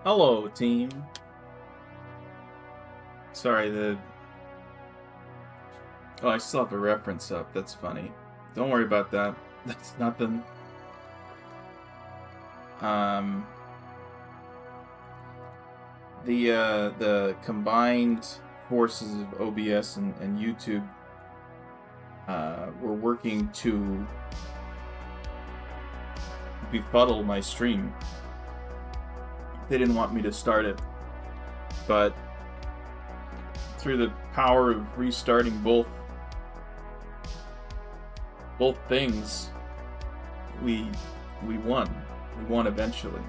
Hello, team. Sorry, Oh, I still have a reference up. That's funny. Don't worry about that. That's nothing. The combined forces of OBS and YouTube were working to befuddle my stream. They didn't want me to start it, but through the power of restarting both things, we won. We won eventually.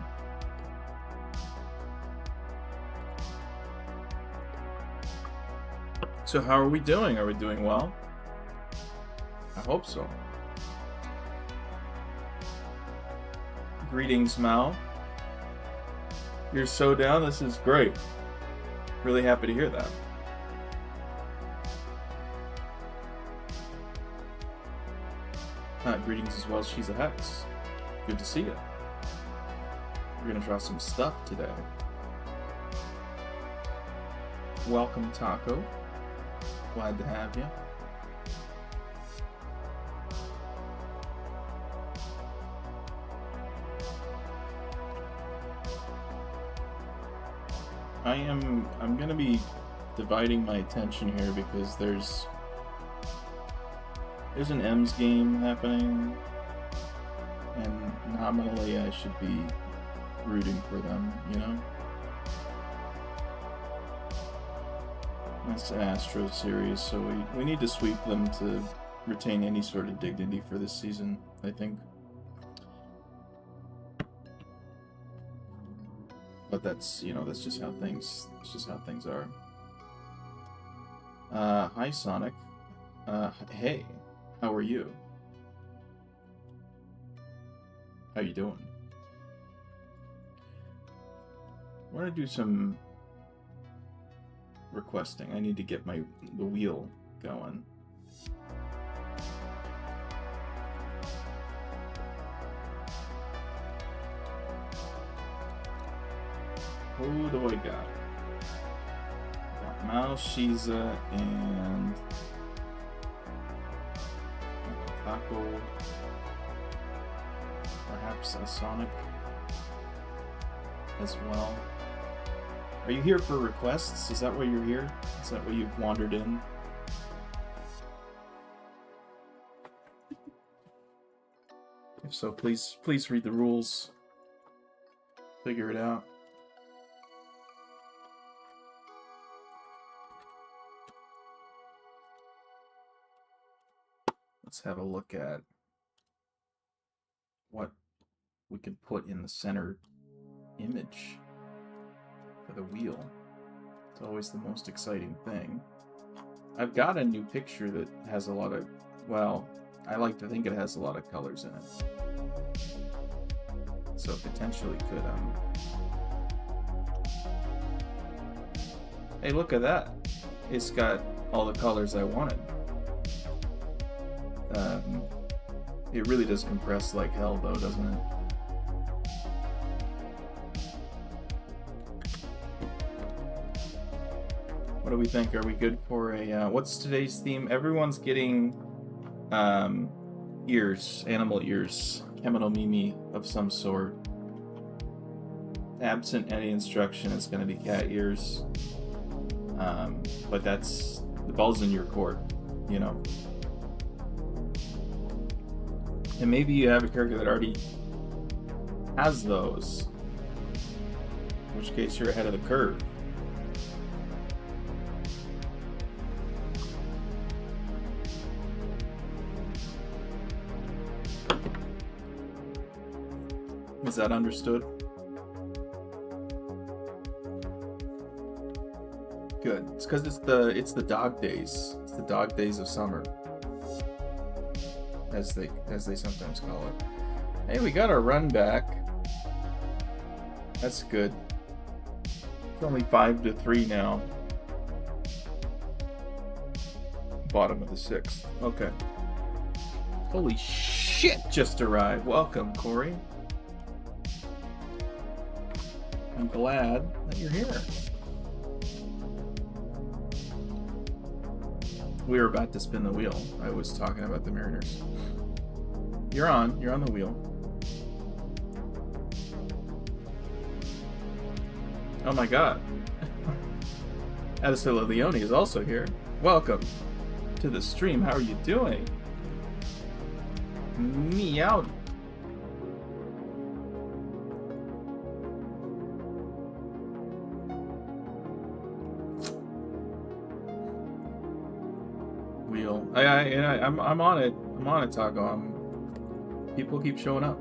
So how are we doing? Are we doing well? I hope so. Greetings, Mal. You're so down? This is great. Really happy to hear that. Greetings as well. She's a Hex. Good to see you. We're gonna draw some stuff today. Welcome, Taco. Glad to have you. I'm gonna be dividing my attention here because there's an M's game happening, and nominally I should be rooting for them, you know? That's an Astro series, so we need to sweep them to retain any sort of dignity for this season, I think. But that's, you know, that's just how things are. Hi Sonic. Hey, how are you? How you doing? I want to do some requesting. I need to get the wheel going. Who do I got? Got Mao, Shiza, and Taco. perhaps a Sonic as well. Are you here for requests? Is that why you're here? Is that why you've wandered in? If so, please read the rules. Figure it out. Let's have a look at what we can put in the center image for the wheel. It's always the most exciting thing. I've got a new picture that has a lot of, well, I like to think it has a lot of colors in it. So potentially could, hey, look at that. It's got all the colors I wanted. It really does compress like hell though, doesn't it? What do we think? Are we good for a, what's today's theme? Everyone's getting, ears, animal ears, kemenomimi of some sort. Absent any instruction, it's going to be cat ears. But that's, the ball's in your court, you know. And maybe you have a character that already has those, in which case you're ahead of the curve. Is that understood? Good. It's because it's the dog days. It's the dog days of summer, as they sometimes call it. Hey, we got our run back. That's good. It's only 5-3 now. Bottom of the 6th. Okay. Holy shit! Just arrived. Welcome, Corey. I'm glad that you're here. We were about to spin the wheel. I was talking about the Mariners. You're on the wheel. Oh my god. Adesela Leone is also here. Welcome to the stream. How are you doing? Meow. Wheel. I'm on it. I'm on it, Taco. People keep showing up.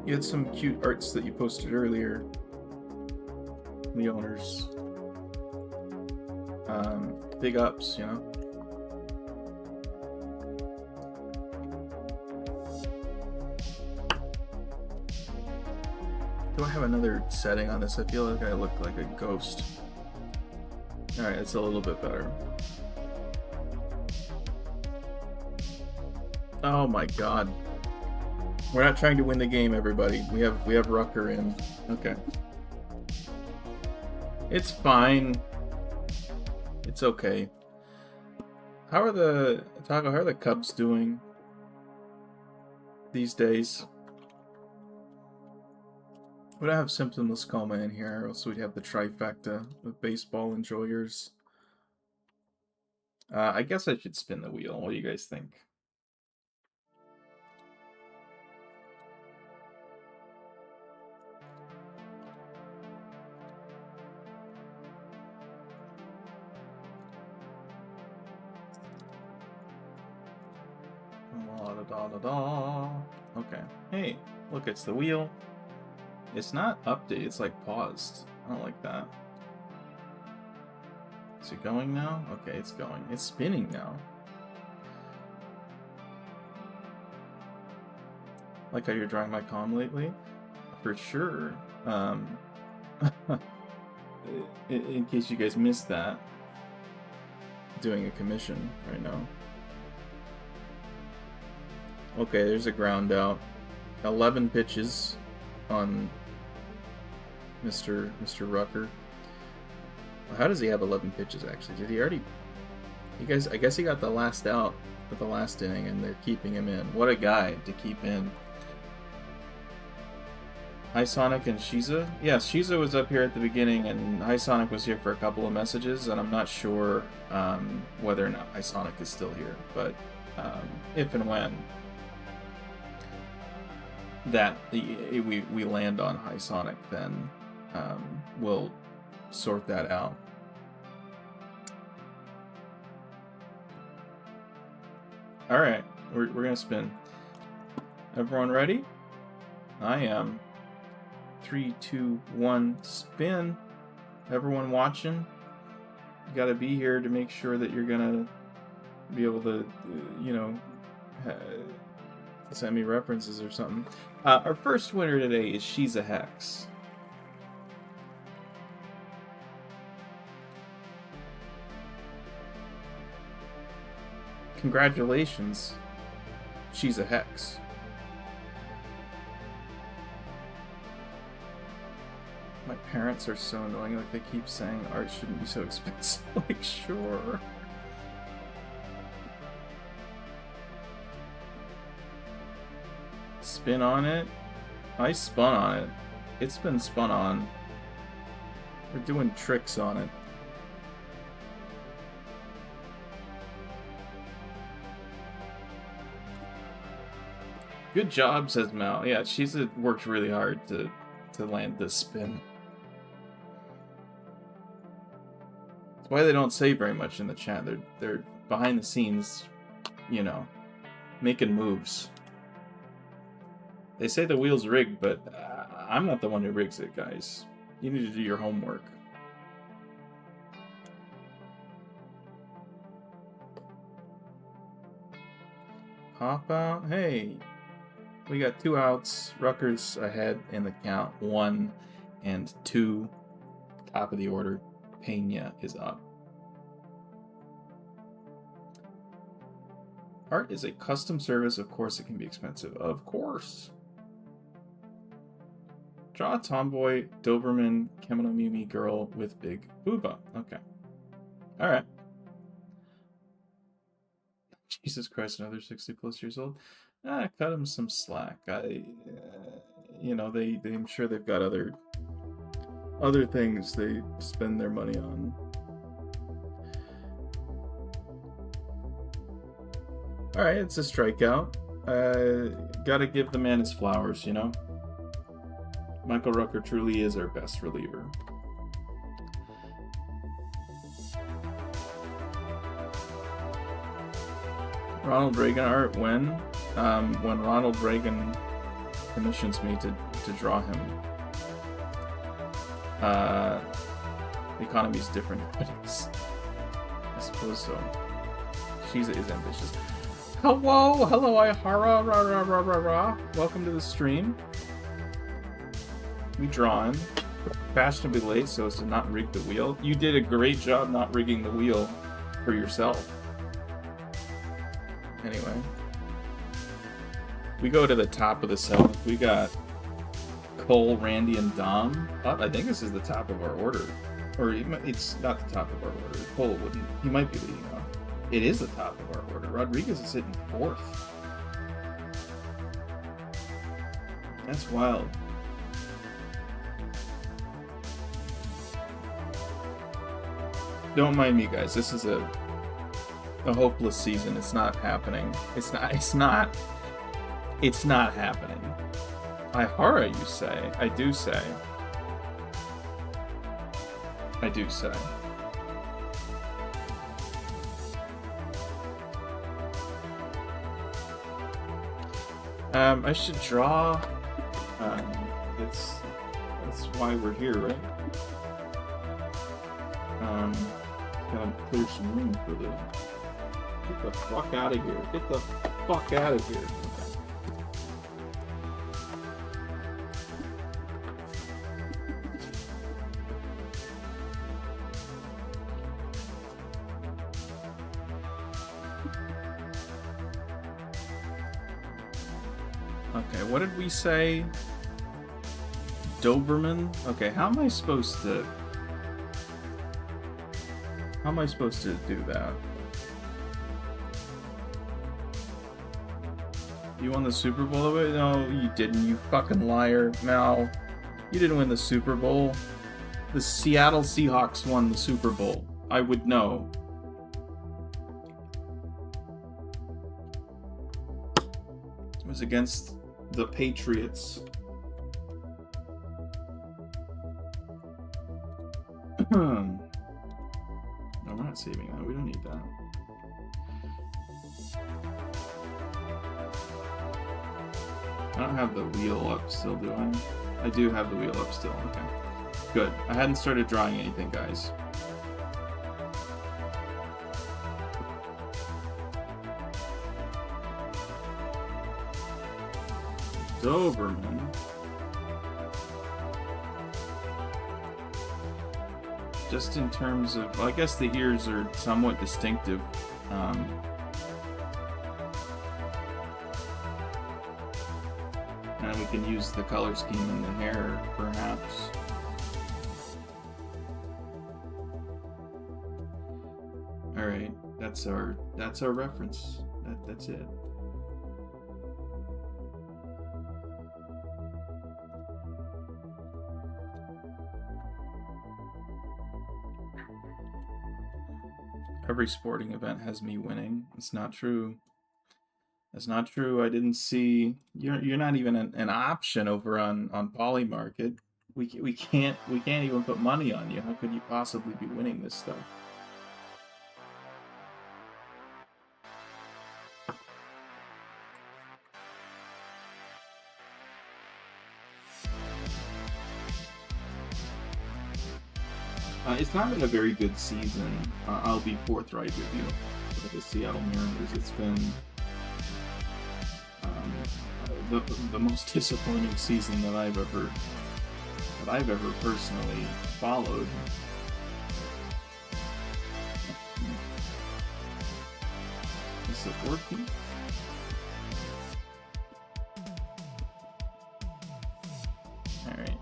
You had some cute arts that you posted earlier. The owners. Big ups, you know. Do I have another setting on this? I feel like I look like a ghost. Alright, it's a little bit better. Oh my god. We're not trying to win the game, everybody. We have Rucker in. Okay. It's fine. It's okay. How are the Cubs doing these days? We don't have symptomless coma in here, or else we'd have the trifecta of baseball enjoyers. I guess I should spin the wheel. What do you guys think? Okay. Hey, look, it's the wheel. It's not updated, it's like paused. I don't like that. Is it going now? Okay, it's going. It's spinning now. Like how you're drawing my comm lately? For sure. In case you guys missed that. Doing a commission right now. Okay, there's a ground out. 11 pitches on Mr. Rucker. Well, how does he have 11 pitches, actually? Did he already You guys, I guess he got the last out at the last inning, and they're keeping him in. What a guy to keep in. Hi Sonic and Shiza? Yes, Shiza was up here at the beginning, and Hi Sonic was here for a couple of messages, and I'm not sure whether or not Hi Sonic is still here, but if and when that we land on Hi Sonic, then we'll sort that out. Alright, we're gonna spin. Everyone ready? I am. 3, 2, 1, spin. Everyone watching, you gotta be here to make sure that you're gonna be able to, you know, send me references or something. Our first winner today is She's a Hex. Congratulations, She's a Hex. My parents are so annoying, like they keep saying art shouldn't be so expensive. Like, sure. Spin on it? I spun on it. It's been spun on. We're doing tricks on it. Good job, says Mal. Yeah, she's worked really hard to land this spin. That's why they don't say very much in the chat. They're behind the scenes, you know, making moves. They say the wheel's rigged, but I'm not the one who rigs it, guys. You need to do your homework. Pop out. Hey, we got 2 outs. Rutgers ahead in the count. 1 and 2. Top of the order. Pena is up. Art is a custom service. Of course, it can be expensive. Of course. Draw a tomboy, Doberman, kemenomimi girl with big booba. Okay. Alright. Jesus Christ, another 60 plus years old. Cut him some slack. You know, I'm sure they've got other things they spend their money on. Alright, it's a strikeout. Gotta give the man his flowers, you know? Michael Rucker truly is our best reliever. Ronald Reagan art when Ronald Reagan commissions me to draw him. The economy's different nowadays. I suppose so. She's is ambitious. Hello, Ihara, rah, rah, rah, rah, rah. Welcome to the stream. We draw him. Fashionably late so as to not rig the wheel. You did a great job not rigging the wheel for yourself. Anyway. We go to the top of the 7th. We got Cole, Randy, and Dom. I think this is the top of our order. Or it's not the top of our order. Cole wouldn't. He might be leading off. It is the top of our order. Rodriguez is sitting 4th. That's wild. Don't mind me, guys. This is a hopeless season. It's not happening. It's not happening. Ihara, you say? I do say. I should draw. That's why we're here, right? Gotta clear some room for the. Get the fuck out of here! Get the fuck out of here! Okay, what did we say? Doberman? Okay, how am I supposed to How am I supposed to do that? You won the Super Bowl? No, you didn't, you fucking liar. No, you didn't win the Super Bowl. The Seattle Seahawks won the Super Bowl. I would know. It was against the Patriots. No, we're not saving that. We don't need that. I don't have the wheel up still, do I? I do have the wheel up still. Okay. Good. I hadn't started drawing anything, guys. Doberman. Just in terms of, well, I guess the ears are somewhat distinctive. And we can use the color scheme in the hair, perhaps. All right, that's our reference. That's it. Every sporting event has me winning. It's not true. That's not true. I didn't see you're not even an option over on Polymarket. We can't even put money on you. How could you possibly be winning this stuff? It's not been a very good season. I'll be forthright with you. With the Seattle Mariners, it's been the most disappointing season that I've ever personally followed. Is it working? Alright.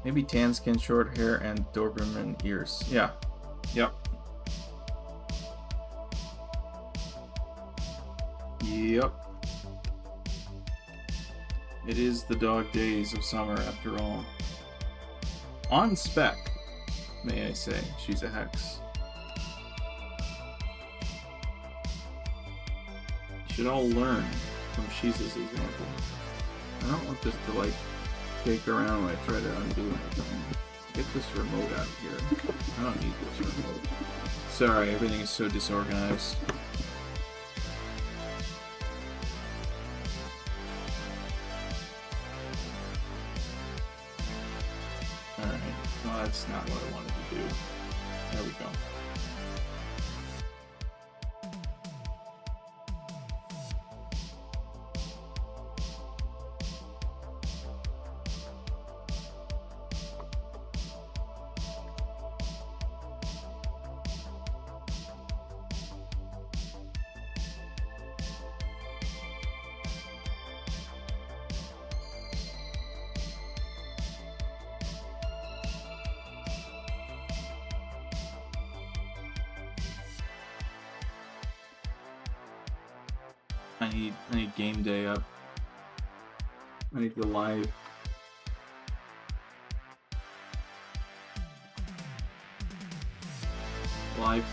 Maybe tan skin, short hair, and Doberman ears. Yeah. Yep. Yep. It is the dog days of summer after all. On spec, may I say. She's a hex. You should all learn from Sheeza's example. I don't want this to, like, shake around when I try to undo anything. Get this remote out of here. I don't need this remote. Sorry, everything is so disorganized. Alright, well, that's not what I wanted to do. There we go. I need game day up. I need the live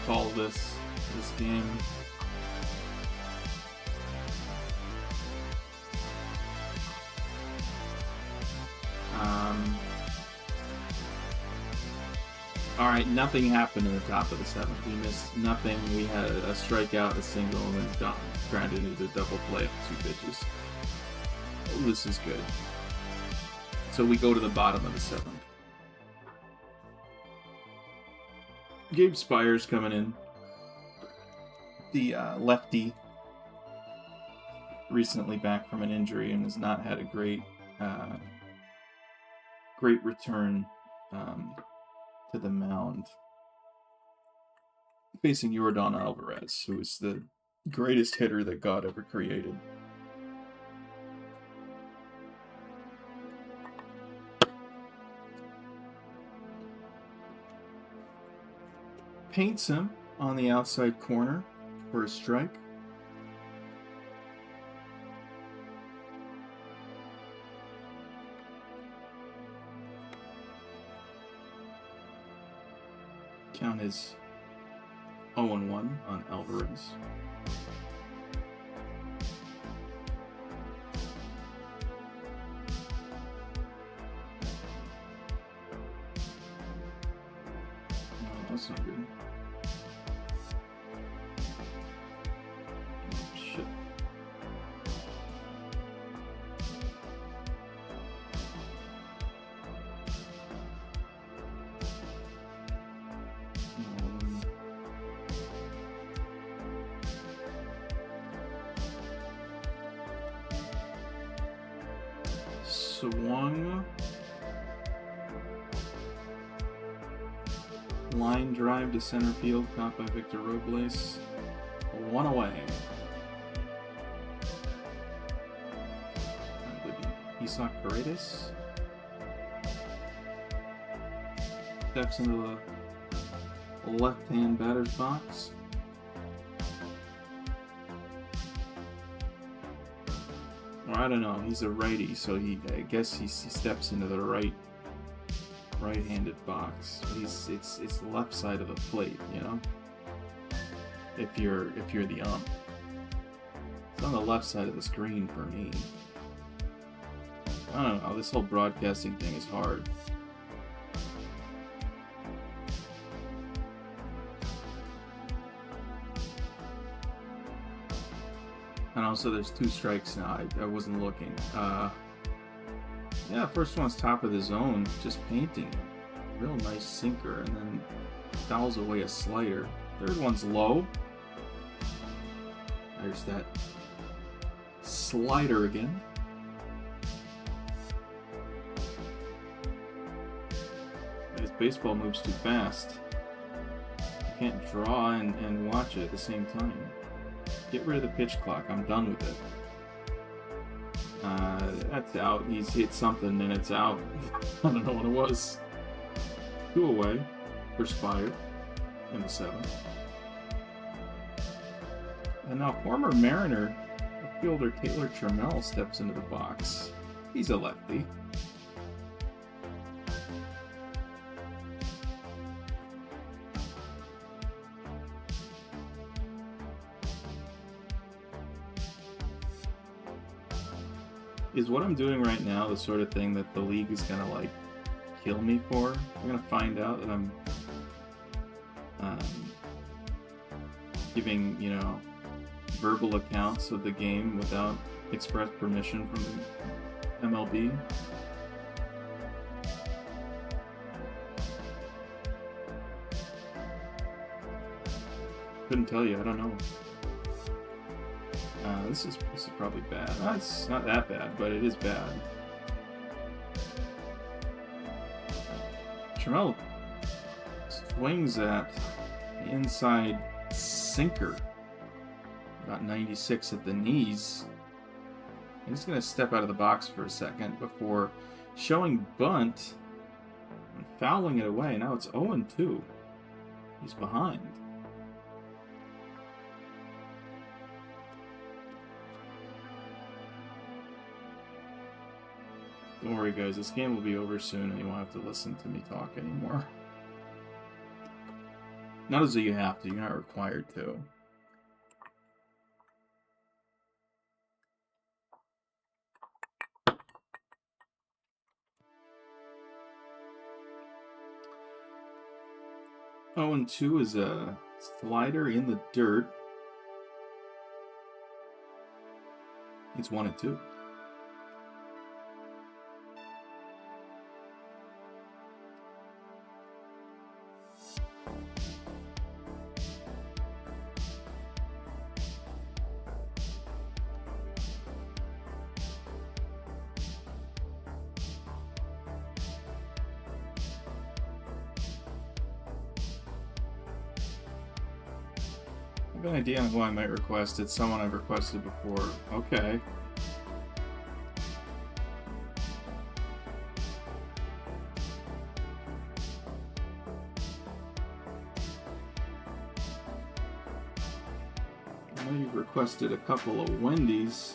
call this game. Alright, nothing happened in the top of the seventh. We missed nothing. We had a strikeout, a single, and then grounded into double play with 2 pitches. Oh, this is good. So we go to the bottom of the seventh. Gabe Spires coming in. The lefty, recently back from an injury and has not had a great return to the mound. Facing Yordan Alvarez, who is the greatest hitter that God ever created. paints him on the outside corner for a strike. Count is 0-1 on Alvarez. That's not good. Oh, shit. Swung. Line drive to center field, caught by Victor Robles. 1 away. Isak Paredes steps into the left-hand batter's box. Or I don't know. He's a righty, so I guess he steps into the right-handed box. It's the left side of the plate, you know. If you're the ump, it's on the left side of the screen for me. I don't know. This whole broadcasting thing is hard. And also, there's 2 strikes now. I wasn't looking. Yeah, first one's top of the zone, just painting it. Real nice sinker, and then fouls away a slider. Third one's low. There's that slider again. This baseball moves too fast. You can't draw and watch it at the same time. Get rid of the pitch clock. I'm done with it. That's out. He's hit something and it's out. I don't know what it was. 2 away for Spire in the 7th. And now former Mariner fielder Taylor Trammell steps into the box. He's a lefty. Is what I'm doing right now the sort of thing that the league is gonna like kill me for? I'm gonna find out that I'm giving, you know, verbal accounts of the game without express permission from MLB. Couldn't tell you. I don't know. This is probably bad. It's not that bad, but it is bad. Trammell swings at the inside sinker, about 96 at the knees. I'm just going to step out of the box for a second before showing bunt and fouling it away. Now it's 0-2. He's behind. Don't worry, guys. This game will be over soon, and you won't have to listen to me talk anymore. Not as though you have to. You're not required to. Oh, and 2 is a slider in the dirt. It's 1-2. I have an idea on who I might request. It's someone I've requested before. Okay. I know you've requested a couple of Wendy's.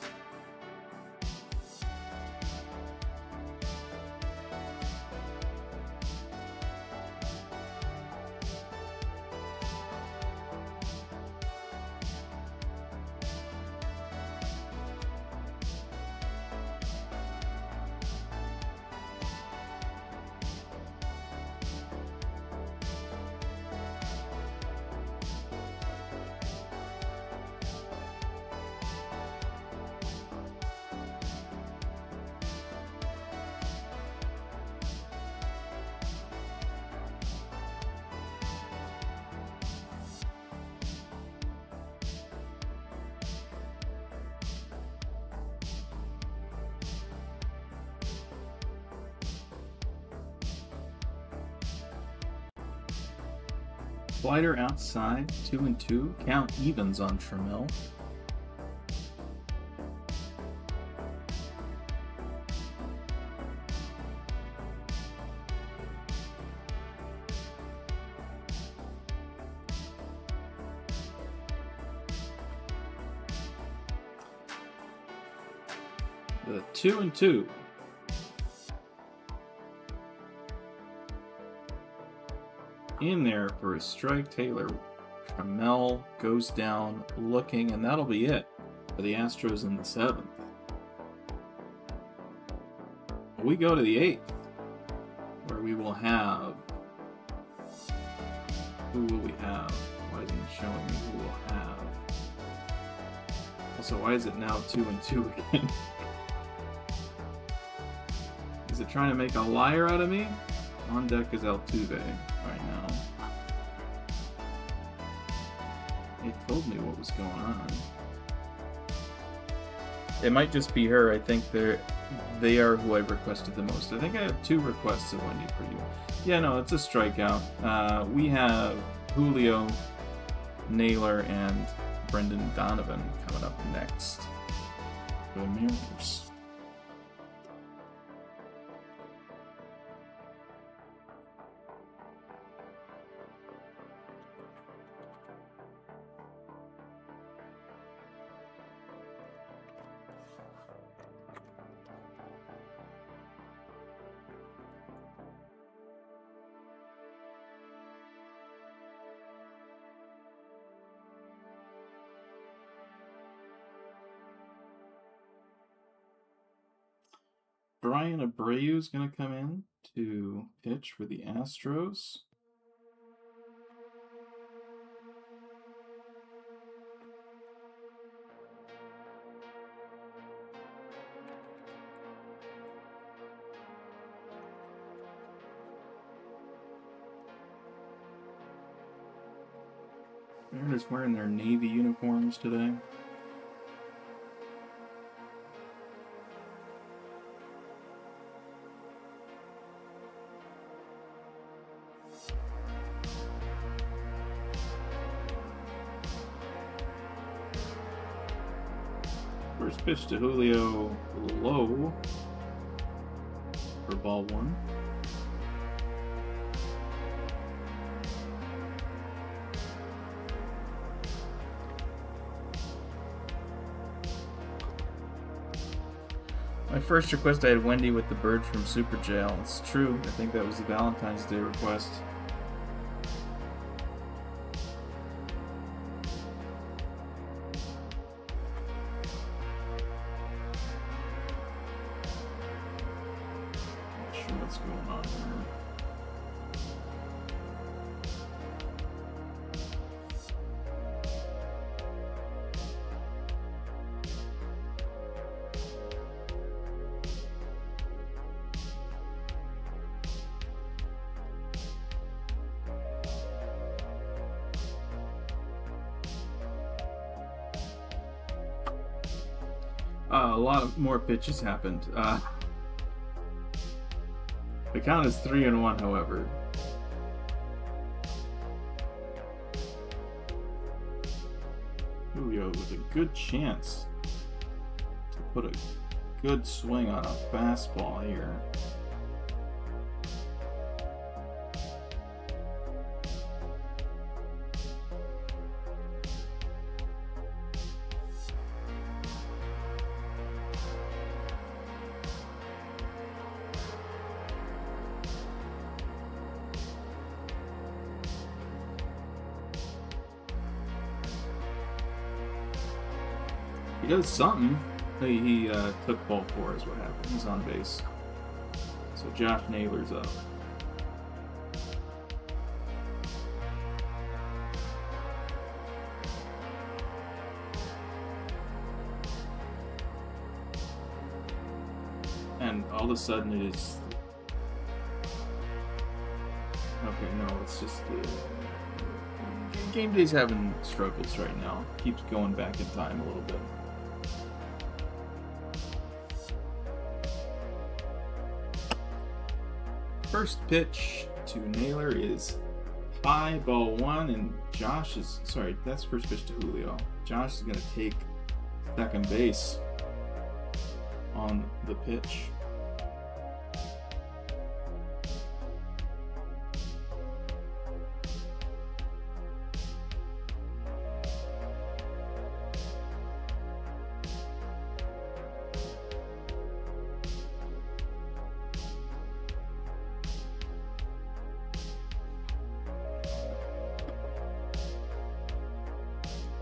Slider outside, 2 and 2. Count evens on Trammell. The 2 and 2. In there for a strike. Taylor Trammell goes down looking, and that'll be it for the Astros in the 7th. We go to the 8th, where we will have... Who will we have? Why isn't it showing me who we'll have? Also, why is it now 2 and 2 again? Is it trying to make a liar out of me? On deck is Altuve right now. It told me what was going on. It might just be her. I think they are who I've requested the most. I think I have 2 requests of Wendy for you. Yeah, no, it's a strikeout. We have Julio, Naylor, and Brendan Donovan coming up next for the Mariners. Brian Abreu is going to come in to pitch for the Astros. Mariners wearing their Navy uniforms today. First pitch to Julio, low for ball 1. My first request, I had Wendy with the bird from Super Jail. It's true. I think that was the Valentine's Day request. What's going on here? A lot of more pitches happened. The count is 3-1, however. Julio with a good chance to put a good swing on a fastball here. He does something. He took ball 4 is what happened. He's on base. So Josh Naylor's up. And all of a sudden it is... Okay, no, it's just... Game Day's having struggles right now. Keeps going back in time a little bit. First pitch to Naylor is high, ball 1, and Josh is... Sorry, that's first pitch to Julio. Josh is going to take second base on the pitch.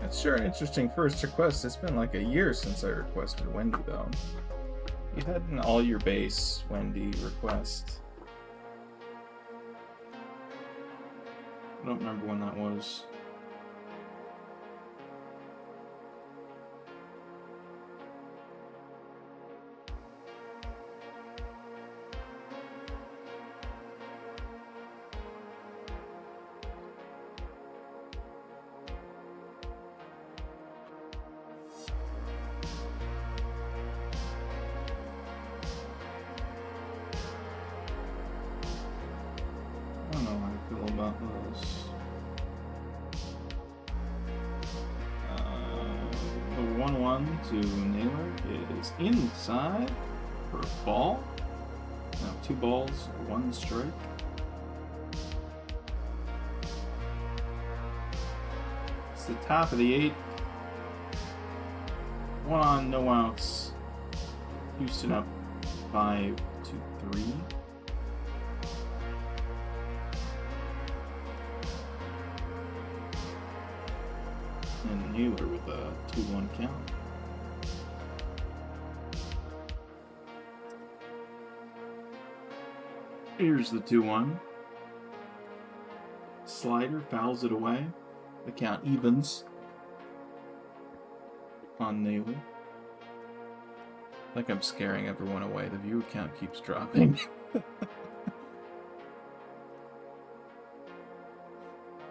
It's sure an interesting first request. It's been like a year since I requested Wendy, though. You had an all your base Wendy request. I don't remember when that was. I don't know how I feel about those. The 1-1 to Naylor is inside for a ball. Now 2 balls, 1 strike. It's the top of the 8th. 1 on, no outs. Houston up 5-3. And Naylor with a 2-1 count. Here's the 2-1. Slider fouls it away. The count evens on Naylor. Like I'm scaring everyone away. The viewer count keeps dropping.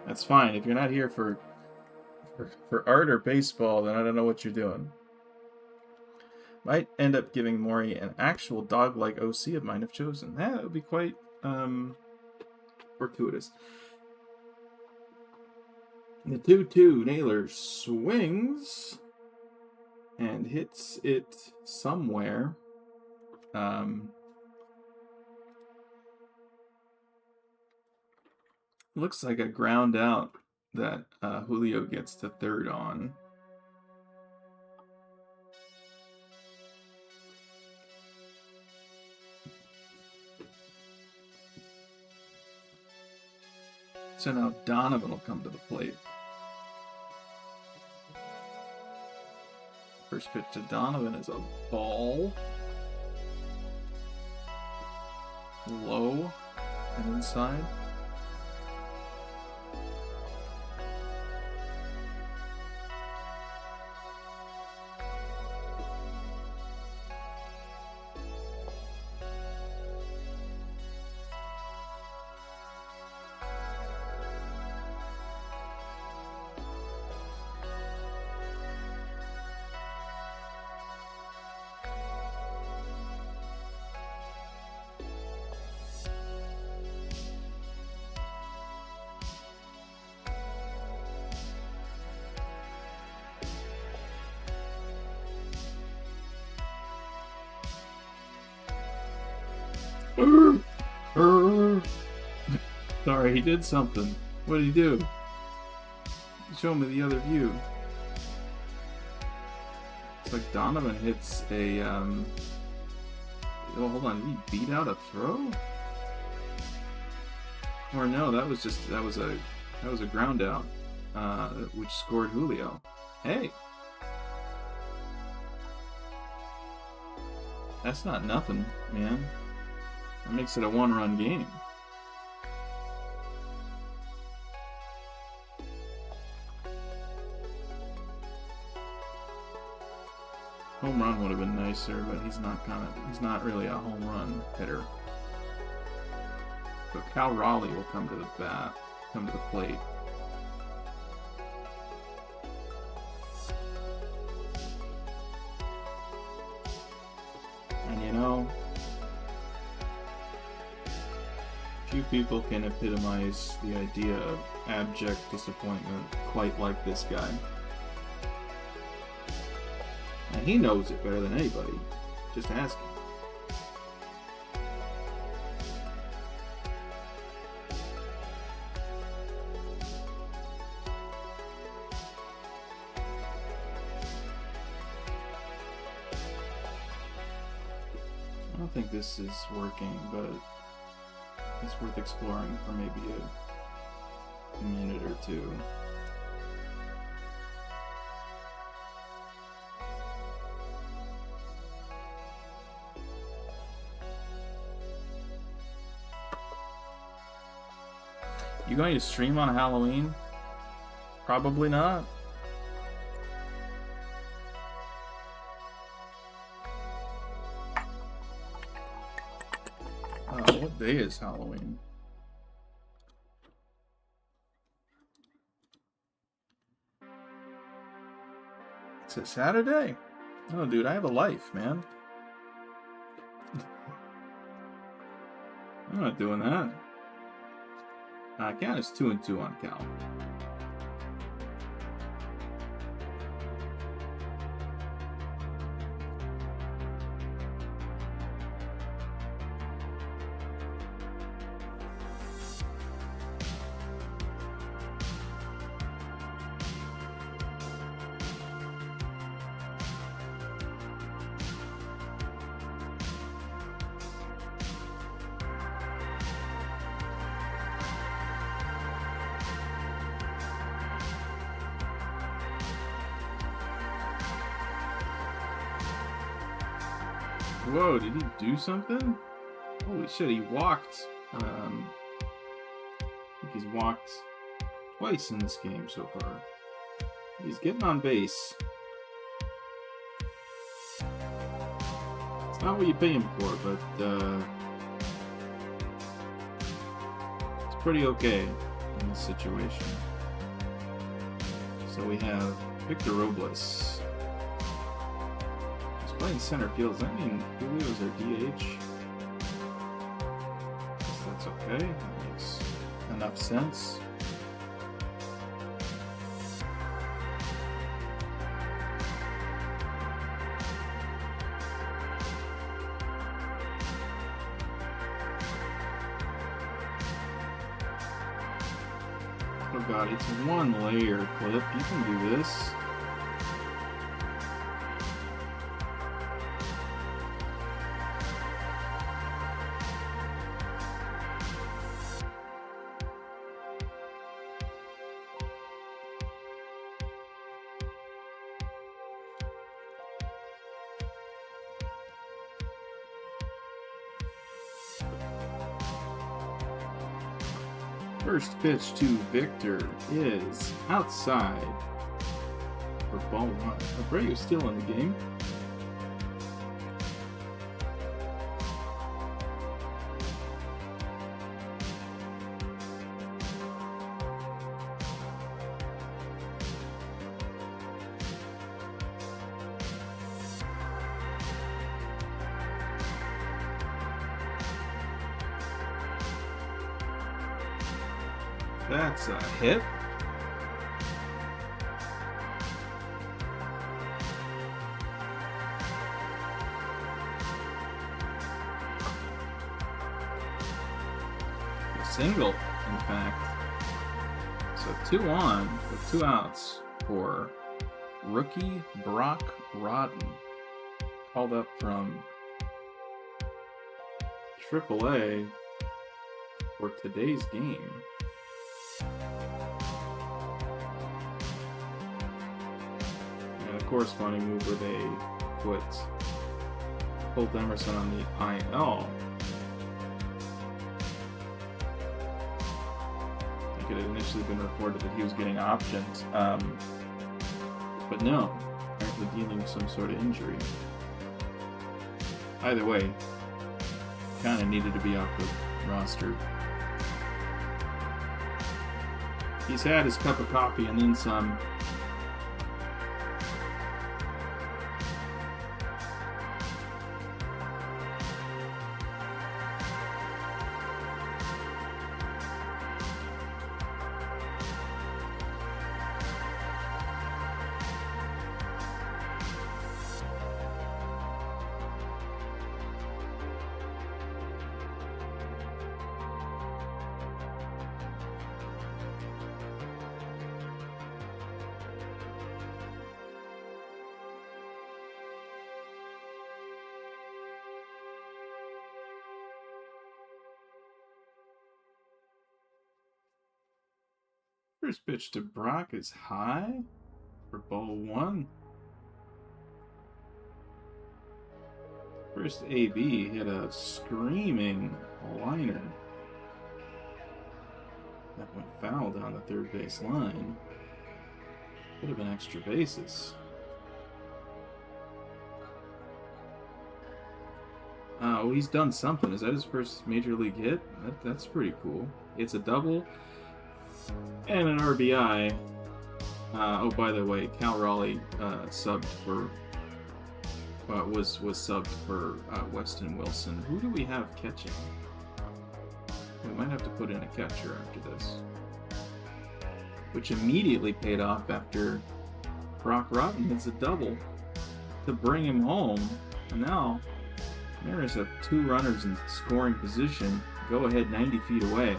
That's fine. If you're not here for art or baseball, then I don't know what you're doing. Might end up giving Maury an actual dog-like OC of mine if chosen. That would be quite fortuitous. The 2-2, Naylor swings and hits it somewhere. Looks like a ground out that Julio gets to third on. So now Donovan will come to the plate. First pitch to Donovan is a ball. Low and inside. Sorry, he did something. What did he do? Show me the other view. It's like Donovan hits a oh, hold on, did he beat out a throw? Or no, that was a ground out, which scored Julio. Hey. That's not nothing, man. That makes it a one-run game. Home run would have been nicer, but he's not really a home run hitter. So Cal Raleigh will come to the plate. And you know, few people can epitomize the idea of abject disappointment quite like this guy. And he knows it better than anybody. Just ask him. I don't think this is working, but it's worth exploring for maybe a minute or two. You going to stream on Halloween? Probably not. What day is Halloween? It's a Saturday? No, dude, I have a life, man. I'm not doing that. Count is 2 and 2 on Cal. Whoa, did he do something? Holy shit, he walked. I think he's walked twice in this game so far. He's getting on base. It's not what you pay him for, but it's pretty okay in this situation. So we have Victor Robles. Playing center field, does that mean Julio's our DH? Guess that's okay. That makes enough sense. Oh god, it's one layer clip. You can do this. First pitch to Victor is outside for ball one. Abreu's still in the game. That's a hit. A single, in fact. So 2 on with 2 outs for rookie Brock Rodden. Called up from AAA for today's game. Corresponding move where they put Colt Emerson on the IL. I think it had initially been reported that he was getting options, but no, apparently dealing with some sort of injury. Either way, kind of needed to be off the roster. He's had his cup of coffee and then some. First pitch to Brock is high for ball one. First AB hit a screaming liner. That went foul down the third base line. Could have been extra bases. Oh, he's done something. Is that his first major league hit? That's pretty cool. It's a double and an RBI. Oh, by the way, Cal Raleigh subbed for was subbed for Weston Wilson. Who do we have catching? We might have to put in a catcher after this, which immediately paid off after Brock Rotten hits a double to bring him home. And now Mariners have two runners in scoring position. Go ahead 90 feet away.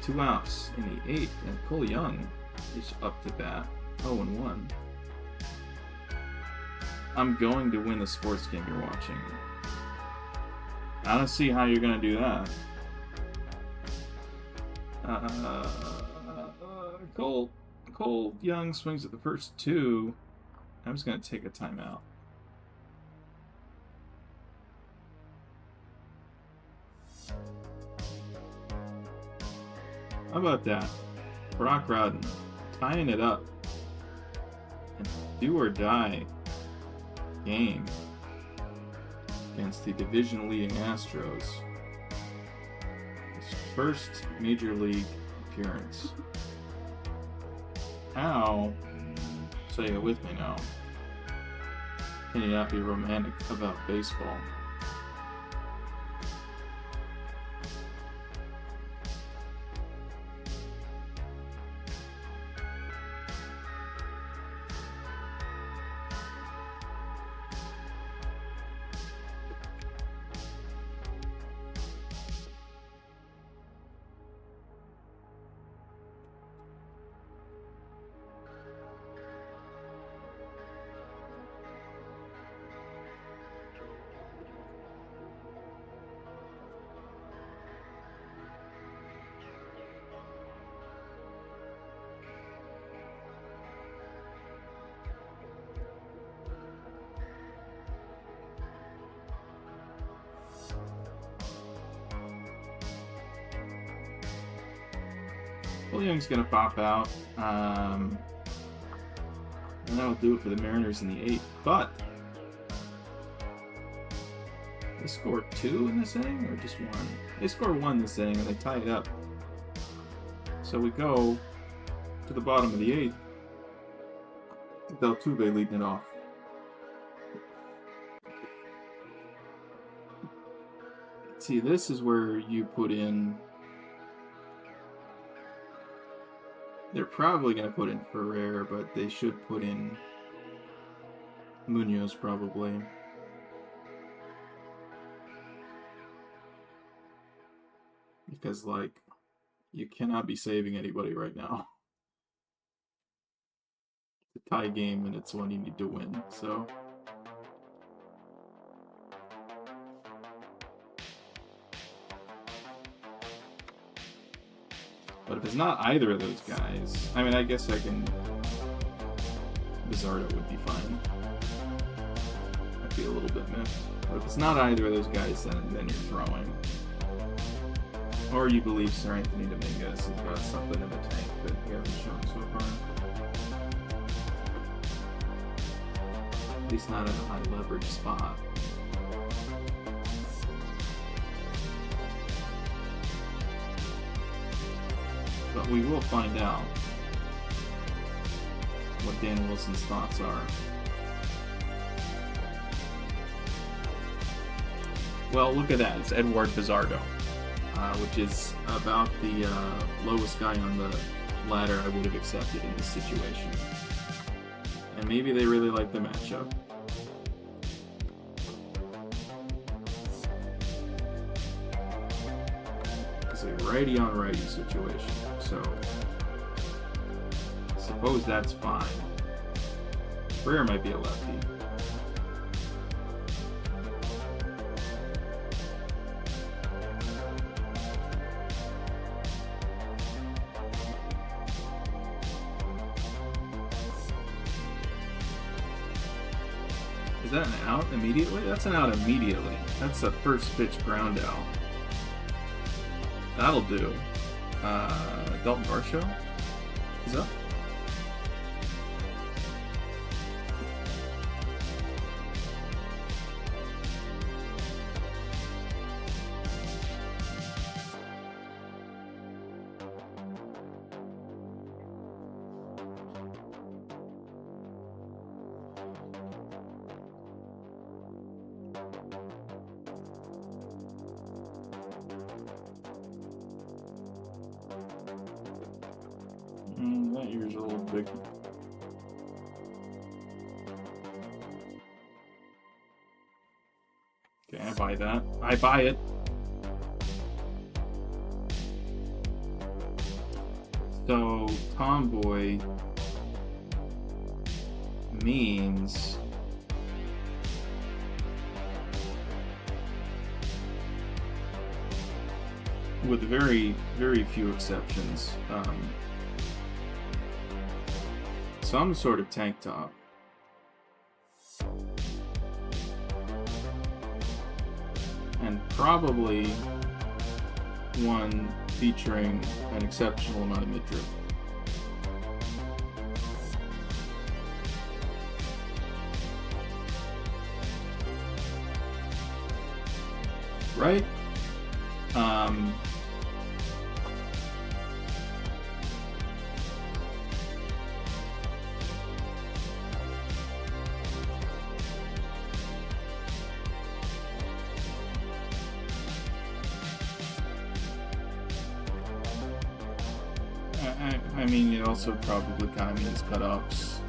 2 outs in the 8th, and Cole Young is up to bat 0-1. I'm going to win the sports game you're watching. I don't see how you're going to do that. Cole Young swings at the first 2. I'm just going to take a timeout. How about that? Brock Rodden tying it up. And do or die game against the division-leading Astros. His first major league appearance. How, say it with me now, can you not be romantic about baseball? Cole Young's going to pop out, and that'll do it for the Mariners in the 8th, but they scored 2 in this inning, or just 1? They scored 1 this inning, and they tie it up. So we go to the bottom of the 8th, with Altuve leading it off. See, this is where you put in... They're probably going to put in Ferrer, but they should put in Munoz probably. Because, like, you cannot be saving anybody right now. It's a tie game, and it's one you need to win, so... But if it's not either of those guys, I mean, I guess I can... Bizardo would be fine. I'd be a little bit miffed. But if it's not either of those guys, then you're throwing. Or you believe Sir Anthony Dominguez has got something in the tank that we haven't shown so far. At least not at a high leverage spot. But we will find out what Dan Wilson's thoughts are. Well, look at that. It's Edward Bizardo, which is about the lowest guy on the ladder I would have accepted in this situation. And maybe they really like the matchup. It's a righty on righty situation, so I suppose that's fine. Freer might be a lefty. Is that an out immediately? That's an out immediately. That's a first pitch ground out. That'll do. Dalton Varsho is up. That ear's a little big. Okay, I buy that. I buy it. So, Tomboy means with very, very few exceptions, some sort of tank top. And probably one featuring an exceptional amount of midriff. Right? I mean, it also probably kind of means cutoffs.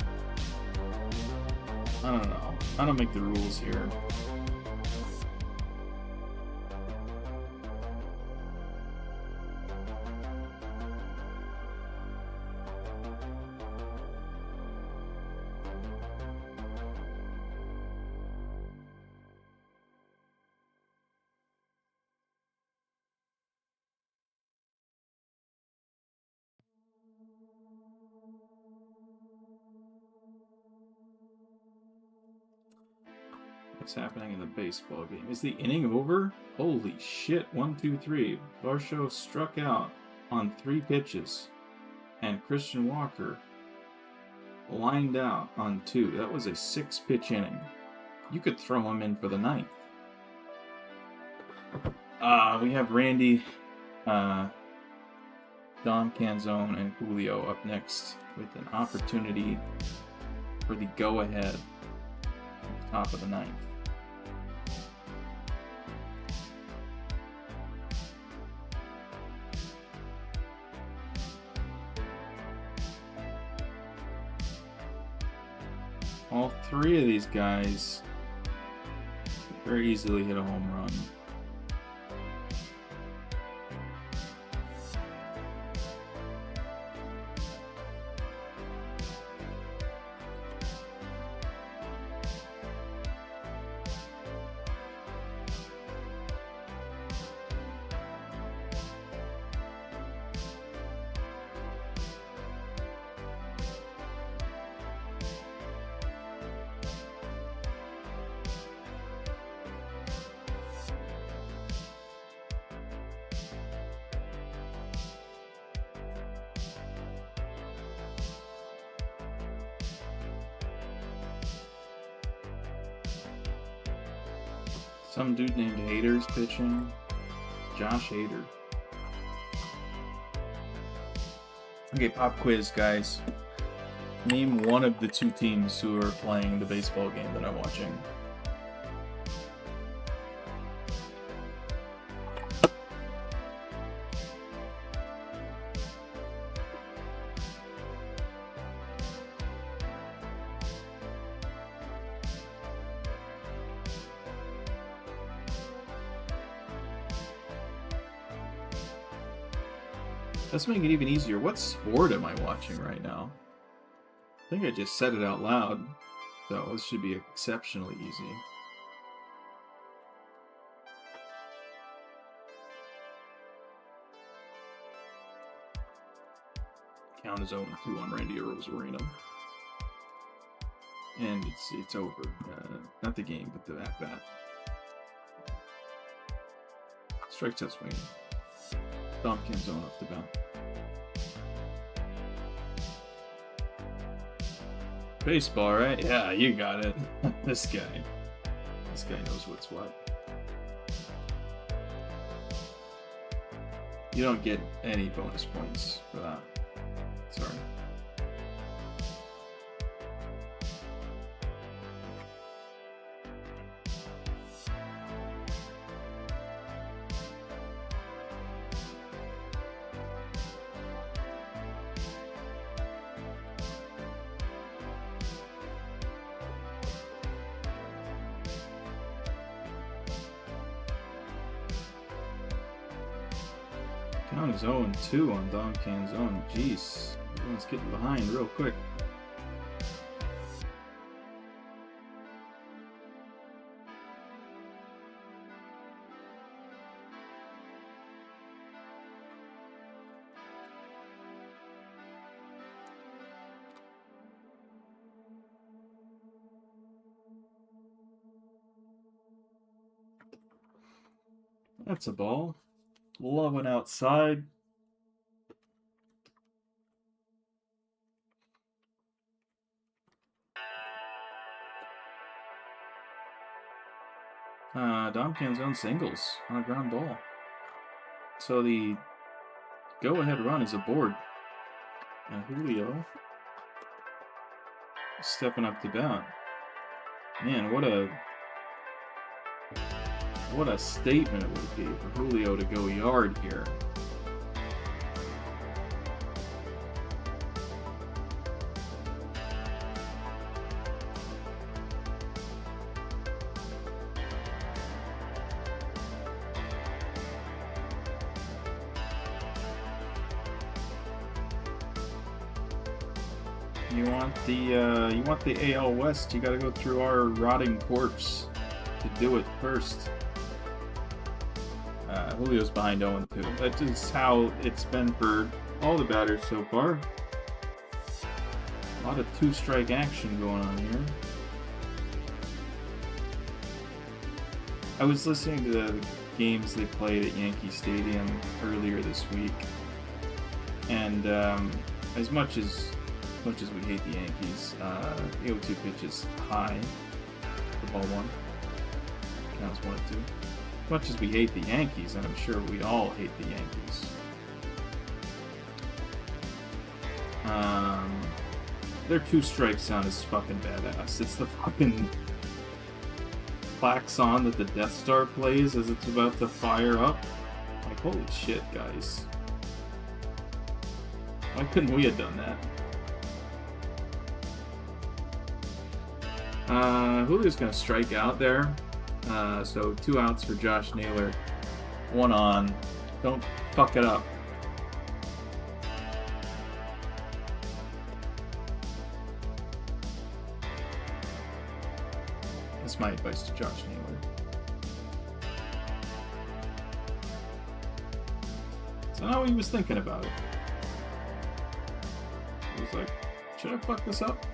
I don't know. I don't make the rules here. What's happening in the baseball game? Is the inning over? Holy shit, 1, 2, 3. Varsho struck out on 3 pitches. And Christian Walker lined out on 2. That was a 6-pitch inning. You could throw him in for the 9th. We have Randy, Dom Canzone, and Julio up next with an opportunity for the go-ahead at the top of the 9th. All 3 of these guys very easily hit a home run. Some dude named Hader's pitching. Josh Hader. Okay, pop quiz, guys. Name one of the two teams who are playing the baseball game that I'm watching. Let's make it even easier. What sport am I watching right now? I think I just said it out loud, so this should be exceptionally easy. Count is 0-2 on Randy Arozarena. And it's over. Not the game, but the at-bat. Strike test swing. Tompkins zone up the bat. Baseball, right? Yeah, you got it. This guy knows what's what. You don't get any bonus points for that. Sorry. Count is 0-2 on Dom Can's own. Jeez. Everyone's getting behind real quick. That's a ball. Loving outside. Dom Canzone singles on a ground ball. So the go-ahead run is aboard. And Julio stepping up to bat. Man, what a statement it would be for Julio to go yard here. You want the AL West, you gotta go through our rotting corpse to do it first. Julio's behind 0-2. That's just how it's been for all the batters so far. A lot of two-strike action going on here. I was listening to the games they played at Yankee Stadium earlier this week, and as much as we hate the Yankees, the 0-2 pitch is high for ball one. Counts 1-2. As much as we hate the Yankees, and I'm sure we all hate the Yankees, their two-strike sound is fucking badass. It's the fucking klaxon that the Death Star plays as it's about to fire up. Like, holy shit, guys. Why couldn't we have done that? Julio's gonna strike out there. So 2 outs for Josh Naylor. 1 on. Don't fuck it up. That's my advice to Josh Naylor. So now he was thinking about it. He was like, should I fuck this up?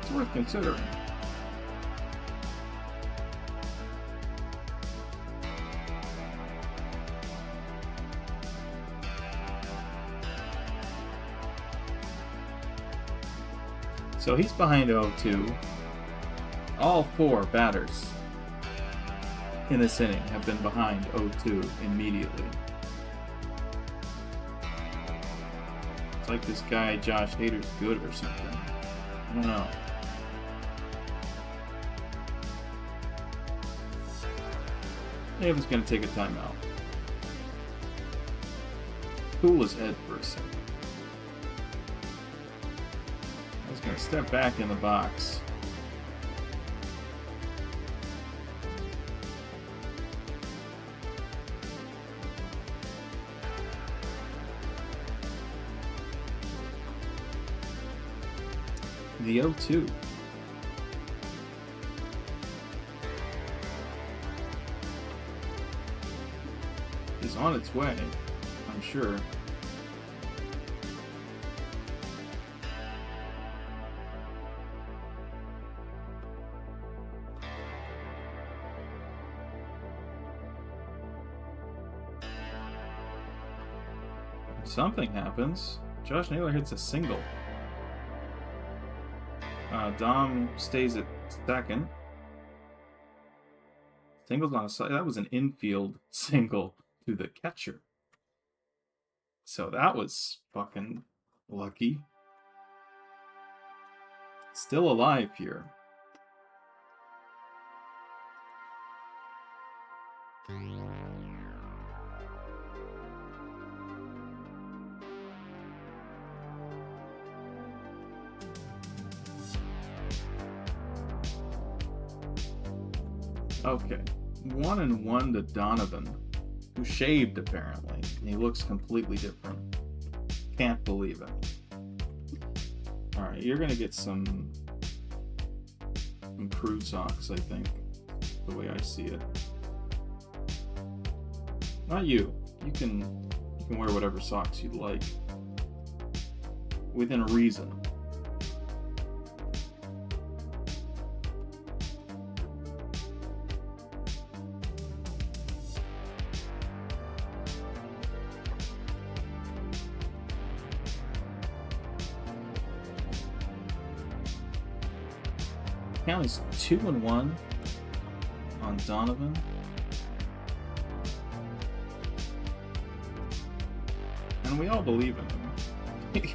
It's worth considering. So he's behind 0-2. All 4 batters in this inning have been behind 0-2 immediately. It's like this guy Josh Hader's good or something. I don't know. David's gonna take a timeout. Cool his head for a second. I was gonna step back in the box. The 0-2. Is on its way, I'm sure. Something happens. Josh Naylor hits a single. Dom stays at second. Singles on a side. That was an infield single to the catcher. So that was fucking lucky. Still alive here. Okay, 1-1 to Donovan, who shaved apparently, and he looks completely different. Can't believe it. Alright, you're gonna get some crew socks, I think, the way I see it. Not you. You can wear whatever socks you'd like. Within reason. Count is 2-1 on Donovan. And we all believe in him.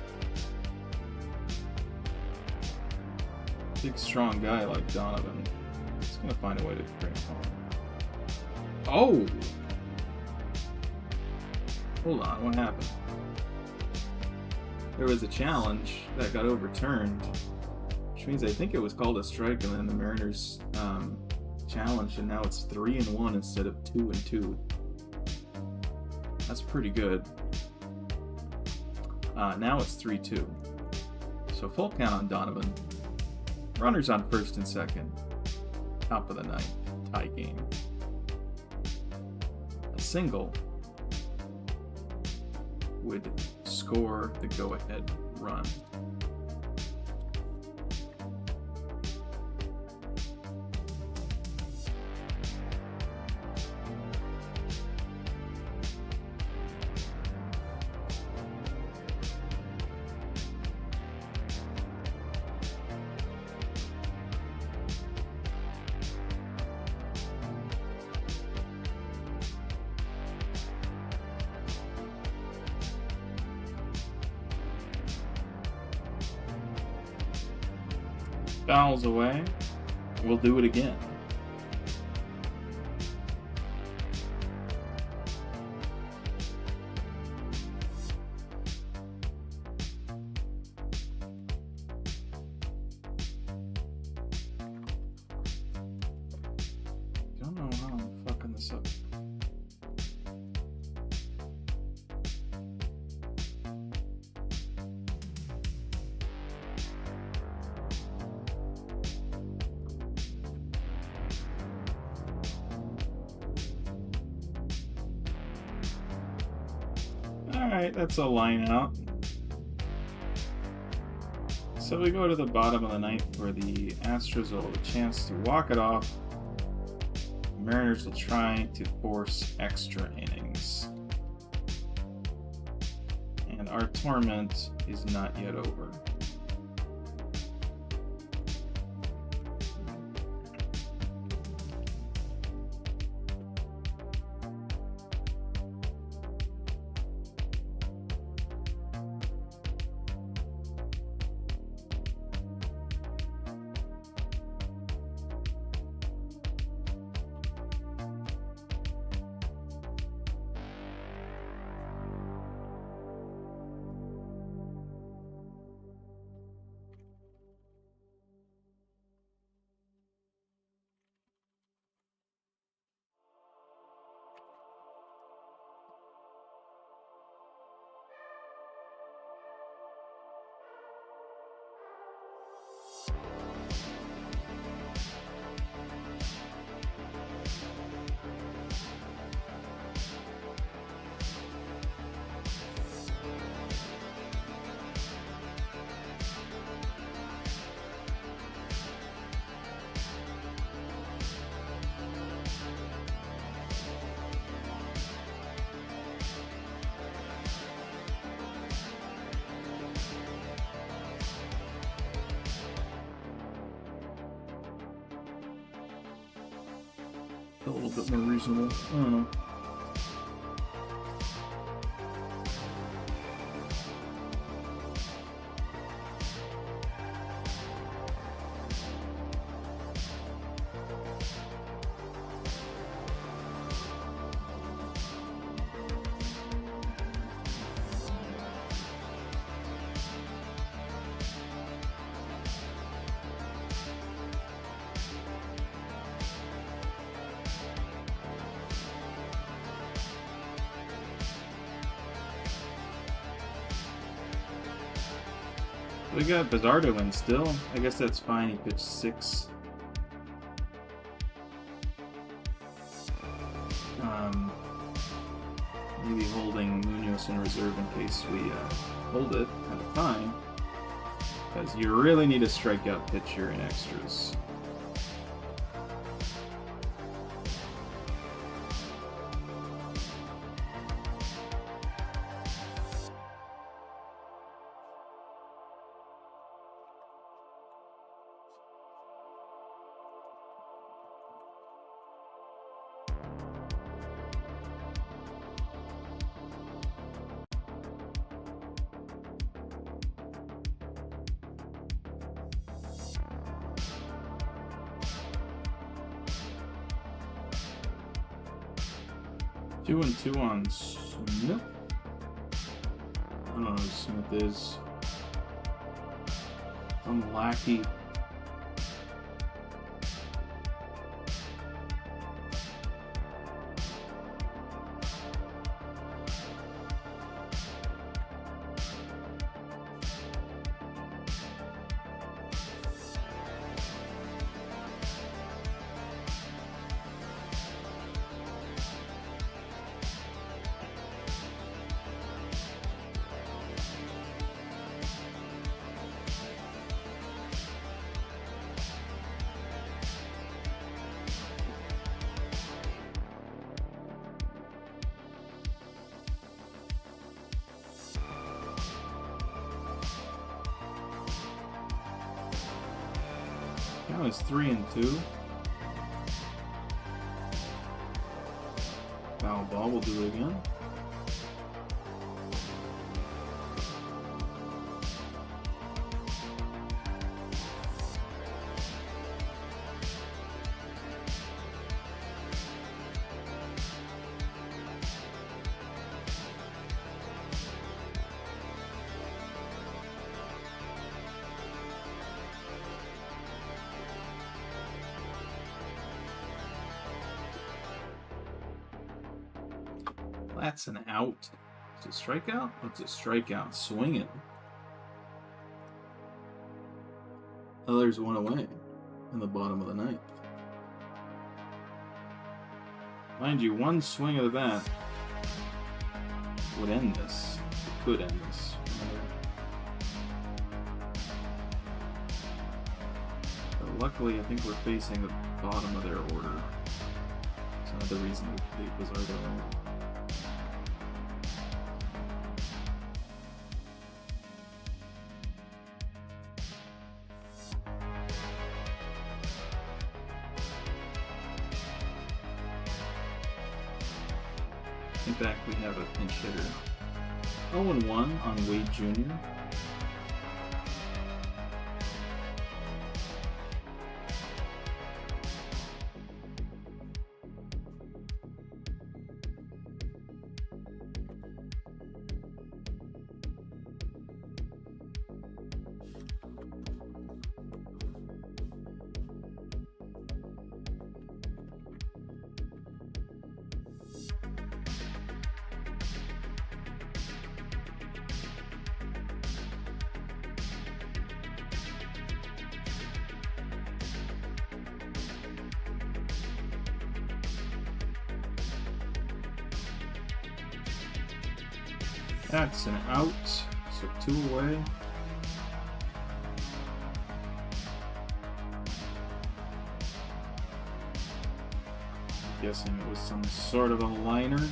Big, strong guy like Donovan. He's gonna find a way to bring it home. Oh! Hold on, what happened? There was a challenge that got overturned, which means I think it was called a strike, and then the Mariners challenged, and now it's 3-1 instead of 2-2. That's pretty good. Now it's 3-2. So full count on Donovan. Runners on first and second. Top of the ninth. Tie game. A single would score the go-ahead run. Fouls away. We'll do it again. Don't know how I'm fucking this up. Alright, that's a line out. So we go to the bottom of the ninth where the Astros will have a chance to walk it off. The Mariners will try to force extra innings. And our torment is not yet over. a little bit more reasonable. I don't know. We got Bizardo in still. I guess that's fine. He pitched 6. Maybe holding Munoz in reserve in case we hold it at a time. Because you really need a strikeout pitcher in extras. Two and 2 on Smith. I don't know who Smith is. Some lackey. Now it's 3 and 2. Foul ball will do it again. That's an out. It's a strikeout? What's a strikeout? Swinging. Oh, there's one away in the bottom of the ninth. Mind you, one swing of the bat would end this. It could end this. But luckily, I think we're facing the bottom of their order. That's another reason they was already out. In fact, we have a pinch hitter. 0-1 on Wade Jr. That's an out, so 2 away. Guessing it was some sort of a liner.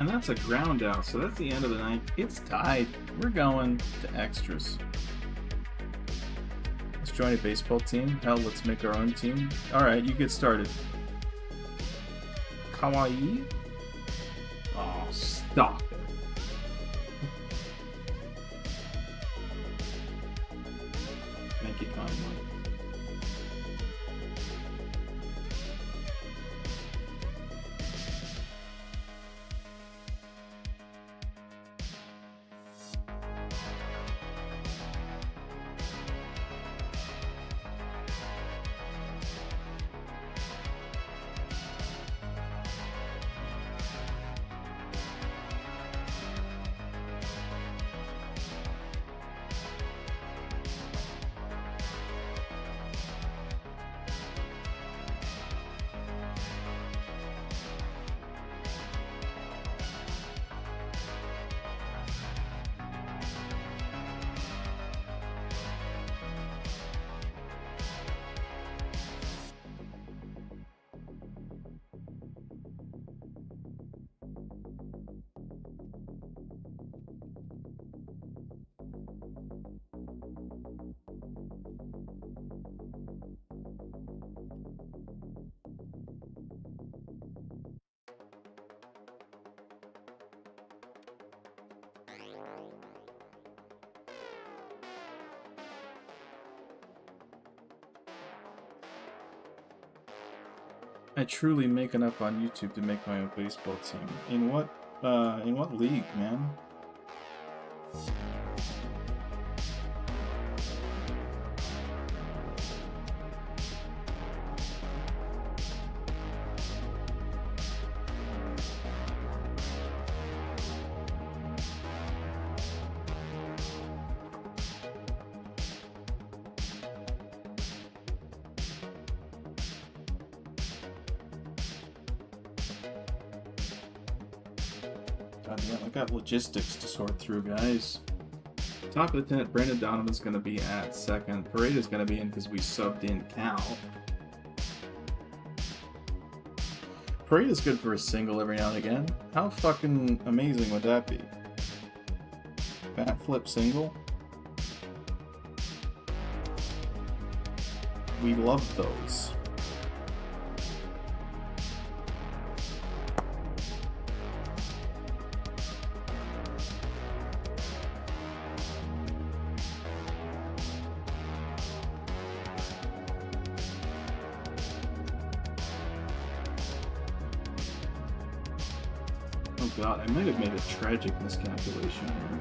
And that's a ground out, so that's the end of the night. It's tied. We're going to extras. Let's join a baseball team. Hell, let's make our own team. Alright, you get started. Kawaii? Oh, stop it. Thank you kindly. I truly make enough on YouTube to make my own baseball team. In what league, man? Goddamn, I got logistics to sort through, guys. Top lieutenant Brandon Donovan's going to be at second. Parade is going to be in because we subbed in Cal. Parade is good for a single every now and again. How fucking amazing would that be? Bat flip single? We love those. Oh god, I might have made a tragic miscalculation here.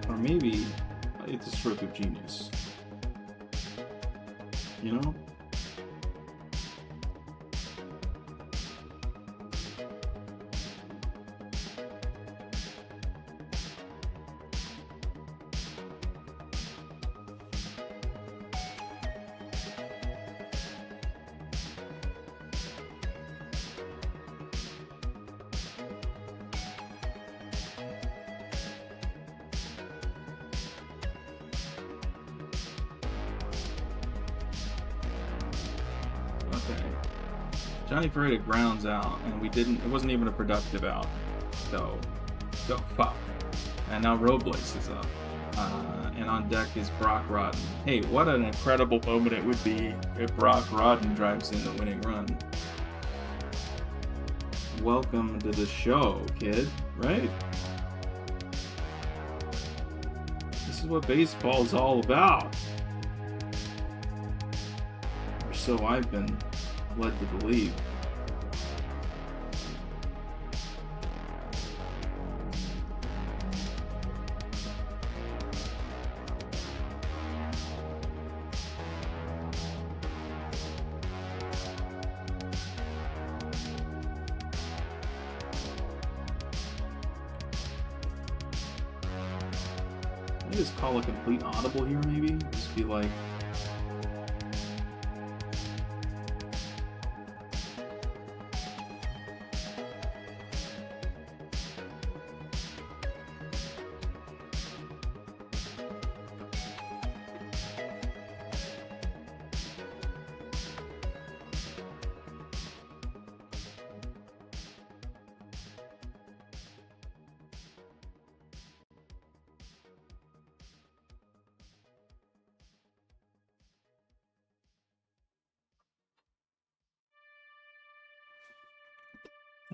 Or maybe it's a stroke of genius. You know? Okay. Johnny Ferreira grounds out, and it wasn't even a productive out. So, go fuck. And now Robles is up. And on deck is Brock Rodden. Hey, what an incredible moment it would be if Brock Rodden drives in the winning run. Welcome to the show, kid, right? This is what baseball's all about. Or so I've been led to believe. I just call a complete audible here, maybe? Just be like...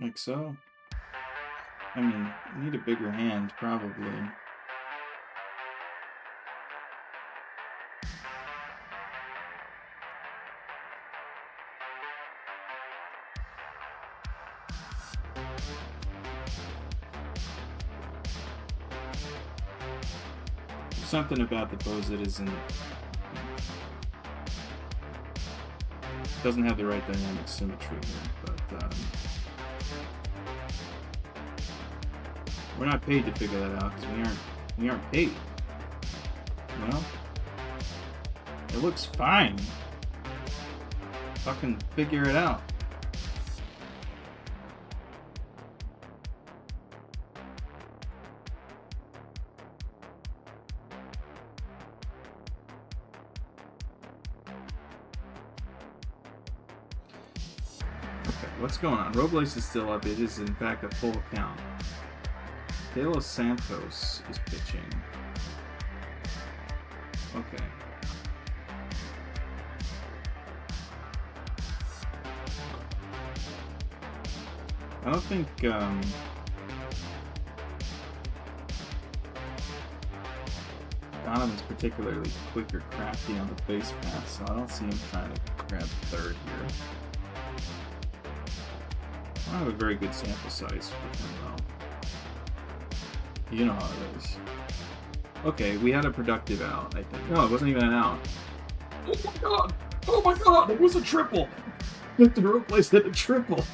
Like so. I mean, you need a bigger hand, probably. Something about the pose that doesn't have the right dynamic symmetry here, but we're not paid to figure that out because we aren't paid. You know? It looks fine. Fucking figure it out. What's going on? Robles is still up. It is, in fact, a full count. De Los Santos is pitching. Okay. I don't think, Donovan's particularly quick or crafty on the base path, so I don't see him trying to grab third here. I don't have a very good sample size for him, though. You know how it is. Okay, we had a productive out, I think. No, it wasn't even an out. Oh my god! Oh my god! It was a triple! The Robles hit a triple!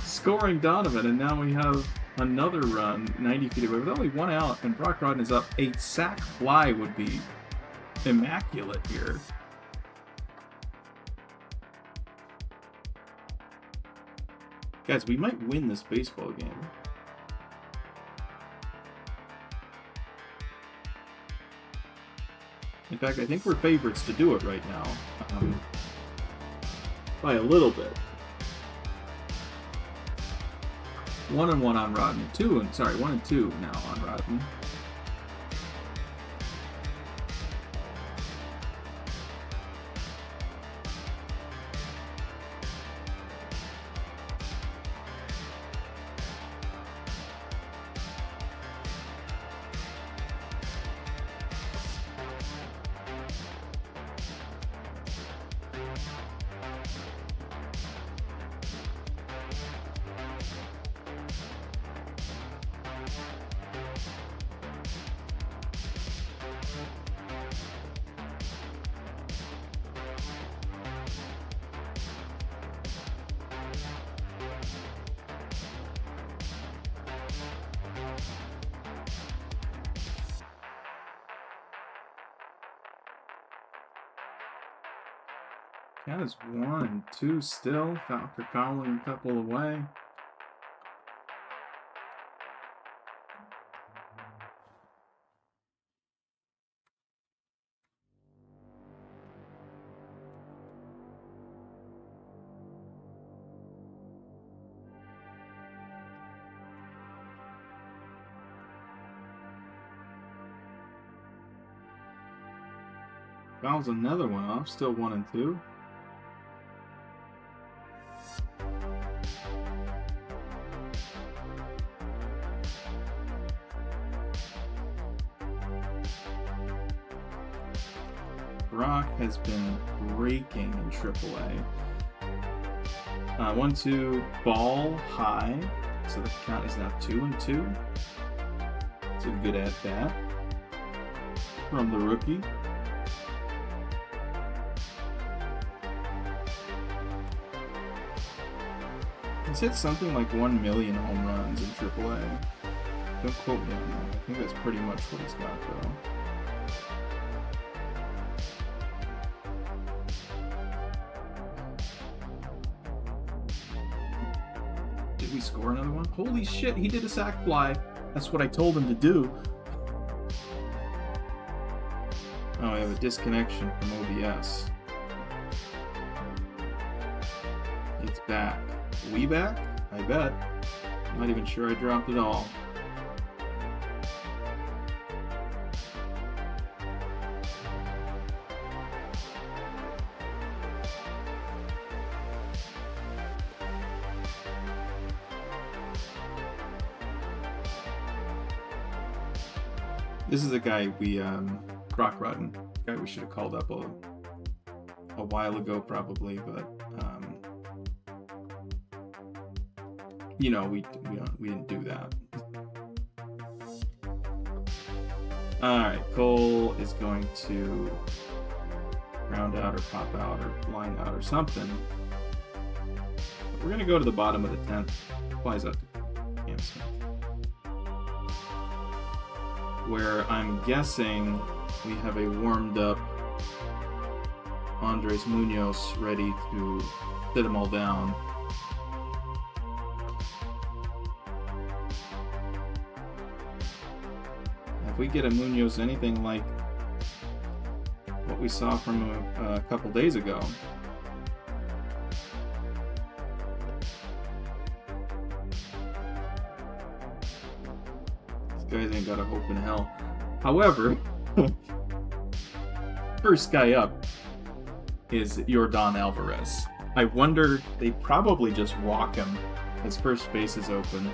Scoring Donovan, and now we have another run 90 feet away with only one out, and Brock Rodden is up. A sac fly would be immaculate here. Guys, we might win this baseball game. In fact, I think we're favorites to do it right now. By a little bit. 1-1 on Rodden. 1-2 now on Rodden. That is 1-2 still. Dr. Collin a couple away. Fouls another one off, still 1-2. Brock has been raking in AAA. 1-2, ball high, so the count is now 2-2. It's a good at bat from the rookie. He's hit something like 1 million home runs in AAA. Don't quote me on that. I think that's pretty much what he's got, though. Did we score another one? Holy shit, he did a sac fly. That's what I told him to do. Oh, we have a disconnection from OBS. It's back. We back? I bet. I'm not even sure I dropped it all. This is a guy we, Rockrotten, guy we should have called up a while ago probably, but, you know, we didn't do that. Alright, Cole is going to round out or pop out or line out or something. But we're going to go to the bottom of the 10th. Flies up to Cam Smith. Where I'm guessing we have a warmed up Andres Munoz ready to sit them all down. If we get a Munoz anything like what we saw from a couple days ago, these guys ain't got a hope in hell. However, first guy up is Yordan Alvarez. I wonder, they probably just walk him. His first base is open.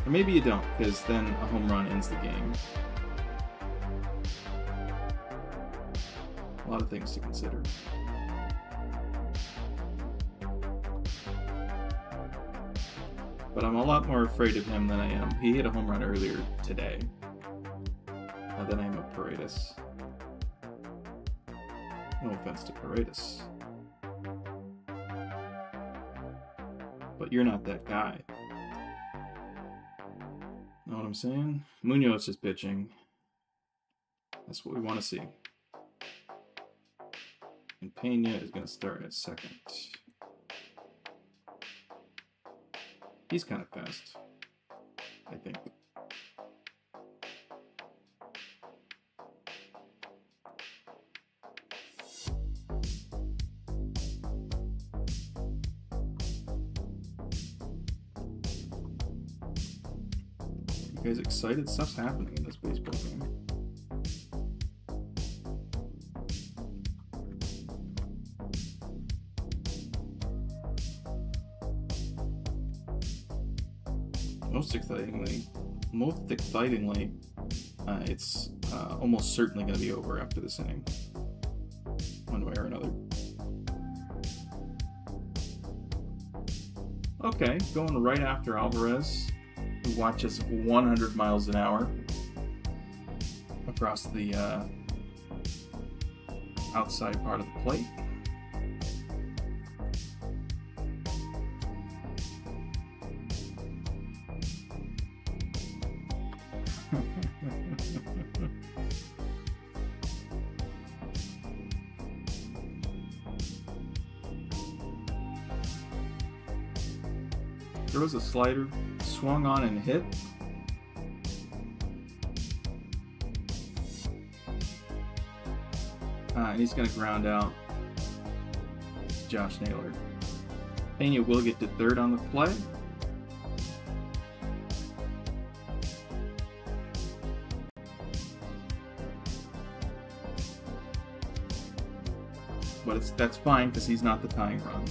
Or maybe you don't, because then a home run ends the game. A lot of things to consider. But I'm a lot more afraid of him than I am. He hit a home run earlier today than I am of Paredes. No offense to Paredes. But you're not that guy. Know what I'm saying? Munoz is pitching. That's what we want to see. And Pena is going to start at second. He's kind of fast, I think. You guys excited? Stuff's happening in this baseball game. Most excitingly, it's almost certainly going to be over after this inning, one way or another. Okay, going right after Alvarez, who watches 100 miles an hour across the outside part of the plate. There was a slider, swung on and hit. And he's going to ground out Josh Naylor. Pena will get to third on the play. But that's fine because he's not the tying run.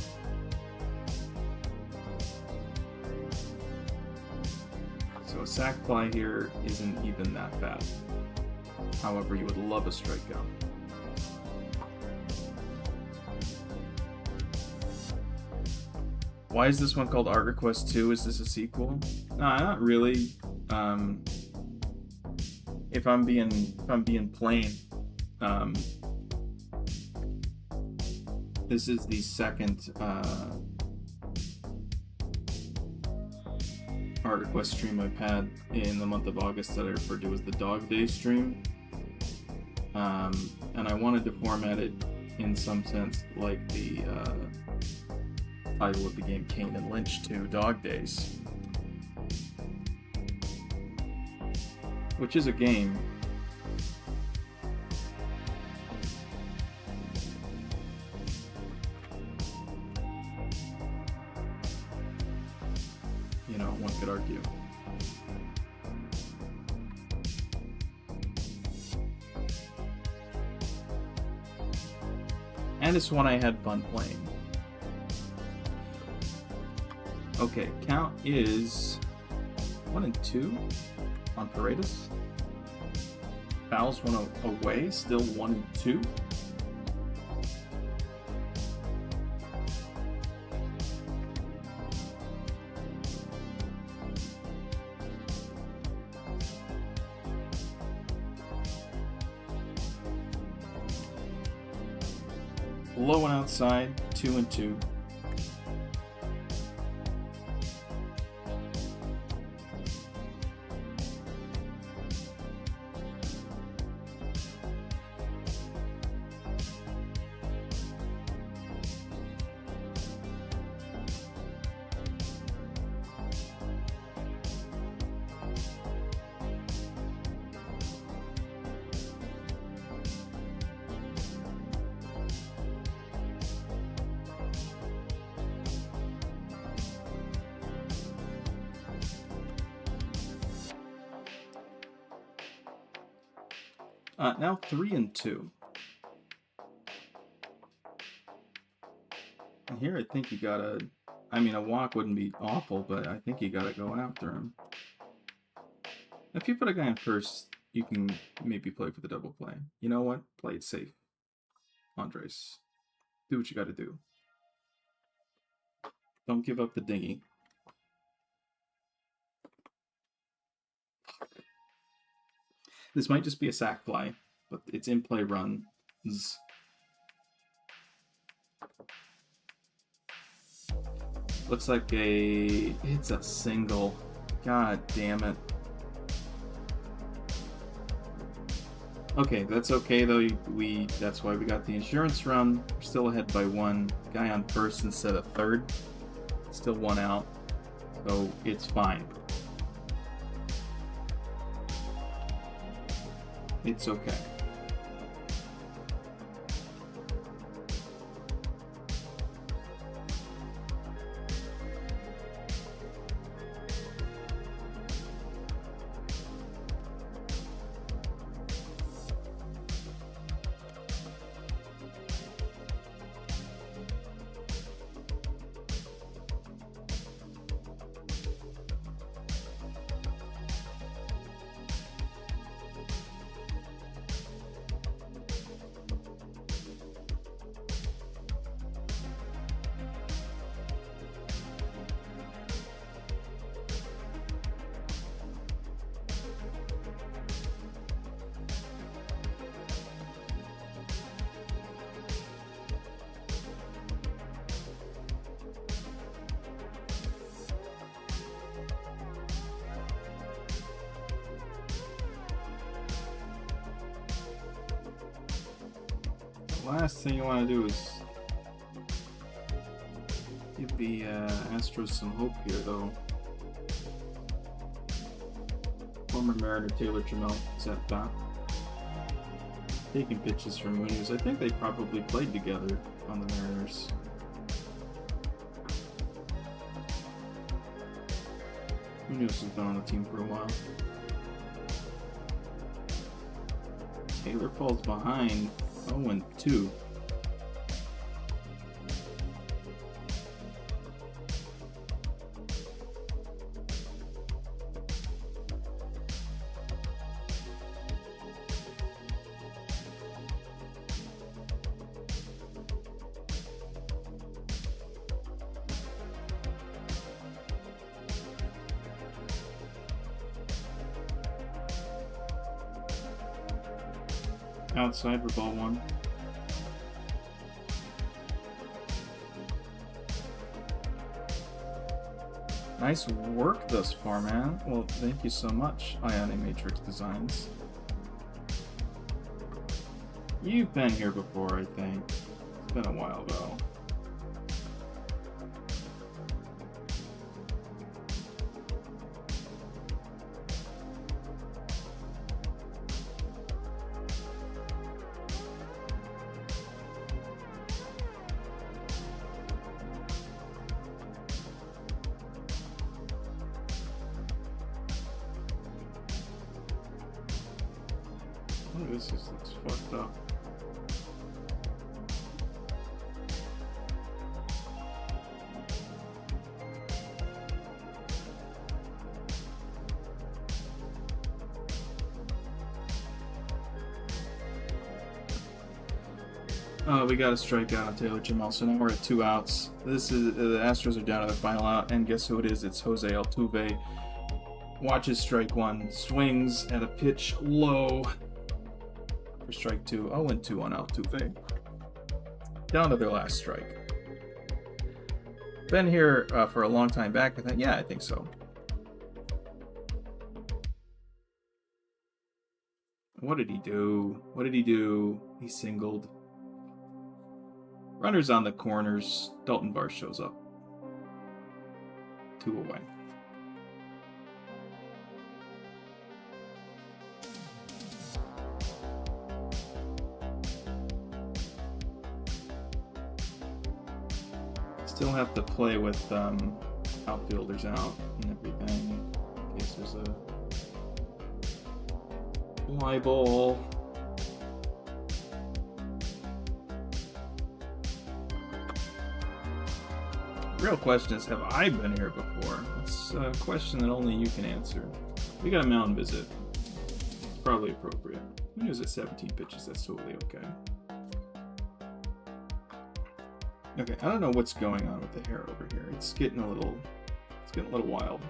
So a sac fly here isn't even that bad. However, you would love a strikeout. Why is this one called Art Request 2? Is this a sequel? Nah, not really. If I'm being plain, this is the second Art Request stream I've had in the month of August that I referred to as the Dog Day stream. And I wanted to format it in some sense like the title of the game Kane and Lynch 2 Dog Days, which is a game you know, one could argue. And it's one I had fun playing. Okay, count is 1 and 2 on Paredes. Fouls 1 away, still 1 and 2. Low and outside, 2 and 2. Now 3 and 2. And here I think you gotta, I mean, a walk wouldn't be awful, but I think you gotta go after him. If you put a guy in first, you can maybe play for the double play. You know what? Play it safe. Andres. Do what you gotta do. Don't give up the dinghy. This might just be a sack fly, but it's in play runs. Looks like it's a single. God damn it. Okay, that's okay though. That's why we got the insurance run. We're still ahead by 1. Guy on first instead of third. Still 1 out. So it's fine. It's okay. Last thing you want to do is give the Astros some hope here, though. Former Mariner Taylor Trammell is at bat, taking pitches from Munoz. I think they probably played together on the Mariners. Munoz has been on the team for a while. Taylor falls behind 0-2. Outside for ball 1. Nice work thus far, man. Well, thank you so much, Ionic Matrix Designs. You've been here before, I think. It's been a while, though. This just looks fucked up. We got a strikeout on Taylor Jamel, so now we're at 2 outs. This is the Astros are down to the final out, and guess who it is? It's Jose Altuve. Watches strike 1, swings at a pitch low for strike 2. 0-2 on Altuve. Down to their last strike. Been here for a long time back. I think so. What did he do? He singled. Runners on the corners. Dalton Varsho shows up. 2 away. Still have to play with outfielders out and everything in case there's a fly ball. Real question is, have I been here before? It's a question that only you can answer. We got a mound visit. Probably appropriate. He was at 17 pitches. That's totally okay. Okay, I don't know what's going on with the hair over here. It's getting a little wild.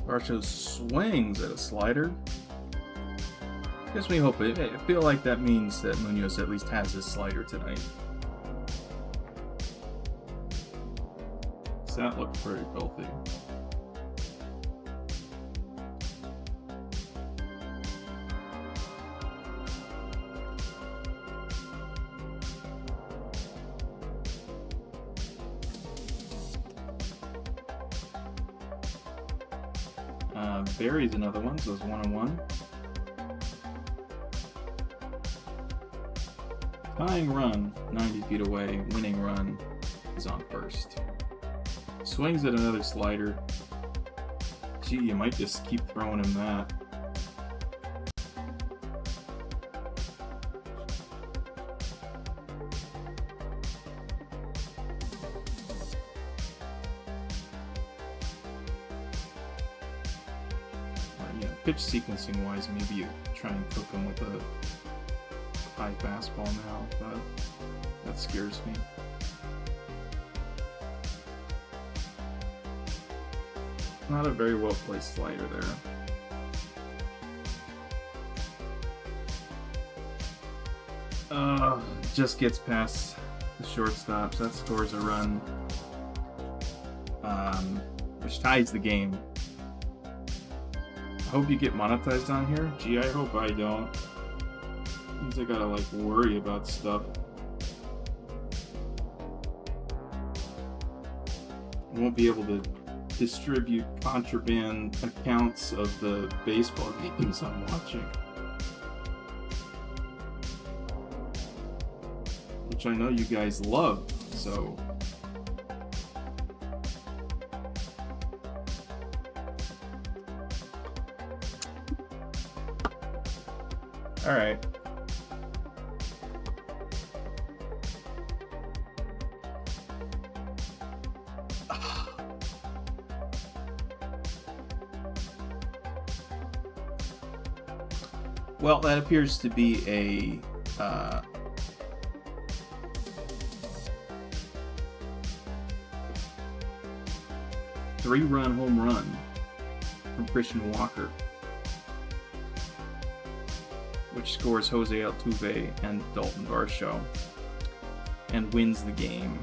Varsho swings at a slider. I guess we hope it. I feel like that means that Munoz at least has his slider tonight. So that looked pretty filthy. Barry's another one, so it's 1-1. Tying run, 90 feet away. Winning run is on first. Swings at another slider. Gee, you might just keep throwing him that. Pitch sequencing wise, maybe you try and cook him with a high fastball now, but that scares me. Not a very well placed slider there. Just gets past the shortstop, so that scores a run, which ties the game. I hope you get monetized on here. Gee, I hope I don't. Means I gotta like worry about stuff. I won't be able to distribute contraband accounts of the baseball games I'm watching. Which I know you guys love, so... Alright. Well, that appears to be a 3-run home run from Christian Walker, which scores Jose Altuve and Dalton Varsho and wins the game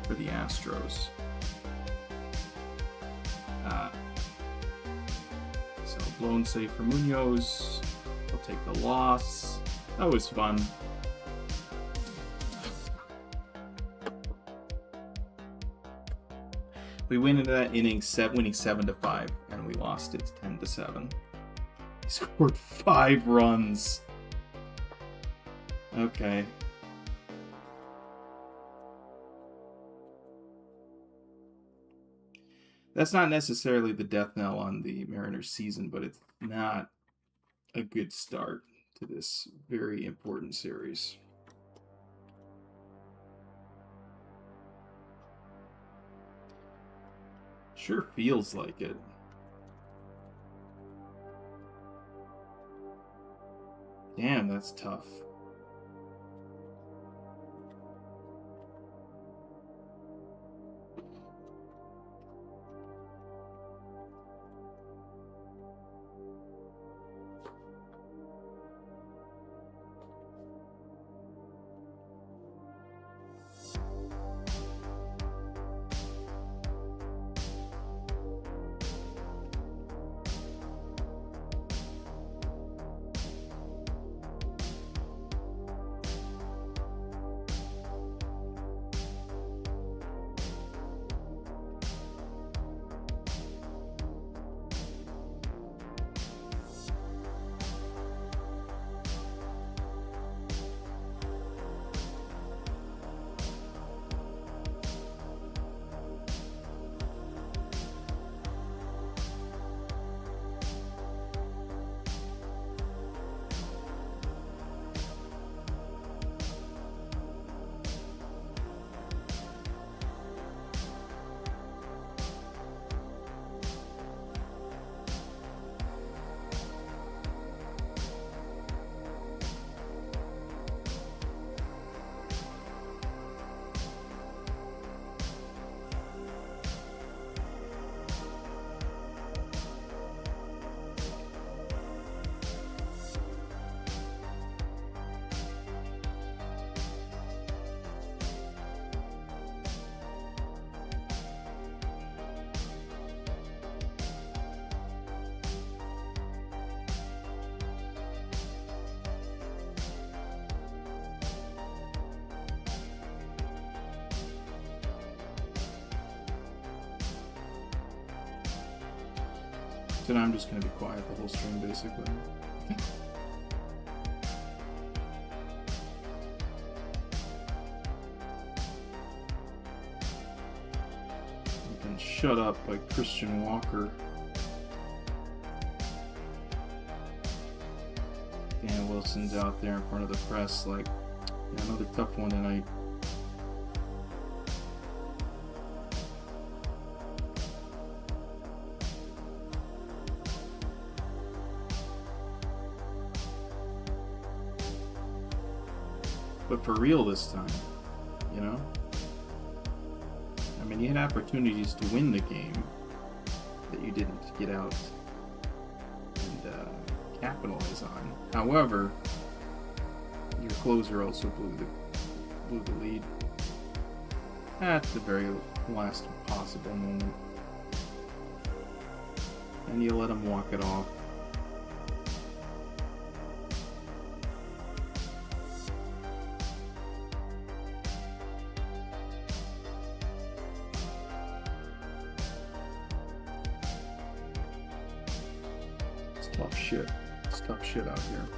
for the Astros. So blown save for Munoz. He'll take the loss. That was fun. We went into that inning winning 7-5, and we lost it 10-7. He scored 5 runs. Okay. That's not necessarily the death knell on the Mariners season, but it's not a good start to this very important series. Sure feels like it. Damn, that's tough. So now I'm just going to be quiet the whole stream, basically. I've been shut up by Christian Walker. Dan Wilson's out there in front of the press like, yeah, another tough one tonight. But for real this time, you know? I mean, you had opportunities to win the game that you didn't get out and capitalize on. However, your closer also blew the lead at the very last possible moment. And you let him walk it off. It's tough shit out here.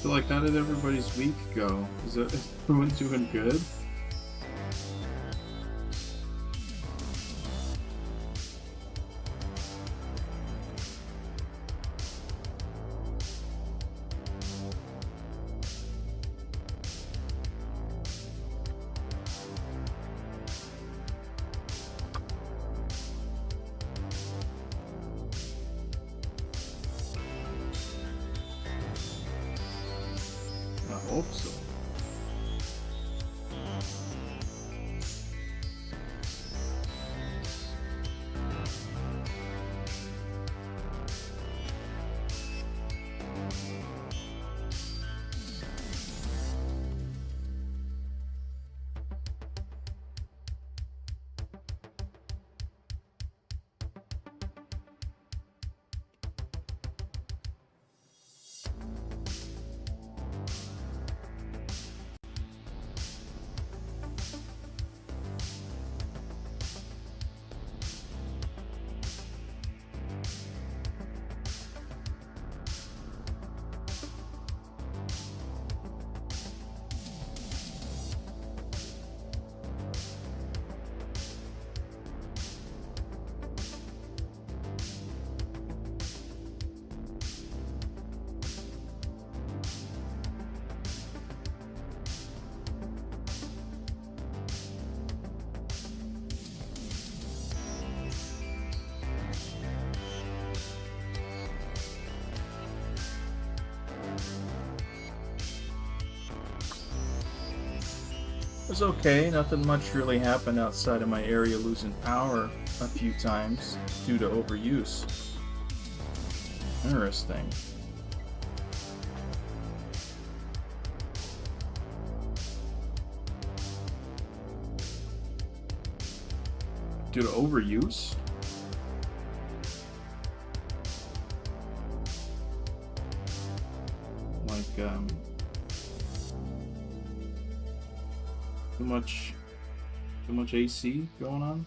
So, like, how did everybody's week go? Is everyone doing good? I hope so. It was okay, nothing much really happened outside of my area losing power a few times due to overuse. Interesting. Due to overuse? Like, too much AC going on?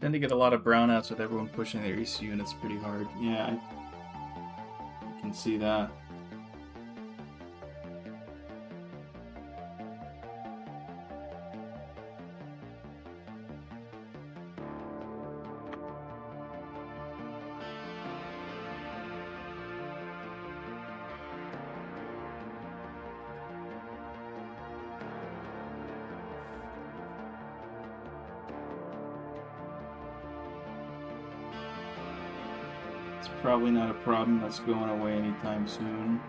Tend to get a lot of brownouts with everyone pushing their AC units pretty hard. Yeah, I can see that. It's probably not a problem that's going away anytime soon.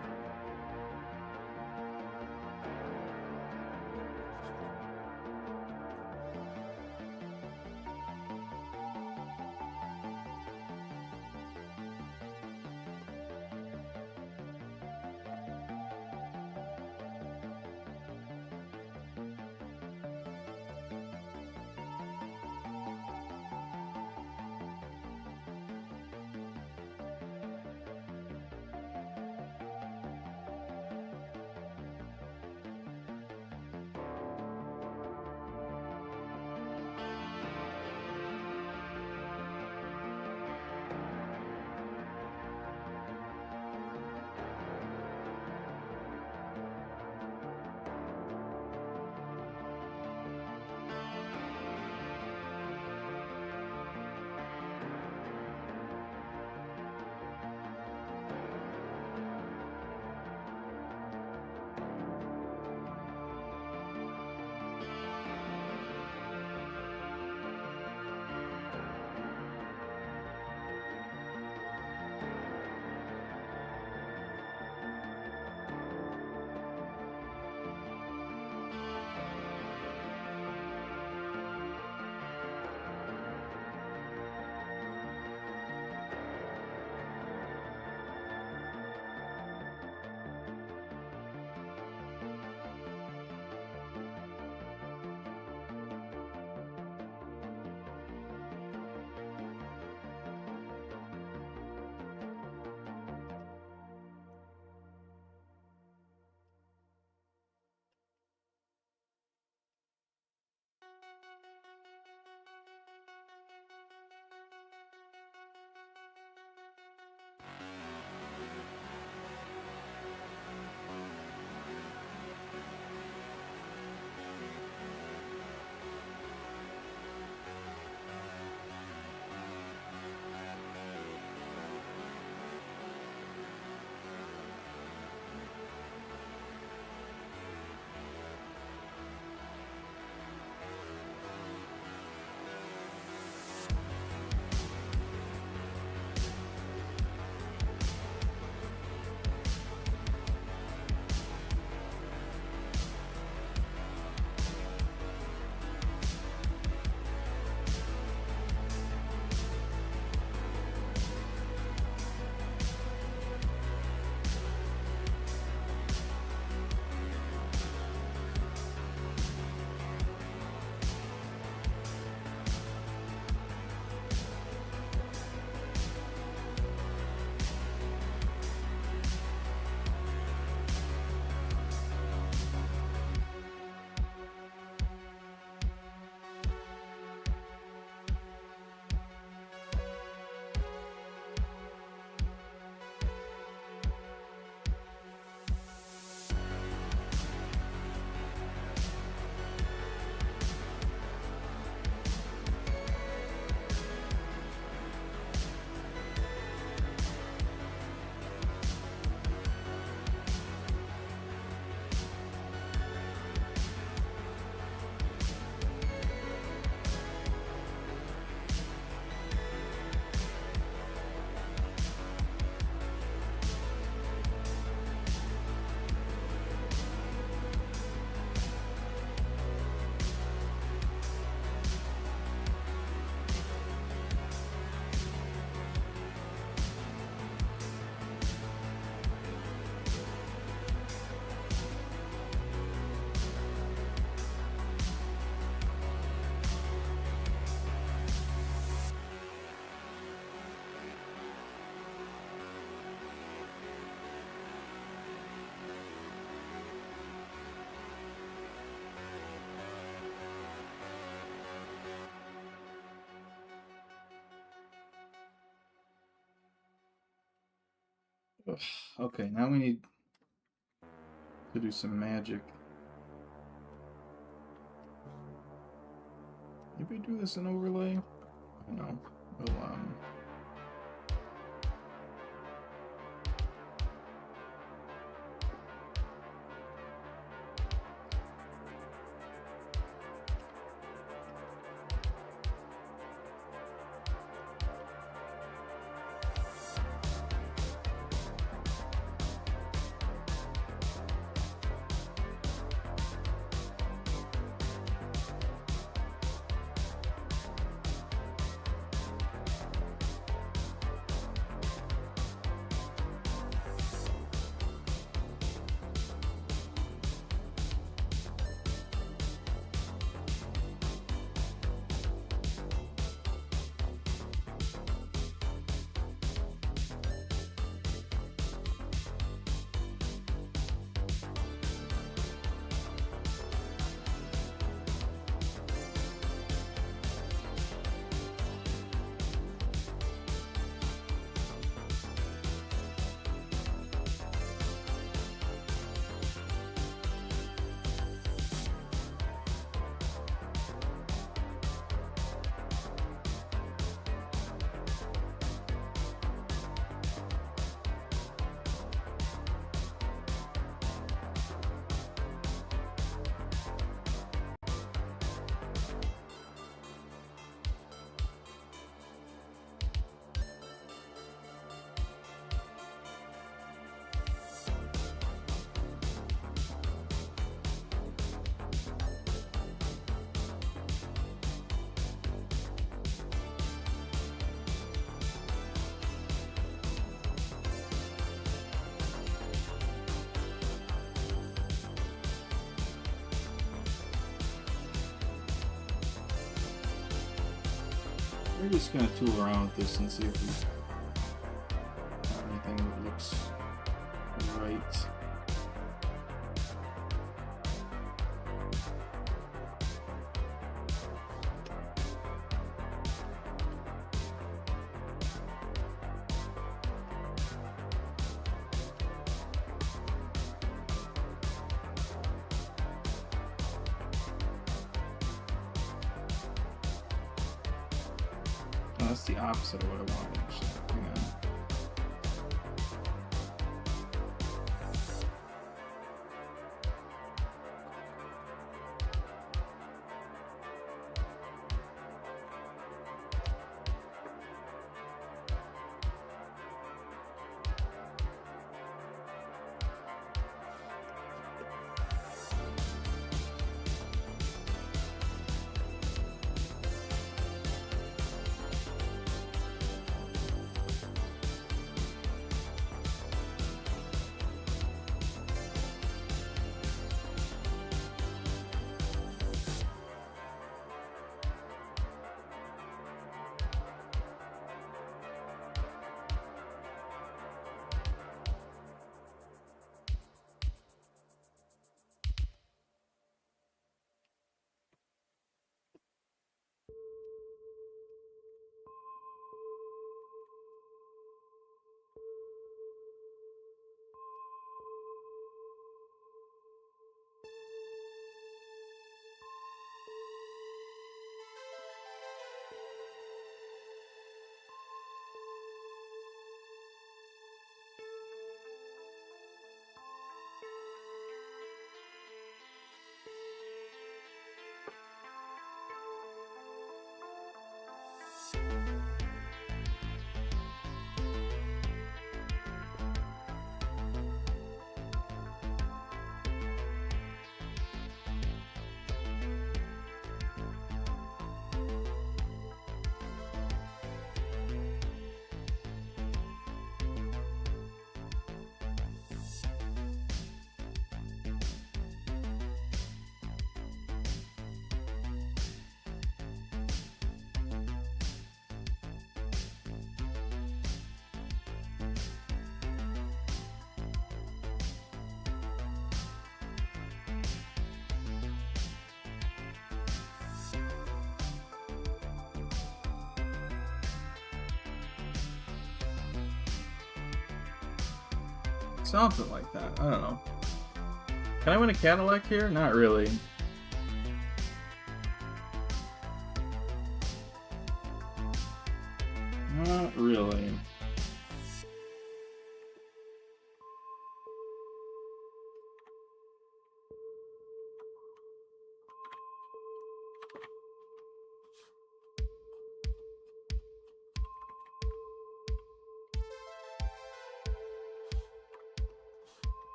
Ugh. Okay, now we need to do some magic. Did we do this in overlay? I don't know. We'll, we're just gonna tool around with this and see if we have anything that looks right. That's the opposite of what I wanted, actually. Hang on. Something like that. I don't know. Can I win a Cadillac here? Not really. Not really.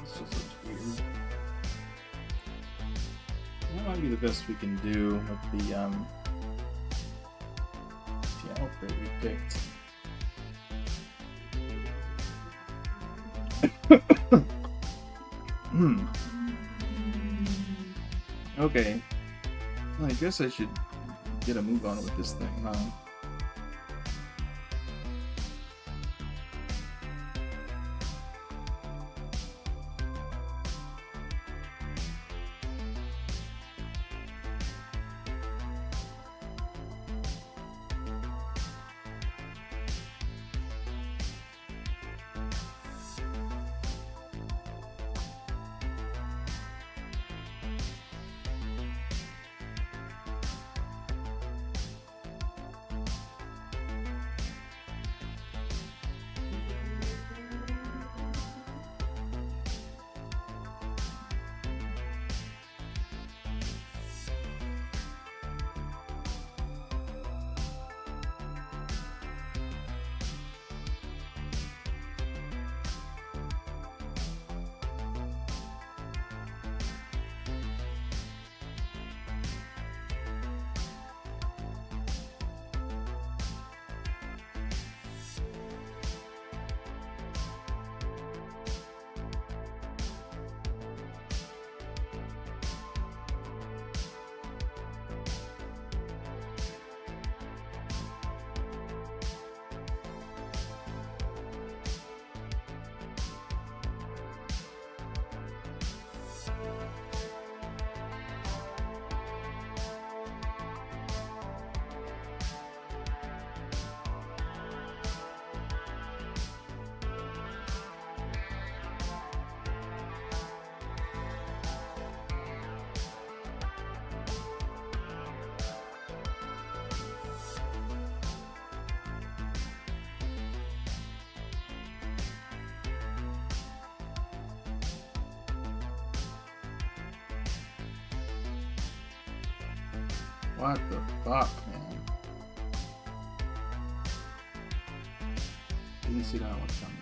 This just looks weird. That might be the best we can do with the outfit we picked. Okay. Well, I guess I should get a move on with this thing, huh? What the fuck, man? Didn't see that one coming.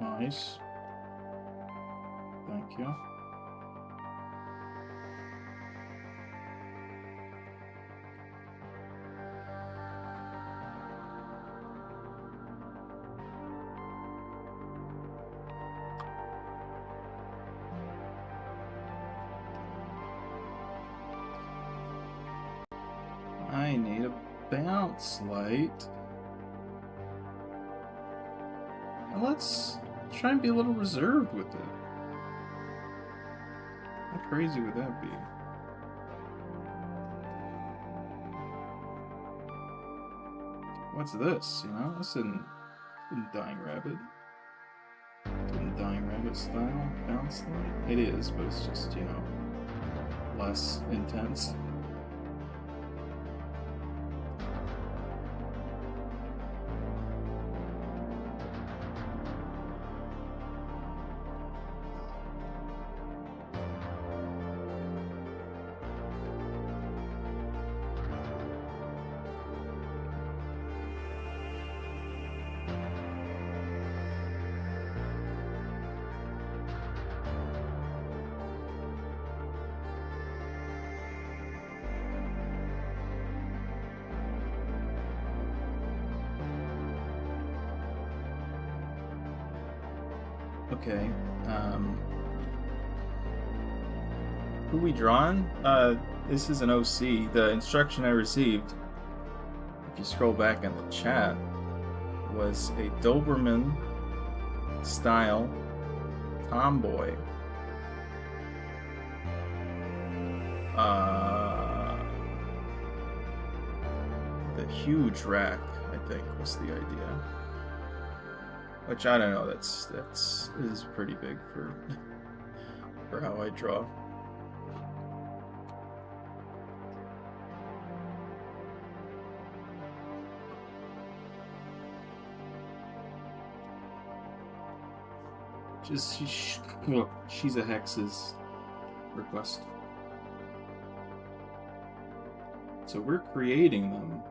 Nice. Thank you. I need a bounce light. And let's try and be a little reserved with it. How crazy would that be? What's this? You know, this isn't Dying Rabbit. Isn't Dying Rabbit style bounce light? It is, but it's just, you know, less intense. Okay, who we drawn? This is an OC. The instruction I received, if you scroll back in the chat, was a Doberman style tomboy. The huge rack, I think, was the idea. Which I don't know. That's is pretty big for how I draw. Just she's a Hex's request. So we're creating them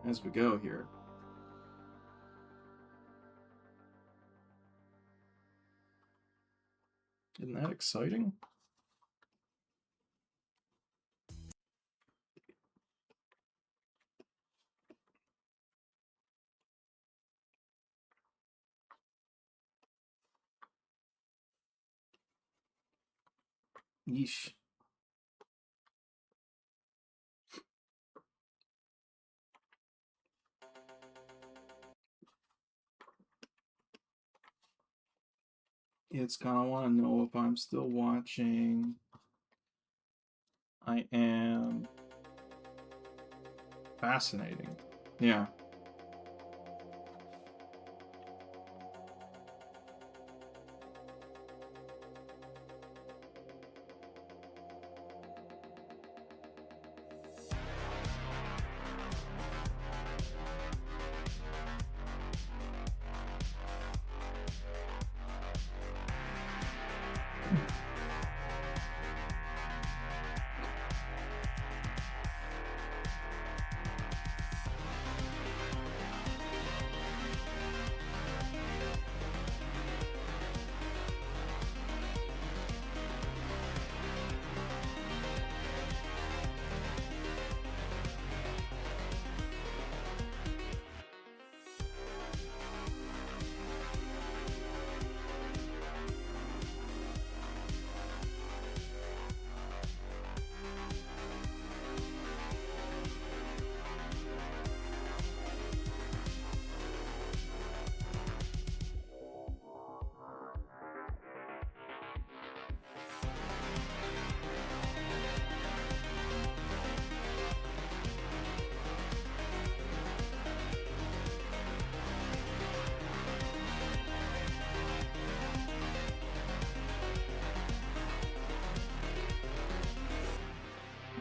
as we go here. Isn't that exciting? Yeesh. It's gonna want to know if I'm still watching. I am. Fascinating. Yeah.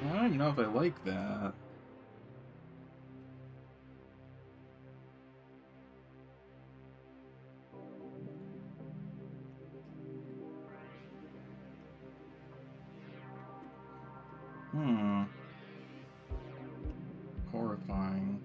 I don't even know if I like that. Horrifying.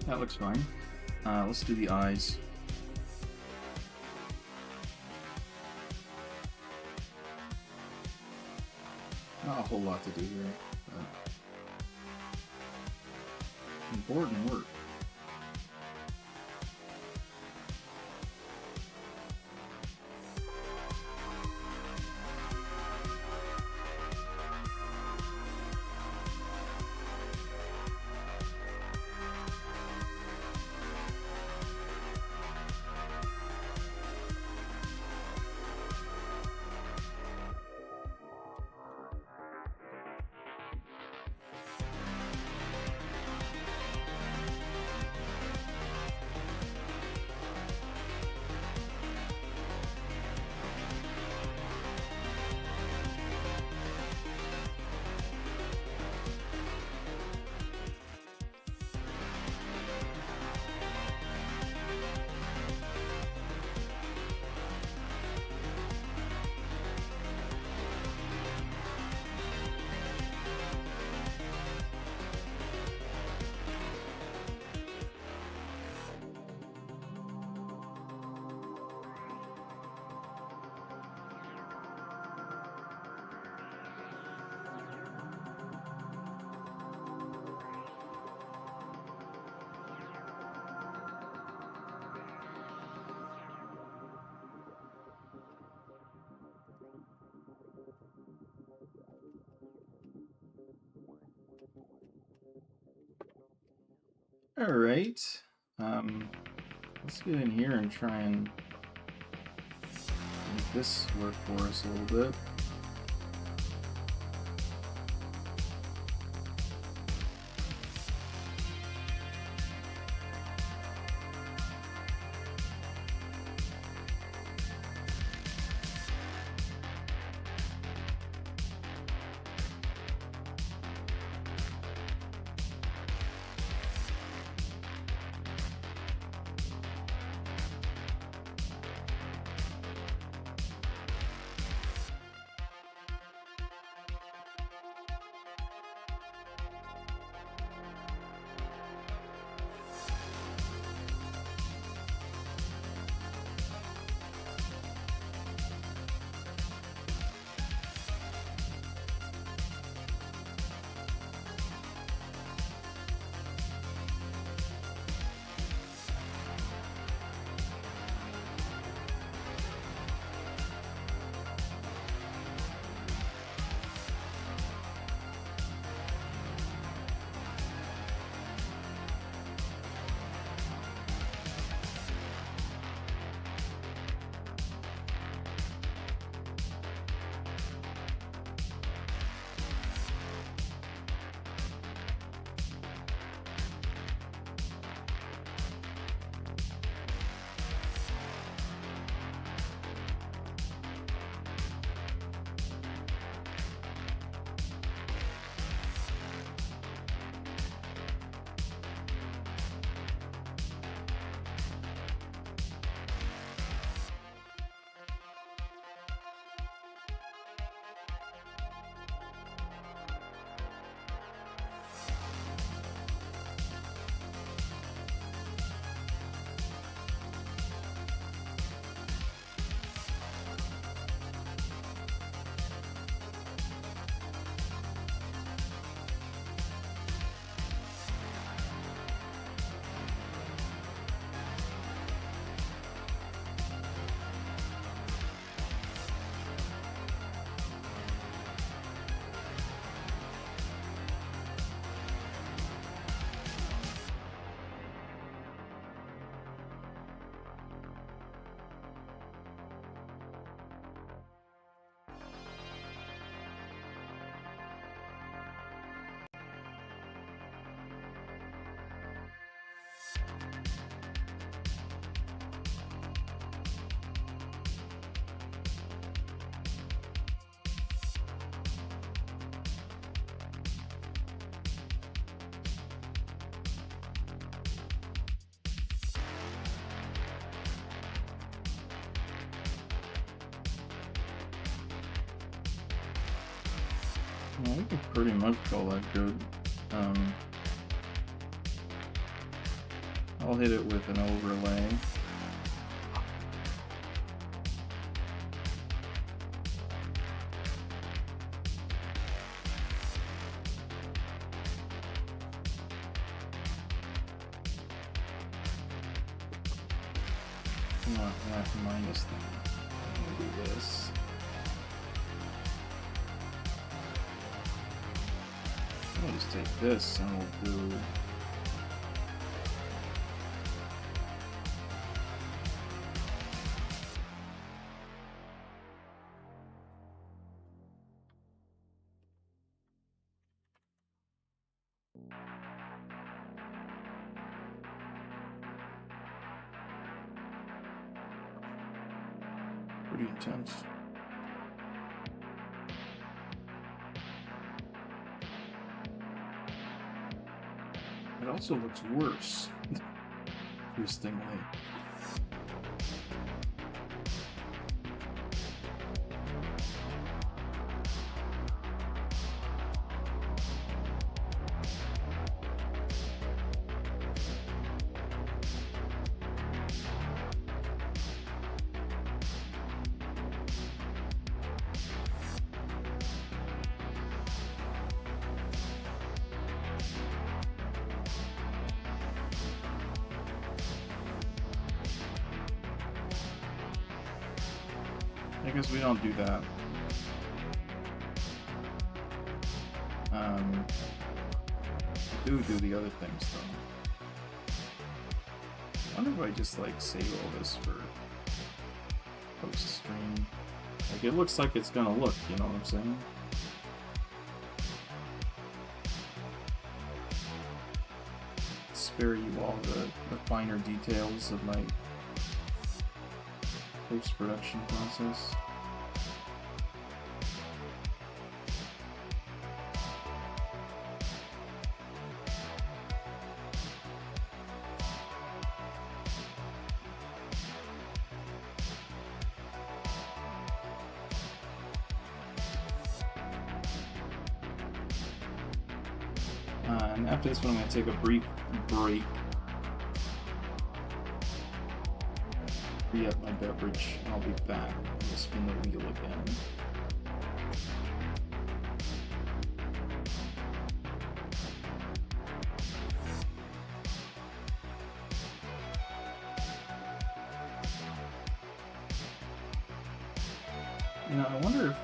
that looks fine. Let's do the eyes. Not a whole lot to do here, but important work. All right, let's get in here and try and make this work for us a little bit. Well, we can pretty much call that good. I'll hit it with an overlay. I want that minus that. I'm gonna do this. I'll just take this and we'll do pretty intense. It also looks worse, interestingly. I guess we don't do that. I do the other things though. I wonder if I just like save all this for post stream. Like it looks like it's gonna look, you know what I'm saying? Spare you all the finer details of my post-production process. And after this one, I'm going to take a brief break. Re-up my beverage, and I'll be back. We'll spin the wheel again. You know, I wonder if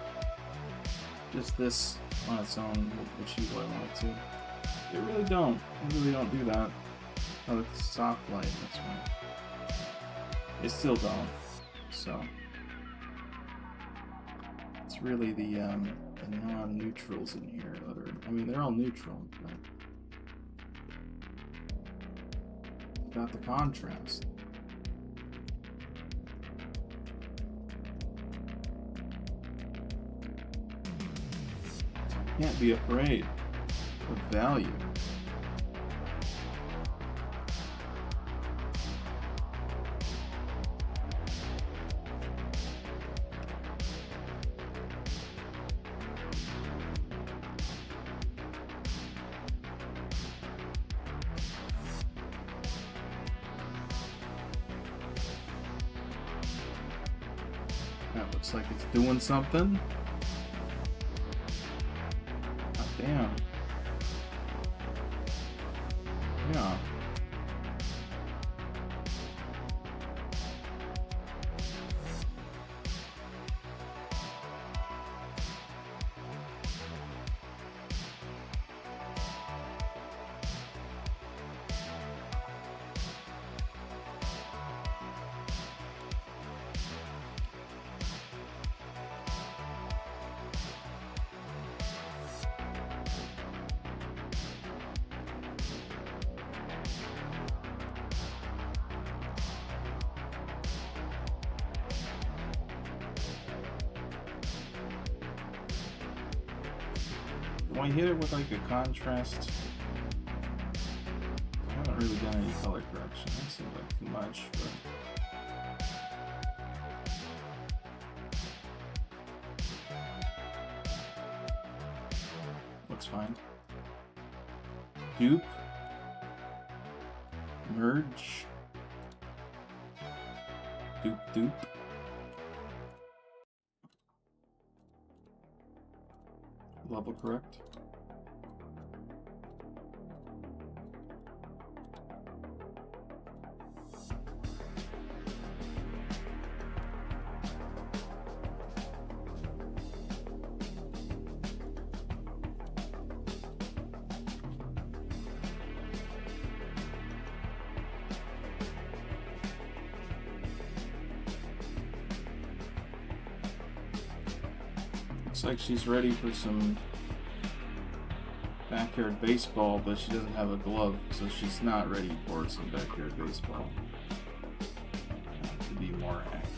just this on its own would achieve what I want it to. They really don't. They really don't do that. Oh, it's soft light, that's right. They still don't. So it's really the non-neutrals in here that are, I mean, they're all neutral, but got the contrast. Can't be afraid of value. That looks like it's doing something. God damn. Yeah. Do I hit it with like a contrast? I haven't really done any color correction. That seems like too much, but looks fine. Dupe. Merge. Doop doop. Level correct. Looks like she's ready for some backyard baseball, but she doesn't have a glove, so she's not ready for some backyard baseball. To be more accurate.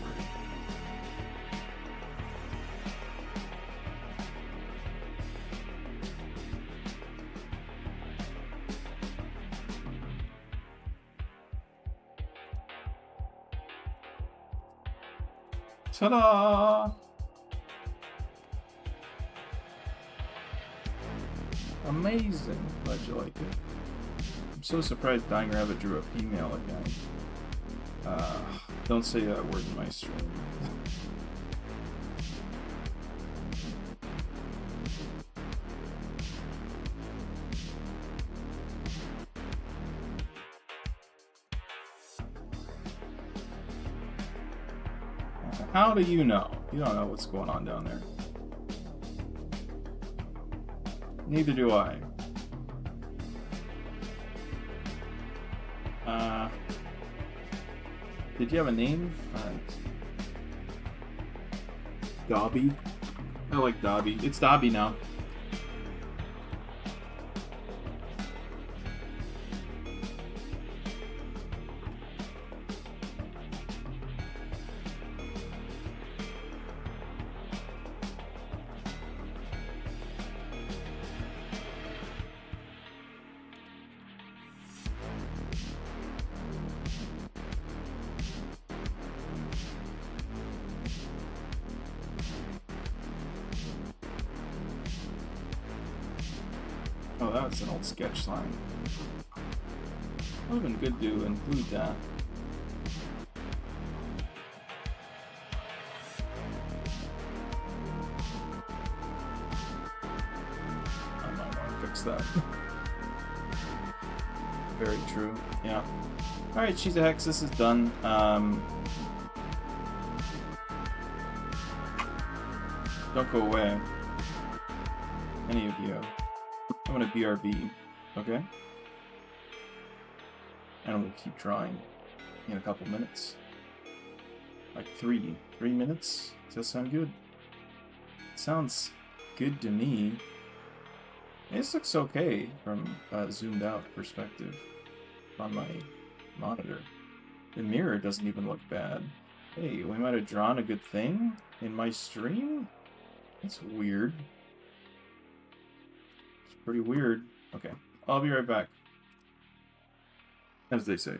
Ta-da! Amazing. Glad you like it. I'm so surprised Dying Rabbit drew a female again. Don't say that word in my stream. How do you know? You don't know what's going on down there. Neither do I. Did you have a name? Dobby? I like Dobby. It's Dobby now. Oh, that's an old sketch line. Would have been good to include that. I might want to fix that. Very true, yeah. Alright, she's a hex, this is done. Don't go away. Any of you. I'm gonna BRB, okay? And we'll keep trying in a couple minutes. Like 3 minutes? Does that sound good? Sounds good to me. This looks okay from a zoomed out perspective on my monitor. The mirror doesn't even look bad. Hey, we might have drawn a good thing in my stream? That's weird. Pretty weird. Okay, I'll be right back. As they say.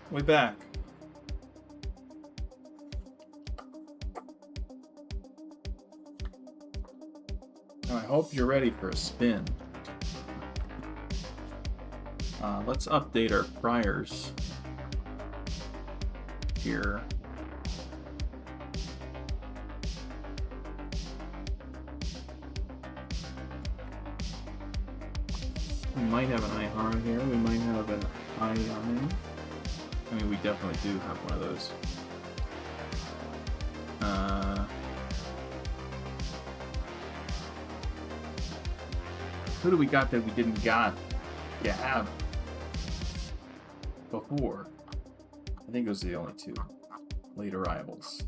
We're back. Now, I hope you're ready for a spin. Let's update our priors here. We might have an Ihara here. We might have an Ion. I mean, we definitely do have one of those. Who do we got that we didn't have before? I think those are the only two late arrivals.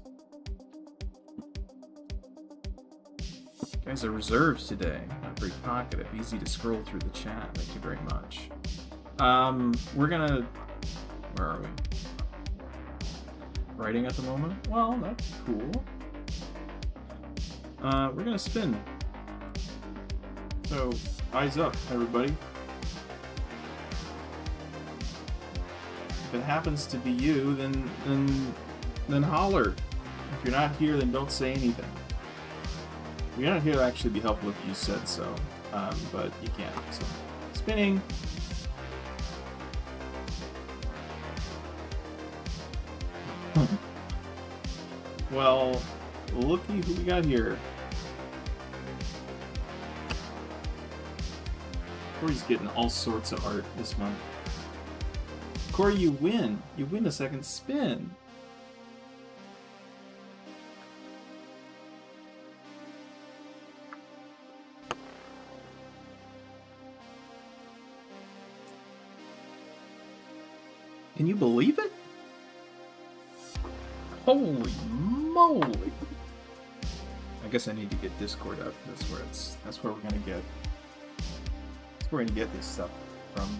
You guys are reserves today. Not very talkative. Easy to scroll through the chat. Thank you very much. We're gonna... Where are we? Writing at the moment? Well, that's cool. We're gonna spin. So, eyes up, everybody. If it happens to be you, then holler. If you're not here, then don't say anything. If you're not here, it'll actually be helpful if you said so, but you can't. So, spinning. Well, looky who we got here. Corey's getting all sorts of art this month. Corey, you win. You win a second spin. Can you believe it? Holy moly! I guess I need to get Discord up. That's where we're gonna get. That's where we're gonna get this stuff from.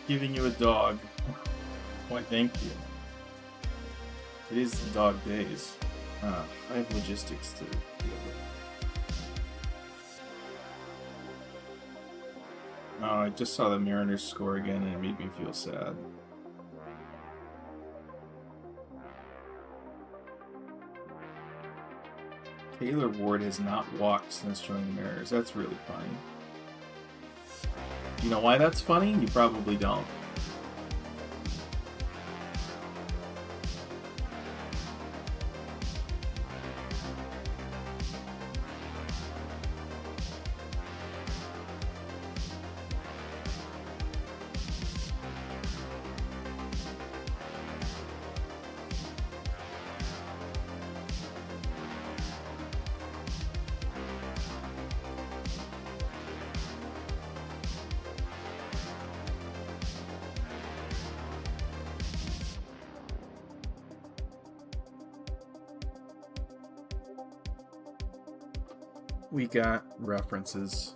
Giving you a dog. Why, thank you. It is the dog days. I have logistics to deal with. Oh, I just saw the Mariners score again and it made me feel sad. Taylor Ward has not walked since joining the Mariners. That's really funny. You know why that's funny? You probably don't. We got references.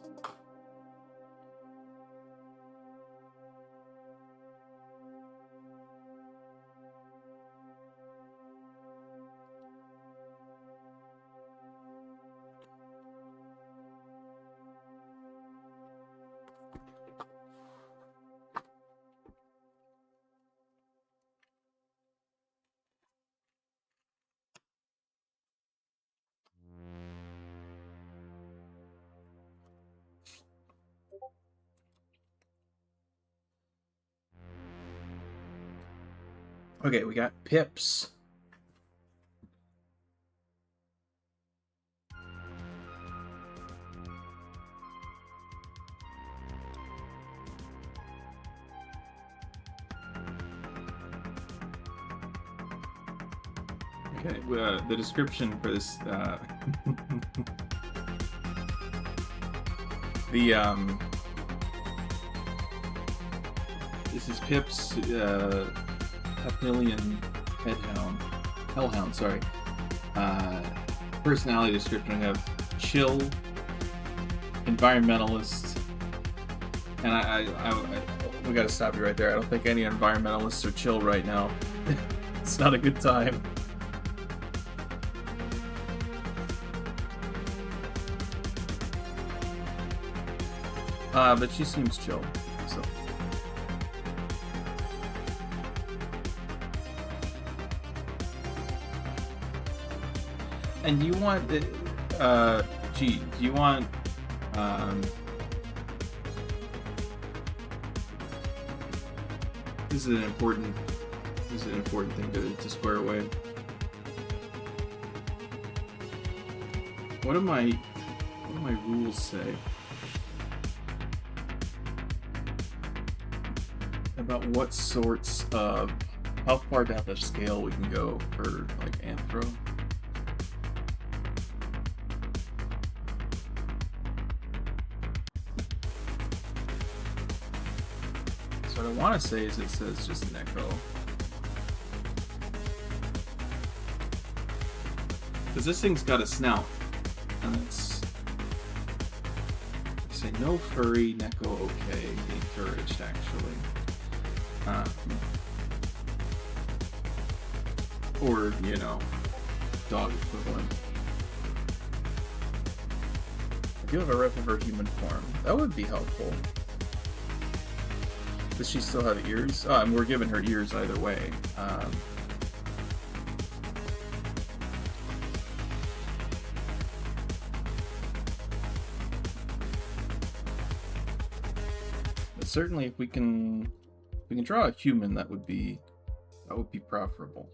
Okay, we got pips. Okay, the description for this, this is Pip's, Papillion Hellhound, sorry. Personality description, I have chill, environmentalist, and I we gotta stop you right there. I don't think any environmentalists are chill right now. It's not a good time. But she seems chill, so. And do you want, do you want, this is an important thing to square away. What do my rules say about what sorts of, how far down the scale we can go for like anthro? So what I want to say is it says just neko. Because this thing's got a snout, and it's, say no furry, neko okay, encouraged actually. Or, you know, dog equivalent. I do have a rep of her human form. That would be helpful. Does she still have ears? Oh, and we're giving her ears either way. But certainly, if we can draw a human, that would be preferable.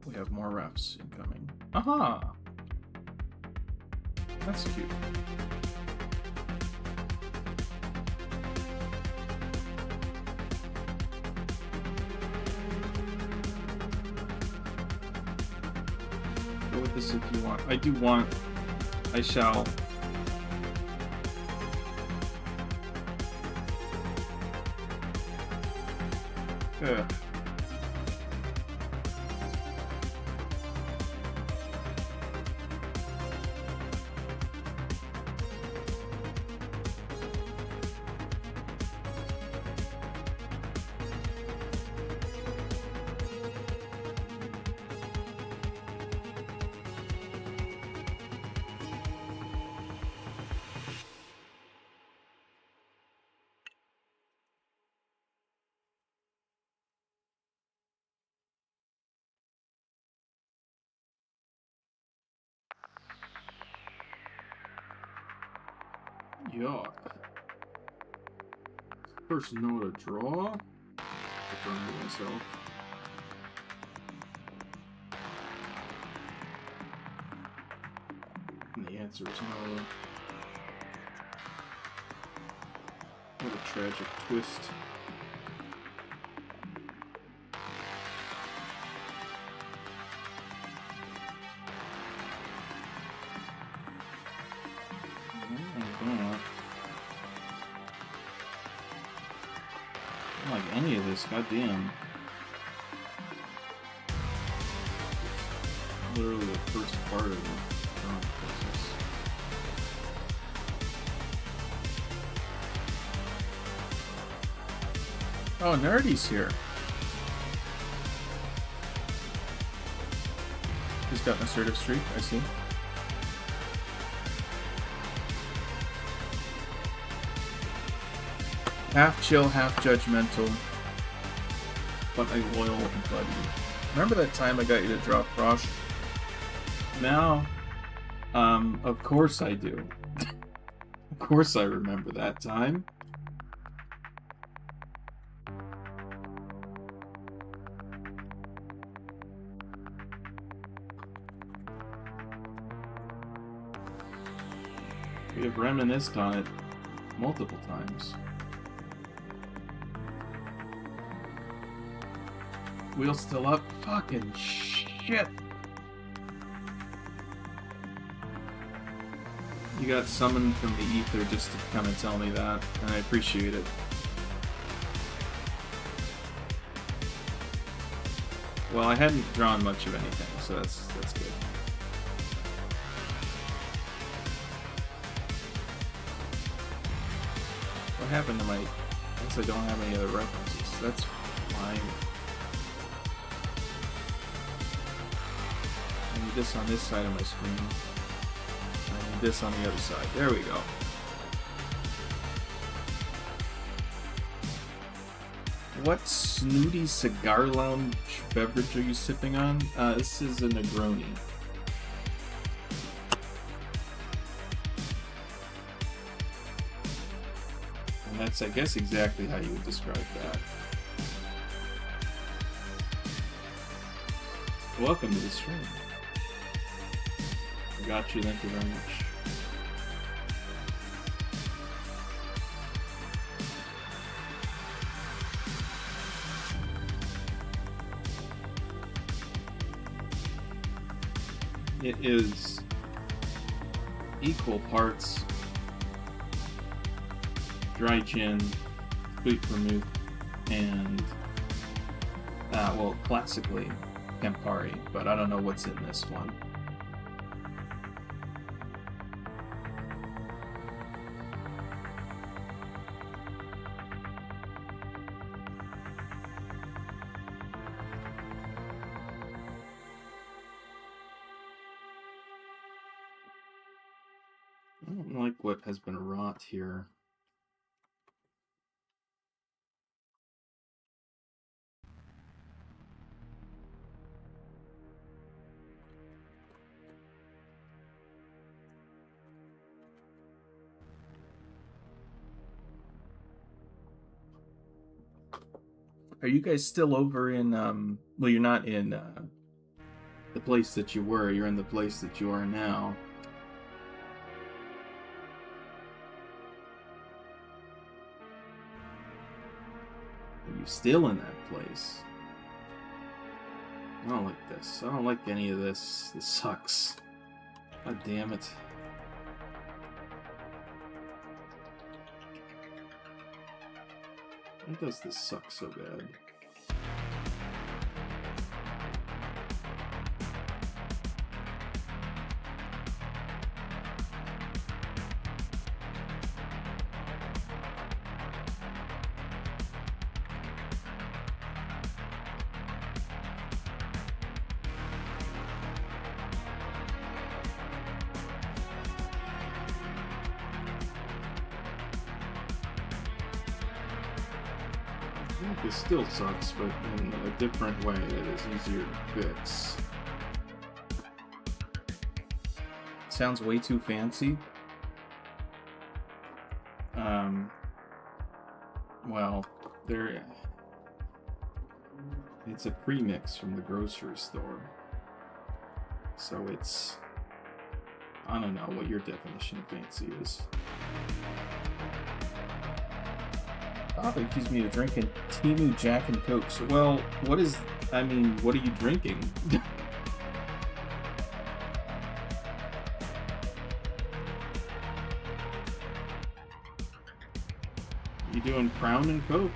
We have more refs incoming. Aha! That's cute. Go with this if you want. I do want. I shall. Ugh. Yuck. First know to draw. To draw myself. And the answer is no. What a tragic twist. Any of this, goddamn. first part of the drawing process. Oh, Nerdy's here. He's got an assertive streak, I see. Half chill, half judgmental, but a loyal buddy. Remember that time I got you to draw Frosh? Now, of course I do. Of course I remember that time. We have reminisced on it multiple times. Wheel still up? Fucking shit! You got summoned from the ether just to come and tell me that, and I appreciate it. Well, I hadn't drawn much of anything, so that's good. What happened to my... I guess I don't have any other references. That's fine. I need this on this side of my screen. I need this on the other side. There we go. What snooty cigar lounge beverage are you sipping on? This is a Negroni. And that's, I guess, exactly how you would describe that. Welcome to the stream. I got you, thank you very much. It is equal parts dry gin, sweet vermouth, and well, classically Campari, but I don't know what's in this one. I don't like what has been wrought here. Are you guys still over in, well, you're not in the place that you were, you're in the place that you are now. Are you still in that place? I don't like this. I don't like any of this. This sucks. God damn it. Why does this suck so bad? It still sucks, but in a different way that is easier to fix. Sounds way too fancy. Well, it's a premix from the grocery store. So it's, I don't know what your definition of fancy is. Father accused me of drinking Timu Jack and Coke. So, well, what is... I mean, what are you drinking? You doing Crown and Coke?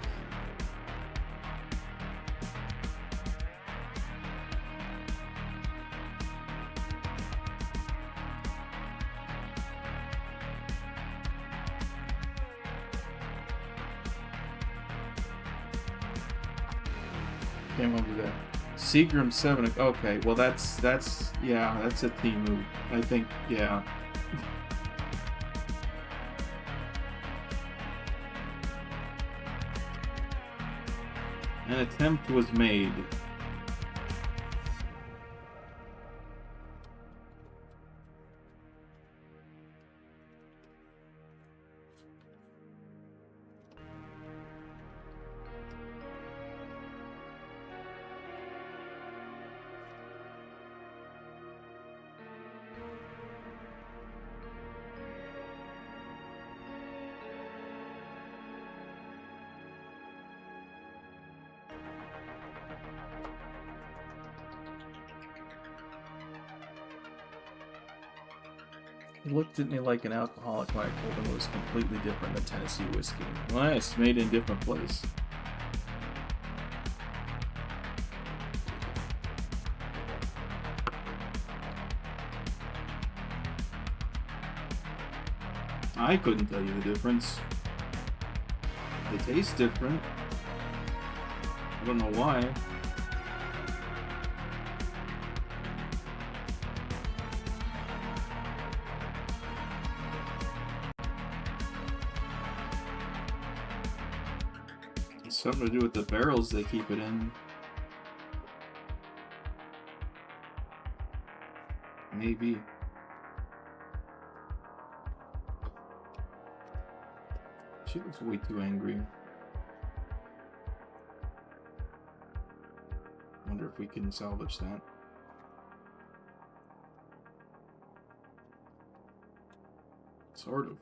Came home to that. Seagram 7. Okay, well that's a Timu. I think, yeah. An attempt was made. He looked at me like an alcoholic when I told him it was completely different than Tennessee whiskey. Well, it's made in a different place. I couldn't tell you the difference. They taste different. I don't know why. Something to do with the barrels they keep it in. Maybe. She looks way too angry. Wonder if we can salvage that. Sort of.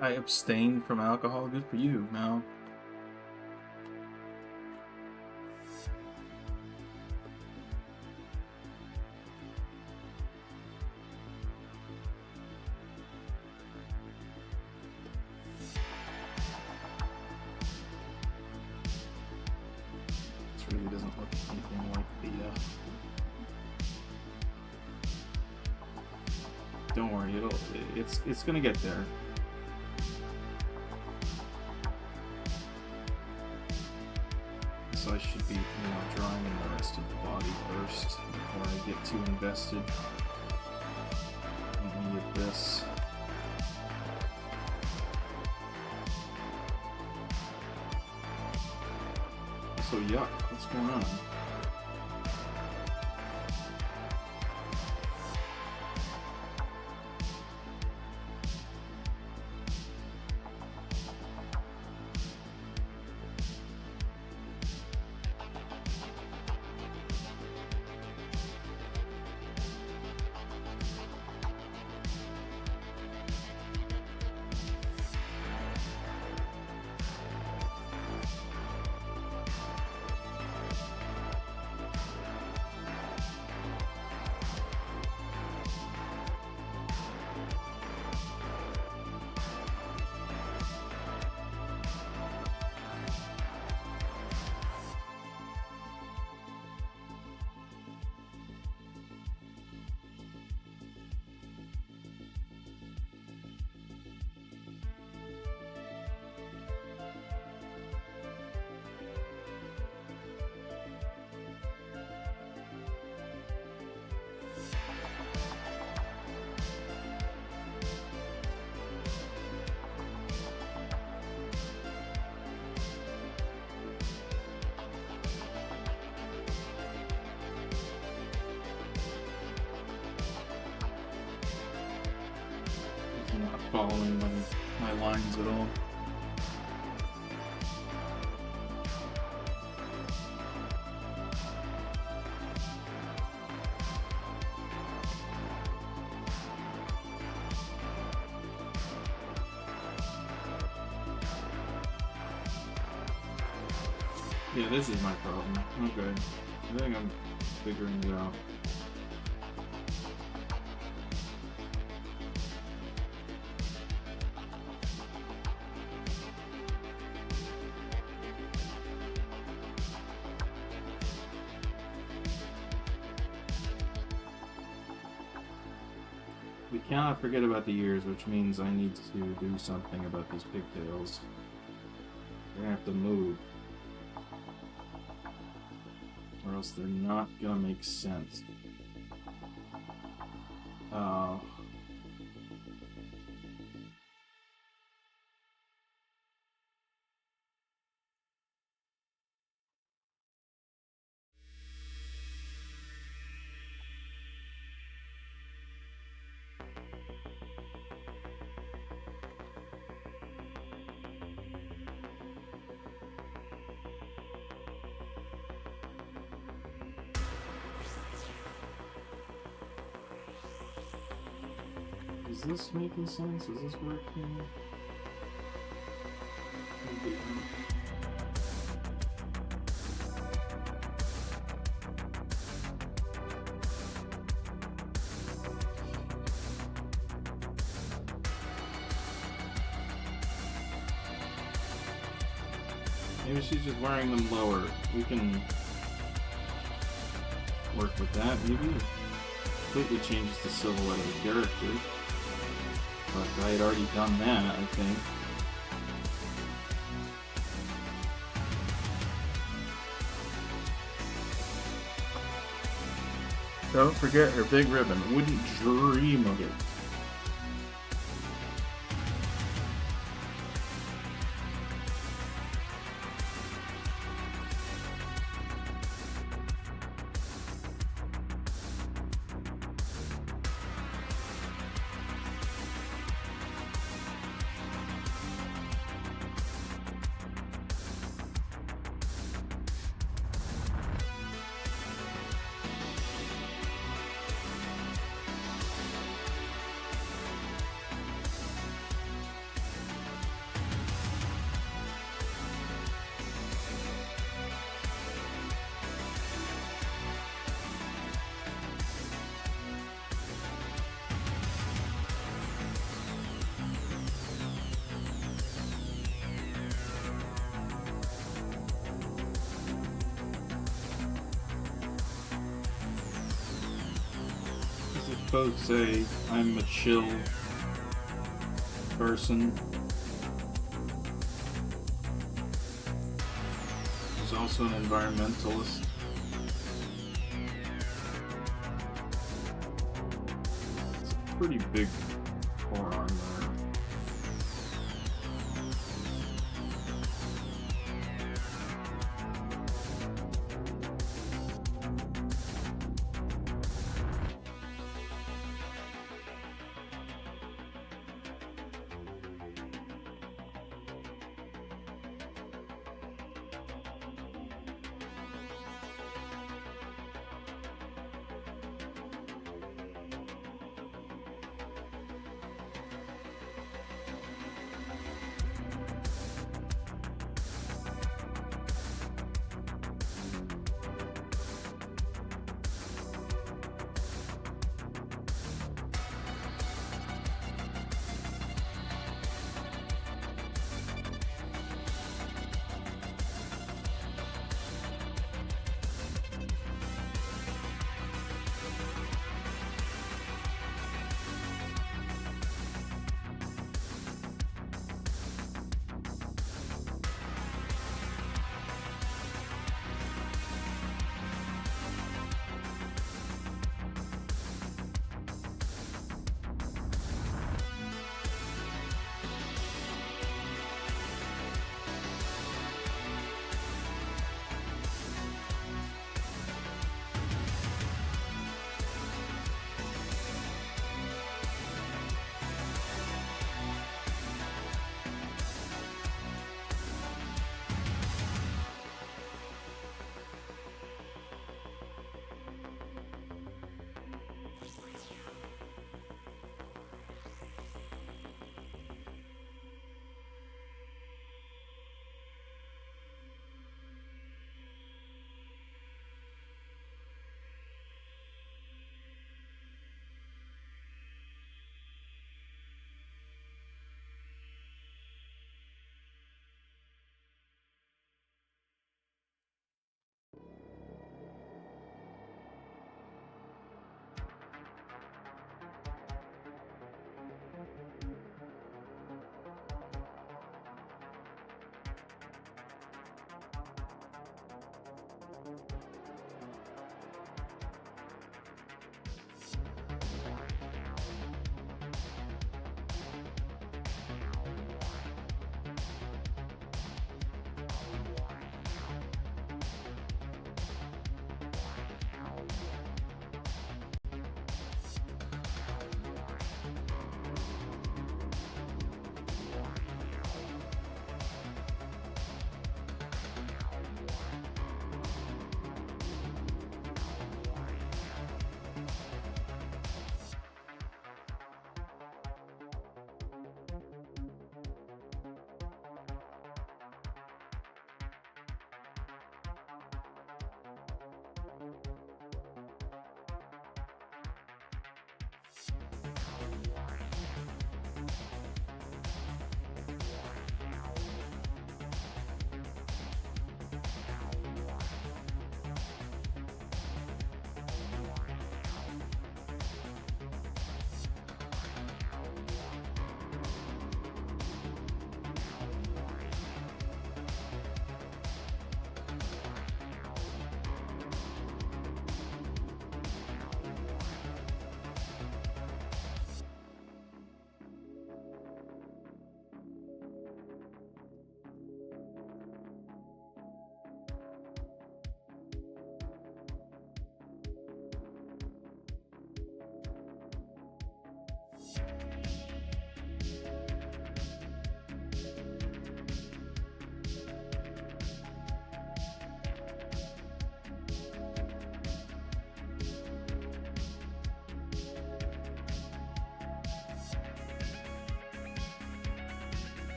I abstained from alcohol. Good for you, Mal. This really doesn't look anything like the. Don't worry, it's gonna get there. So I should be, drawing in the rest of the body first before I get too invested in any of this. So yuck, what's going on? Following my lines at all. Yeah, this is my problem. Okay. I think I'm figuring it out. cannot forget about the ears, which means I need to do something about these pigtails. They're gonna have to move. Or else they're not gonna make sense. Is this making sense? Is this working? Maybe not. Maybe she's just wearing them lower. We can work with that, maybe. Completely changes the silhouette of the character. But I had already done that, I think. Don't forget her big ribbon. Wouldn't dream of it. Both say I'm a chill person who's also an environmentalist. It's a pretty big forearm there.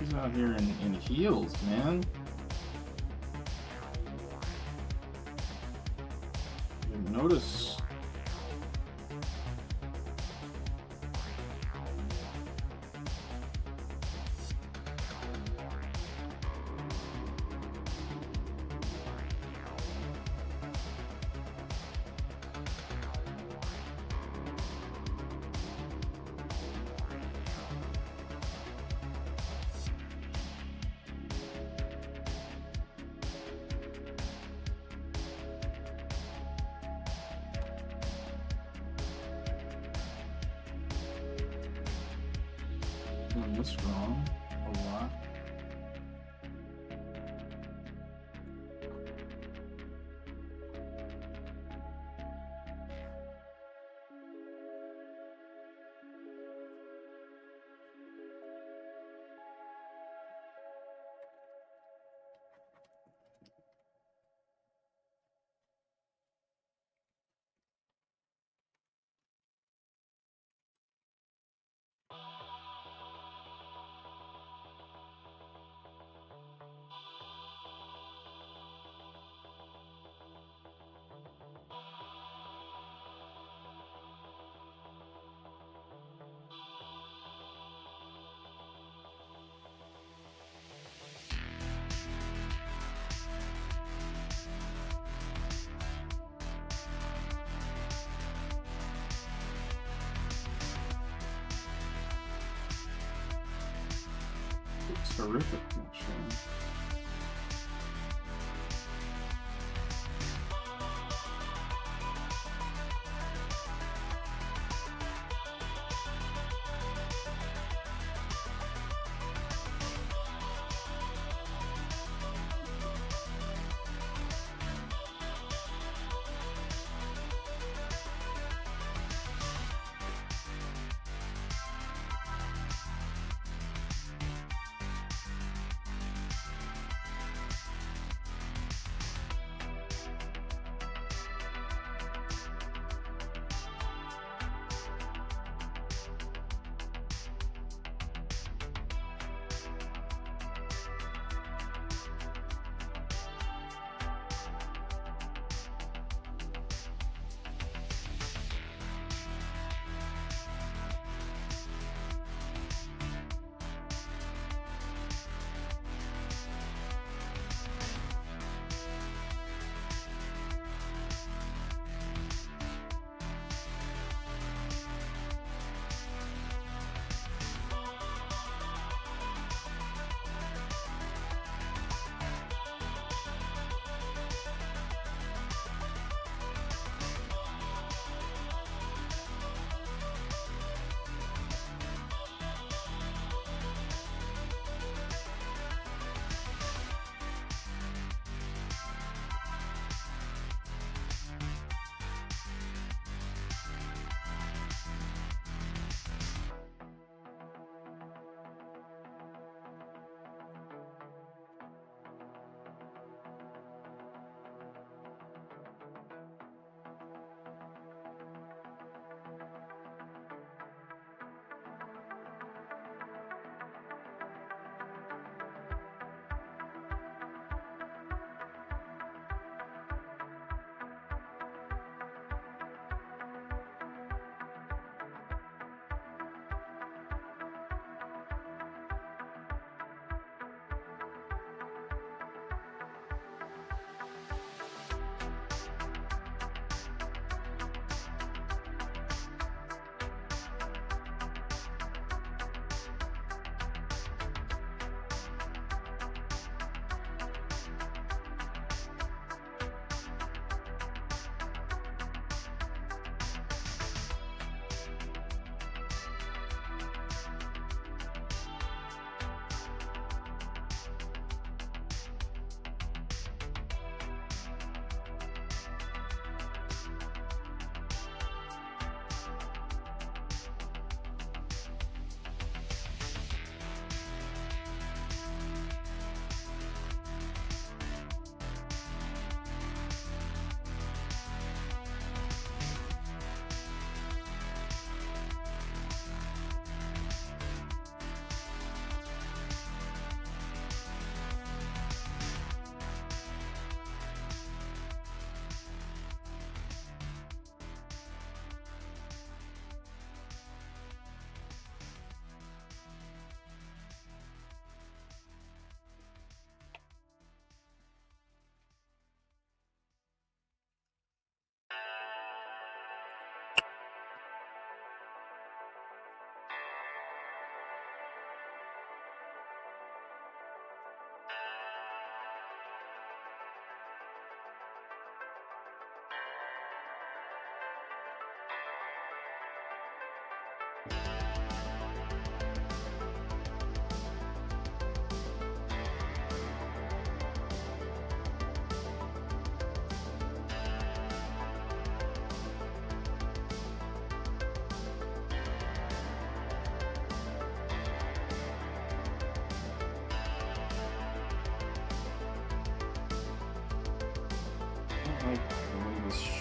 He's out here in heels, man. You notice. Doing this wrong a lot. It's horrific, actually.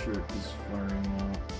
shirt is flaring out.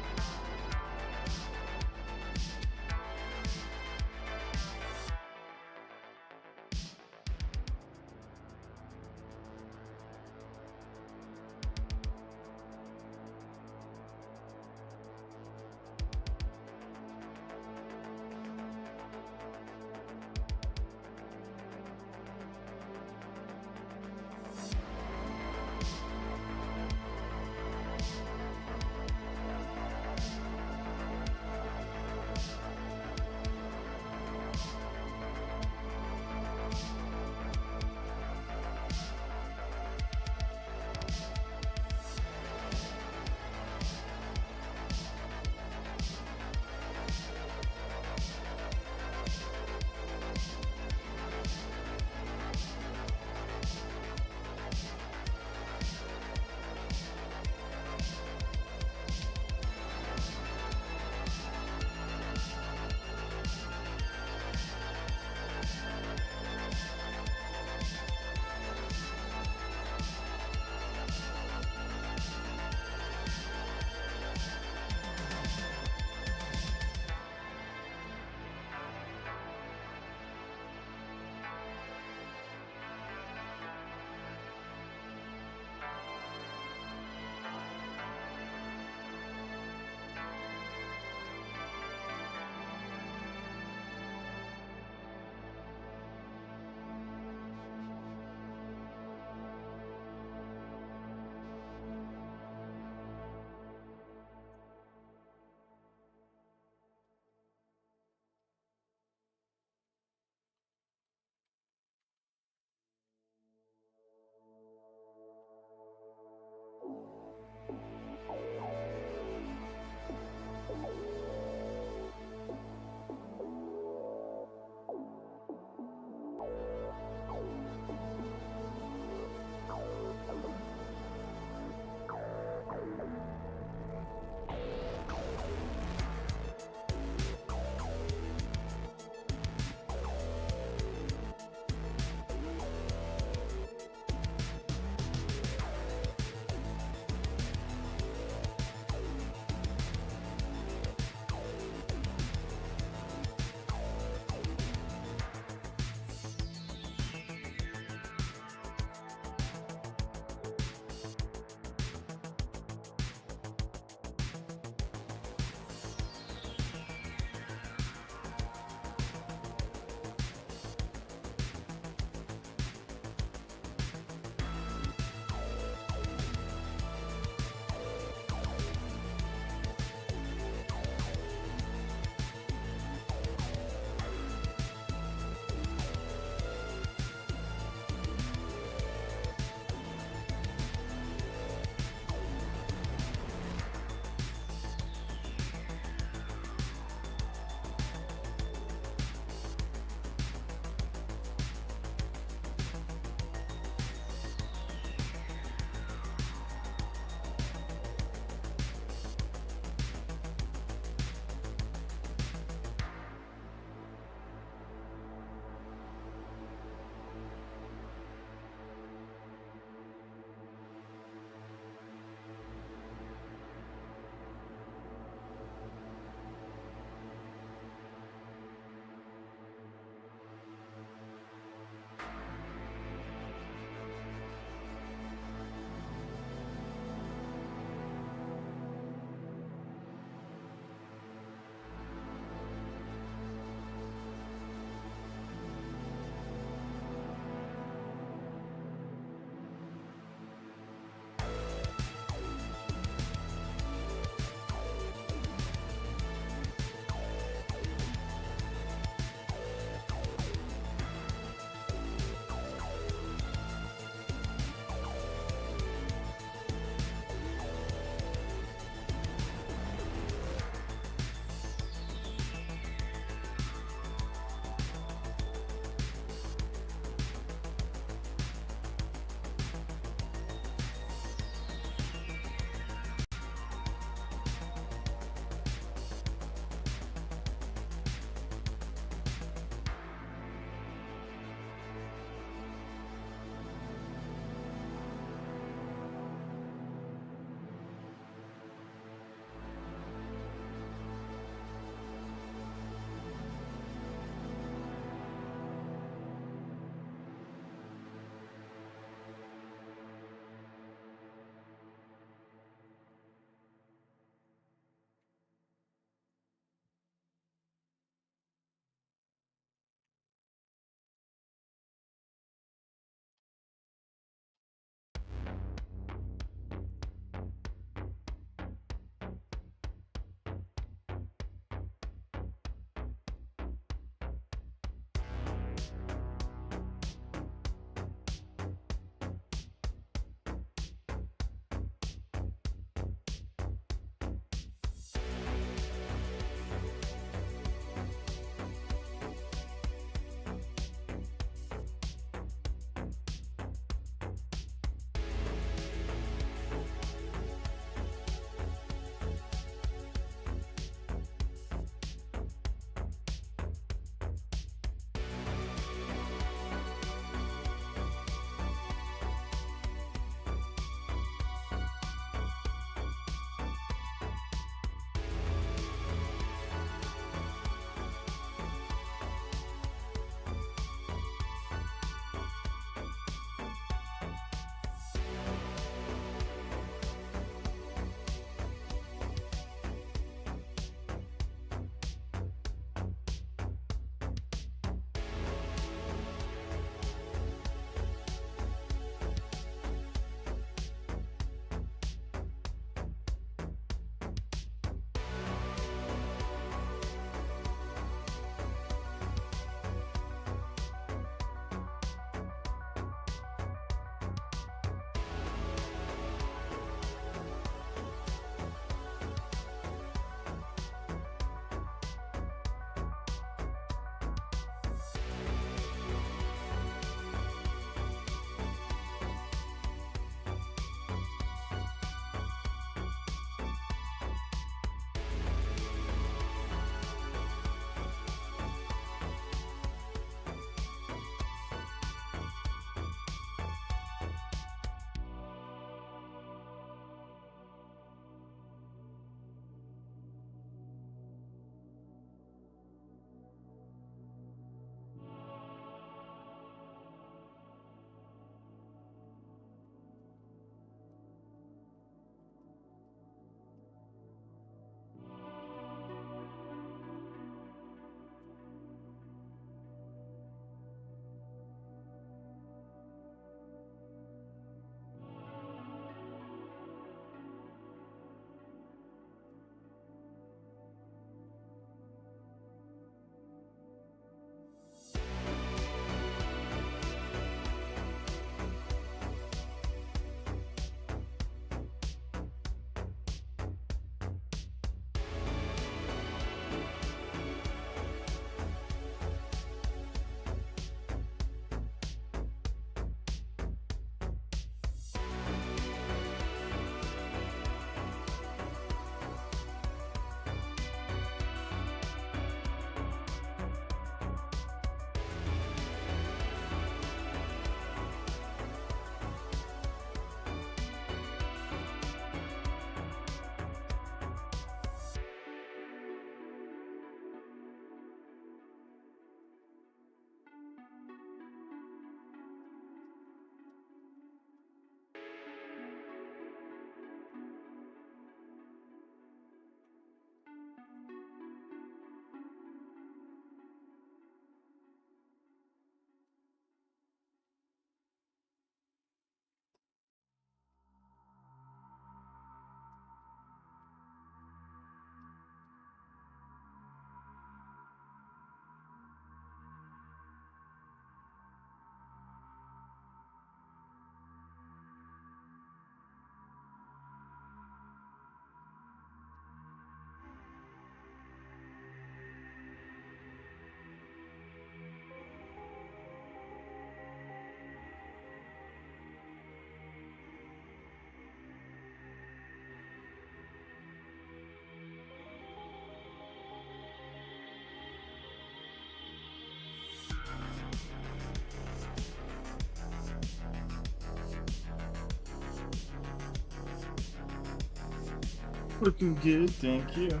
Looking good, thank you.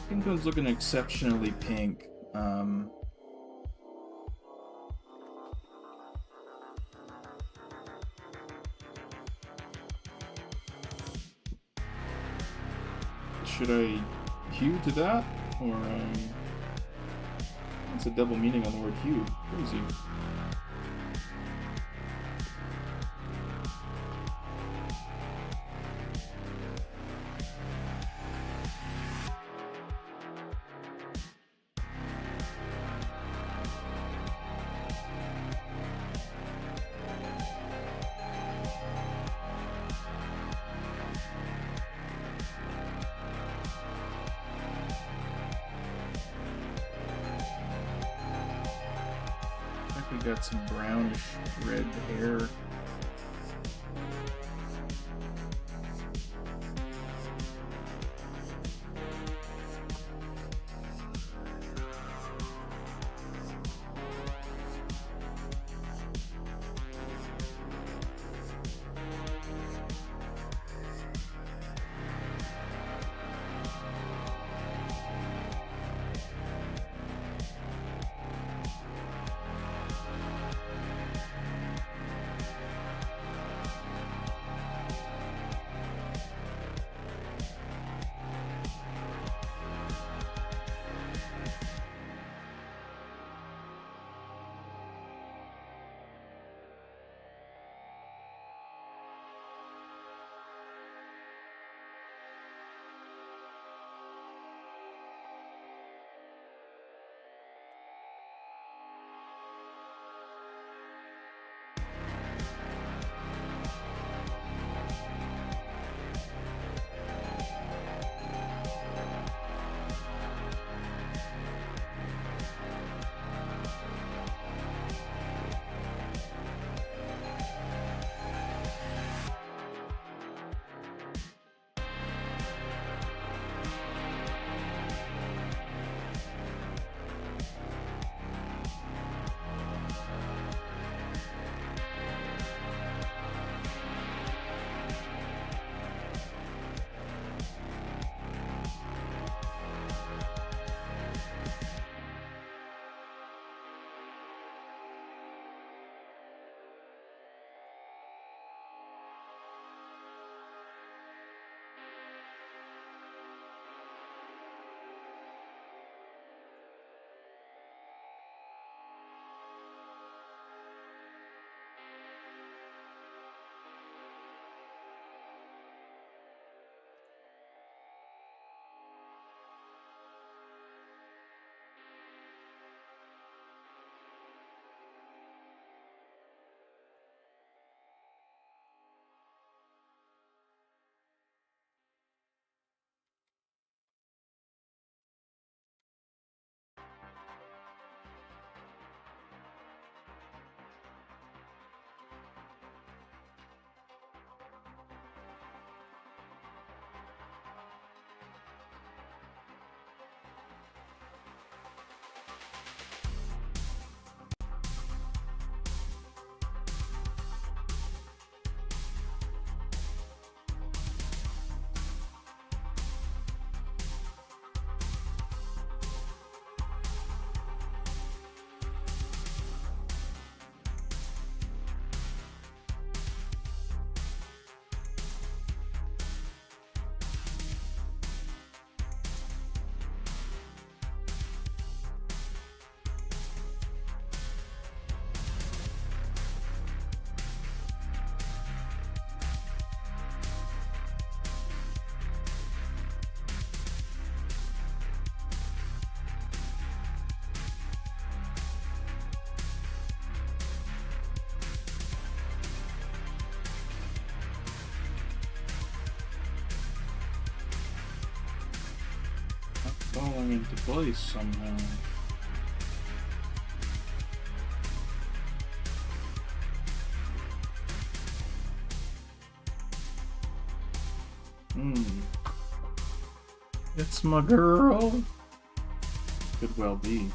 Pink one's looking exceptionally pink. Should I hue to that? Or, it's a double meaning on the word hue. Crazy. We got some brownish red hair. falling into place somehow. It's my girl. Could well be.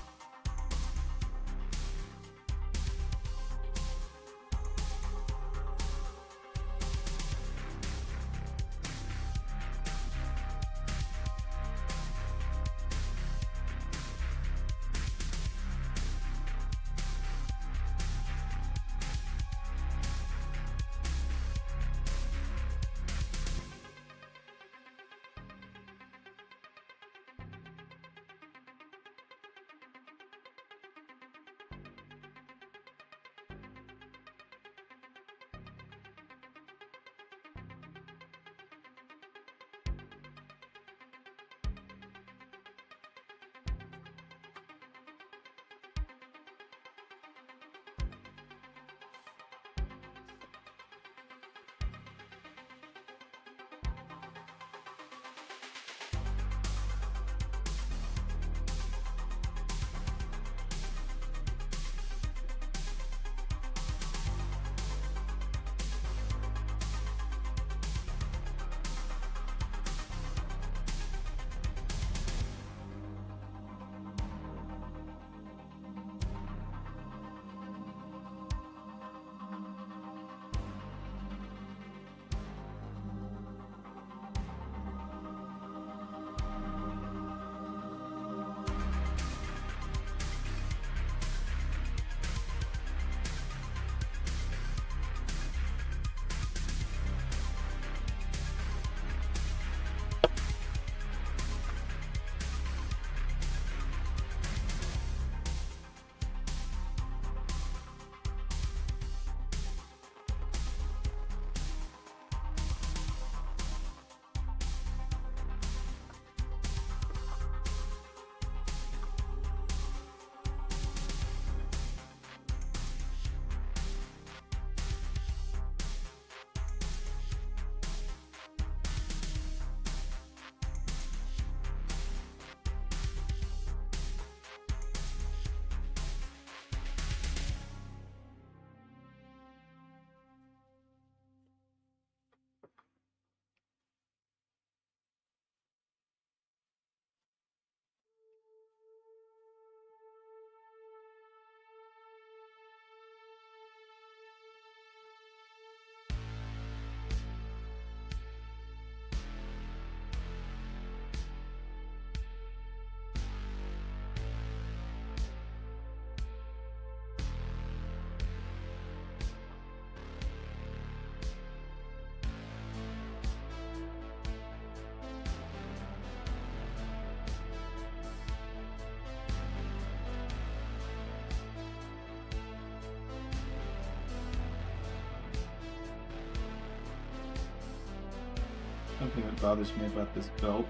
Something that bothers me about this belt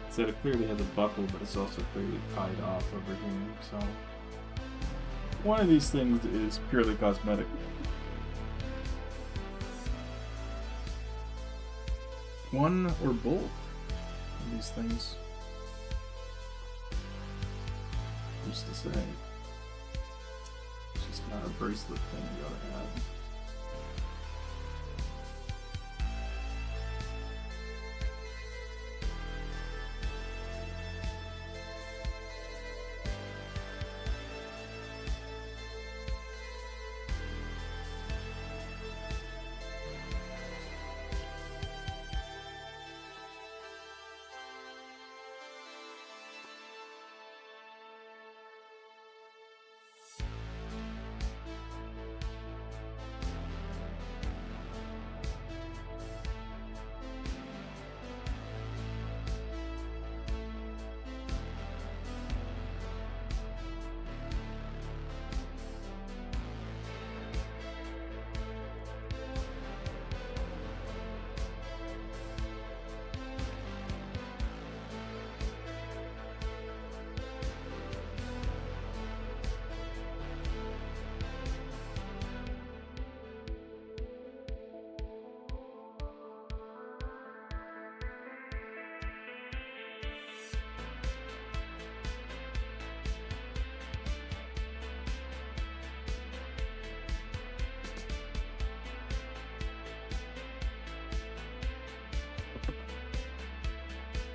is that it clearly has a buckle, but it's also clearly tied off over here, so one of these things is purely cosmetic. One or both of these things. Who's to say? It's just not a bracelet thing you gotta have.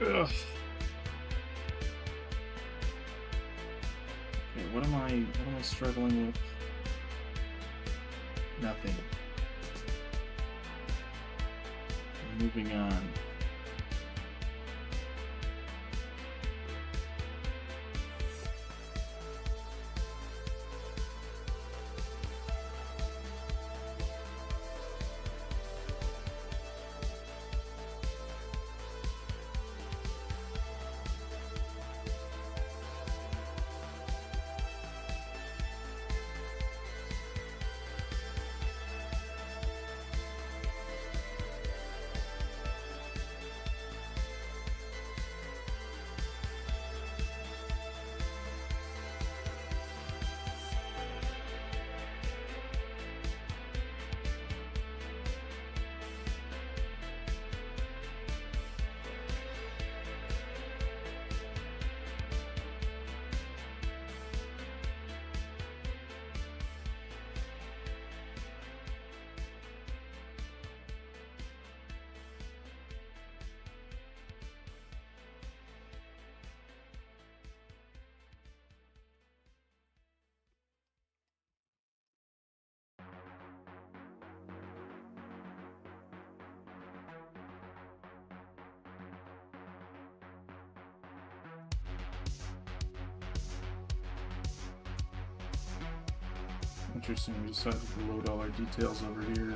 Ugh. Okay, what am I struggling with? Nothing. Moving on. Interesting, we decided to load all our details over here.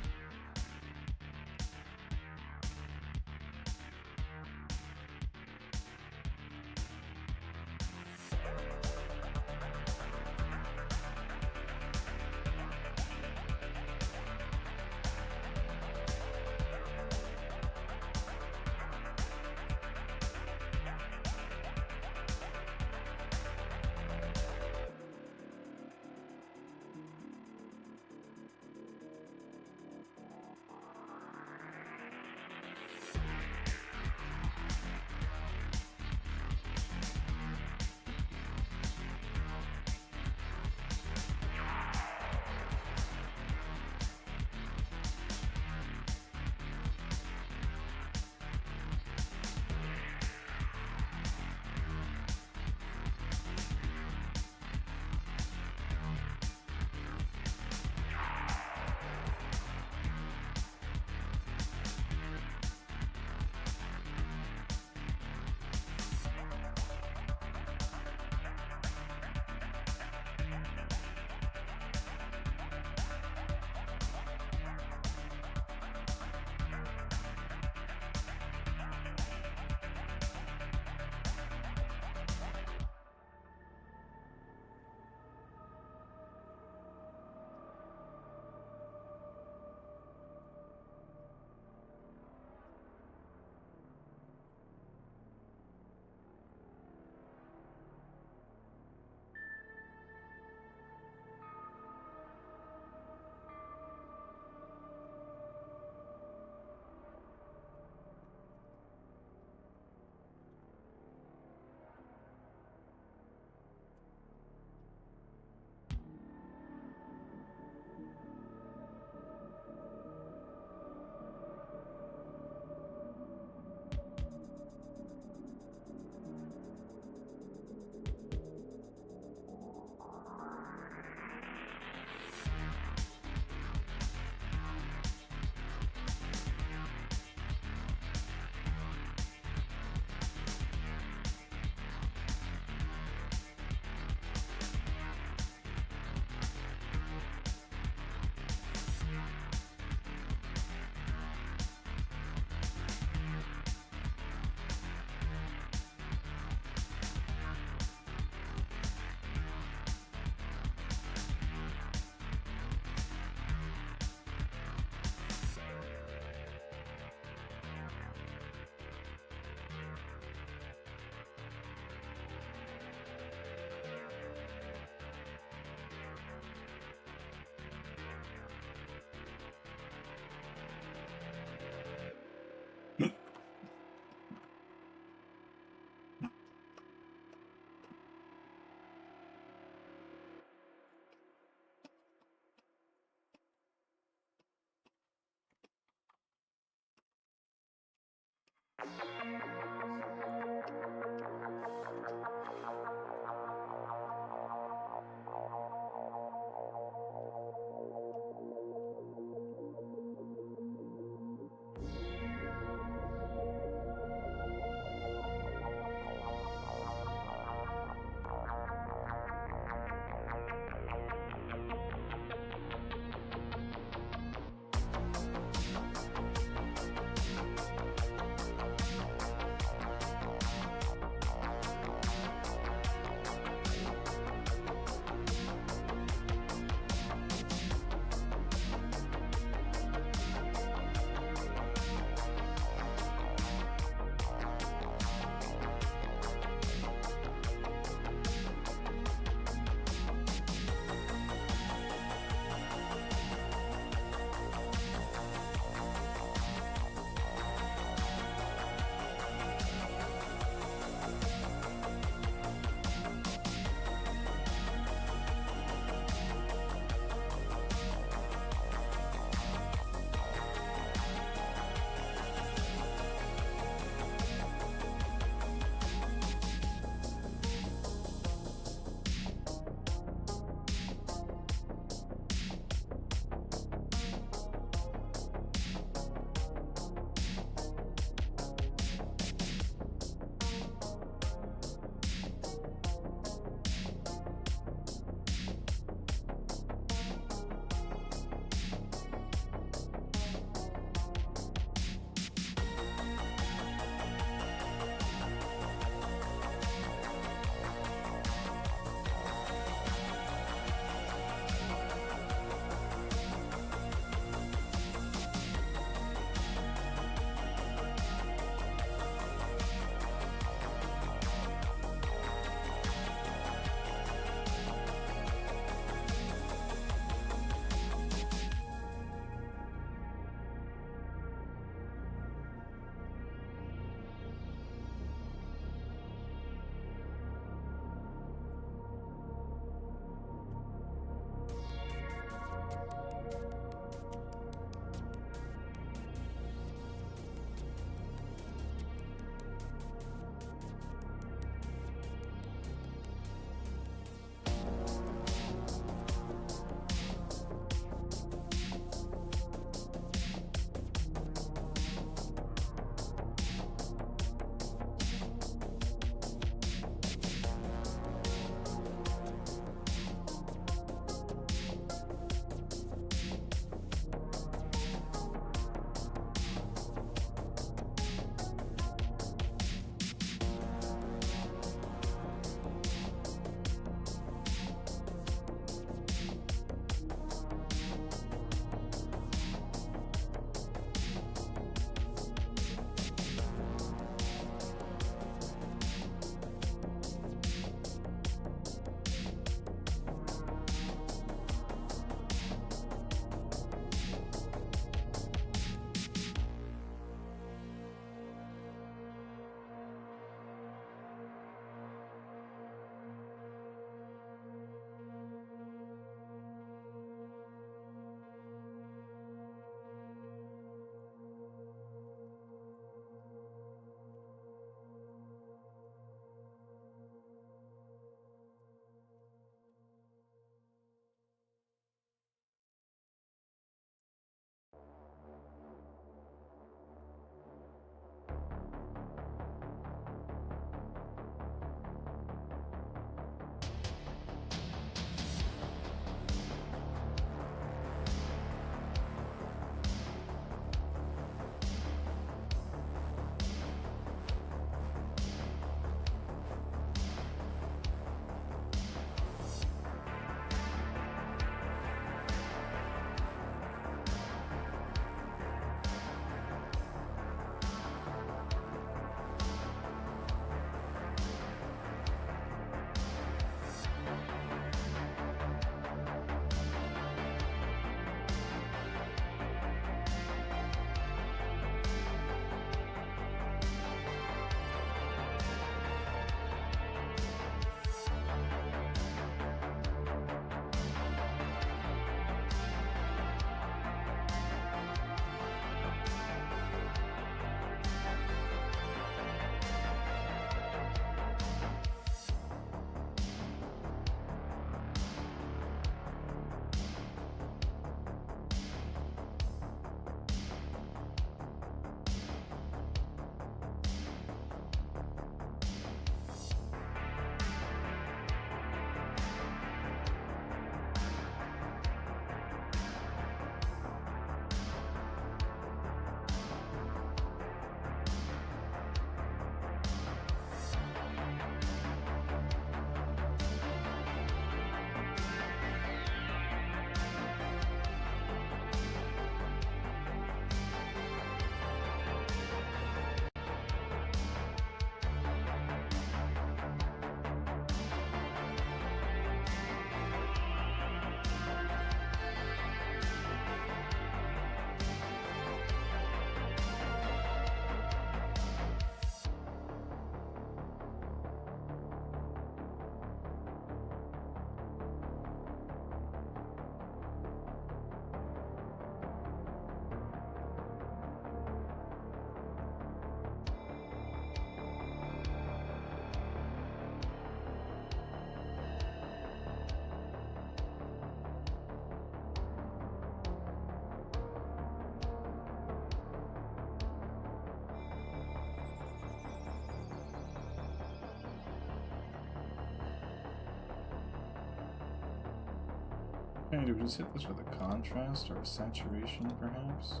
Okay, do we just hit this with a contrast or a saturation, perhaps?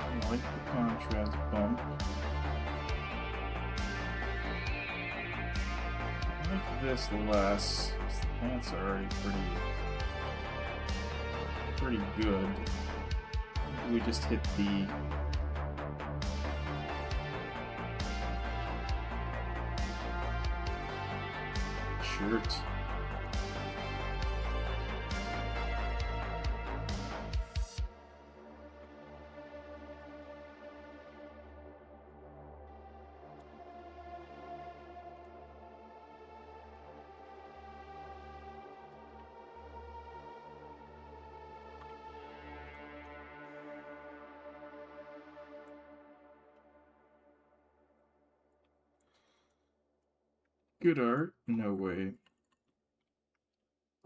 I like the contrast bump. I like this less. The pants are already pretty good. We just hit the shirt. Good art? No way.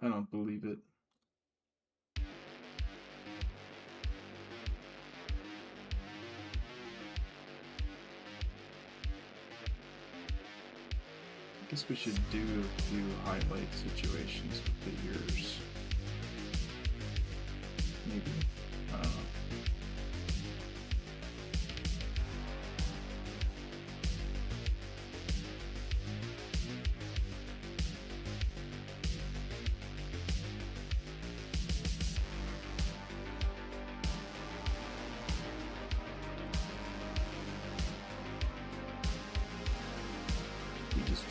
I don't believe it. I guess we should do a few highlight situations with the ears. Maybe. I don't know.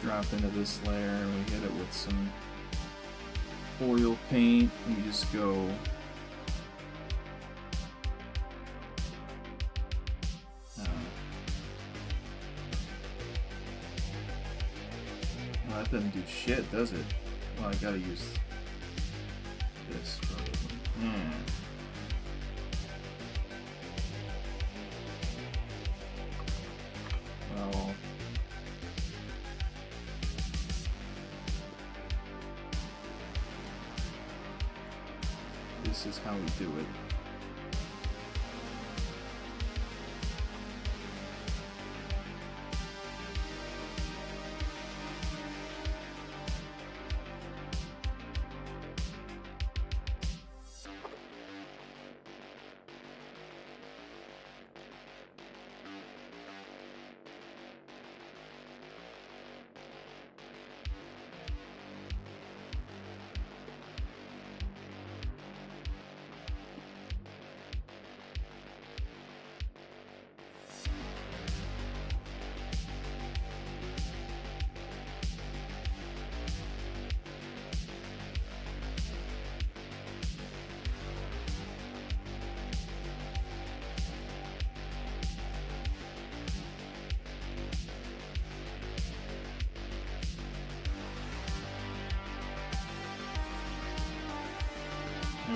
Drop into this layer and we hit it with some oil paint and we just go well, that doesn't do shit, does it? Well, I gotta use this probably. Well, this is how we do it.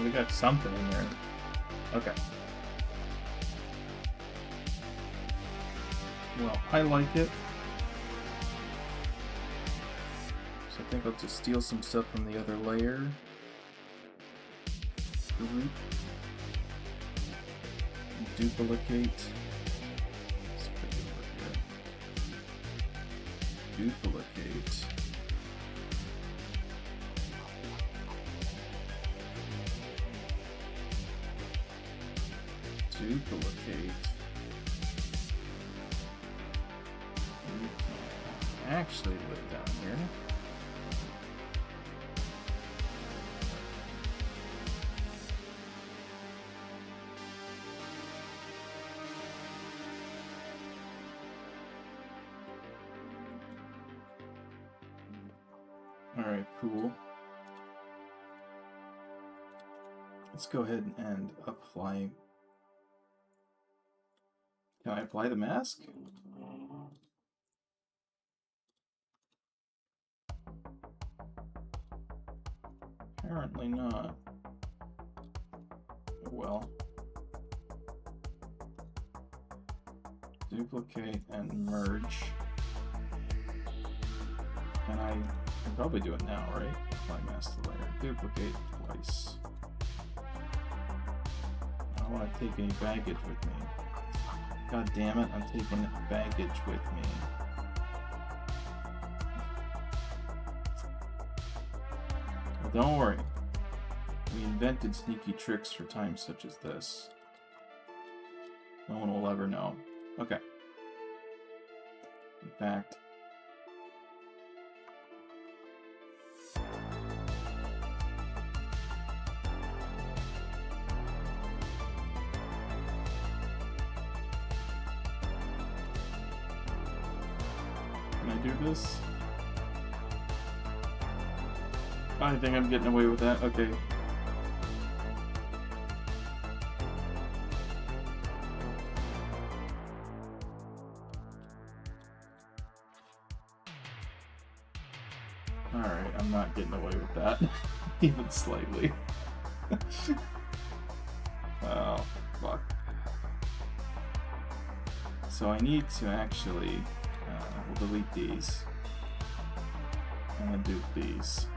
We got something in there. Okay. Well, I like it. So I think I'll just steal some stuff from the other layer. Duplicate. Let's put it over here. Duplicate. Duplicate. We can actually lay down here. Alright, cool. Let's go ahead and apply. Can I apply the mask? Apparently not. Well. Duplicate and merge. And I can probably do it now, right? Apply mask to layer. Duplicate twice. I don't want to take any baggage with me. God damn it, I'm taking baggage with me. Don't worry. We invented sneaky tricks for times such as this. No one will ever know. Okay. In fact... Can I do this? I think I'm getting away with that. Okay. Alright, I'm not getting away with that. Even slightly. Oh, fuck. So I need to actually... we'll delete these. And then do these.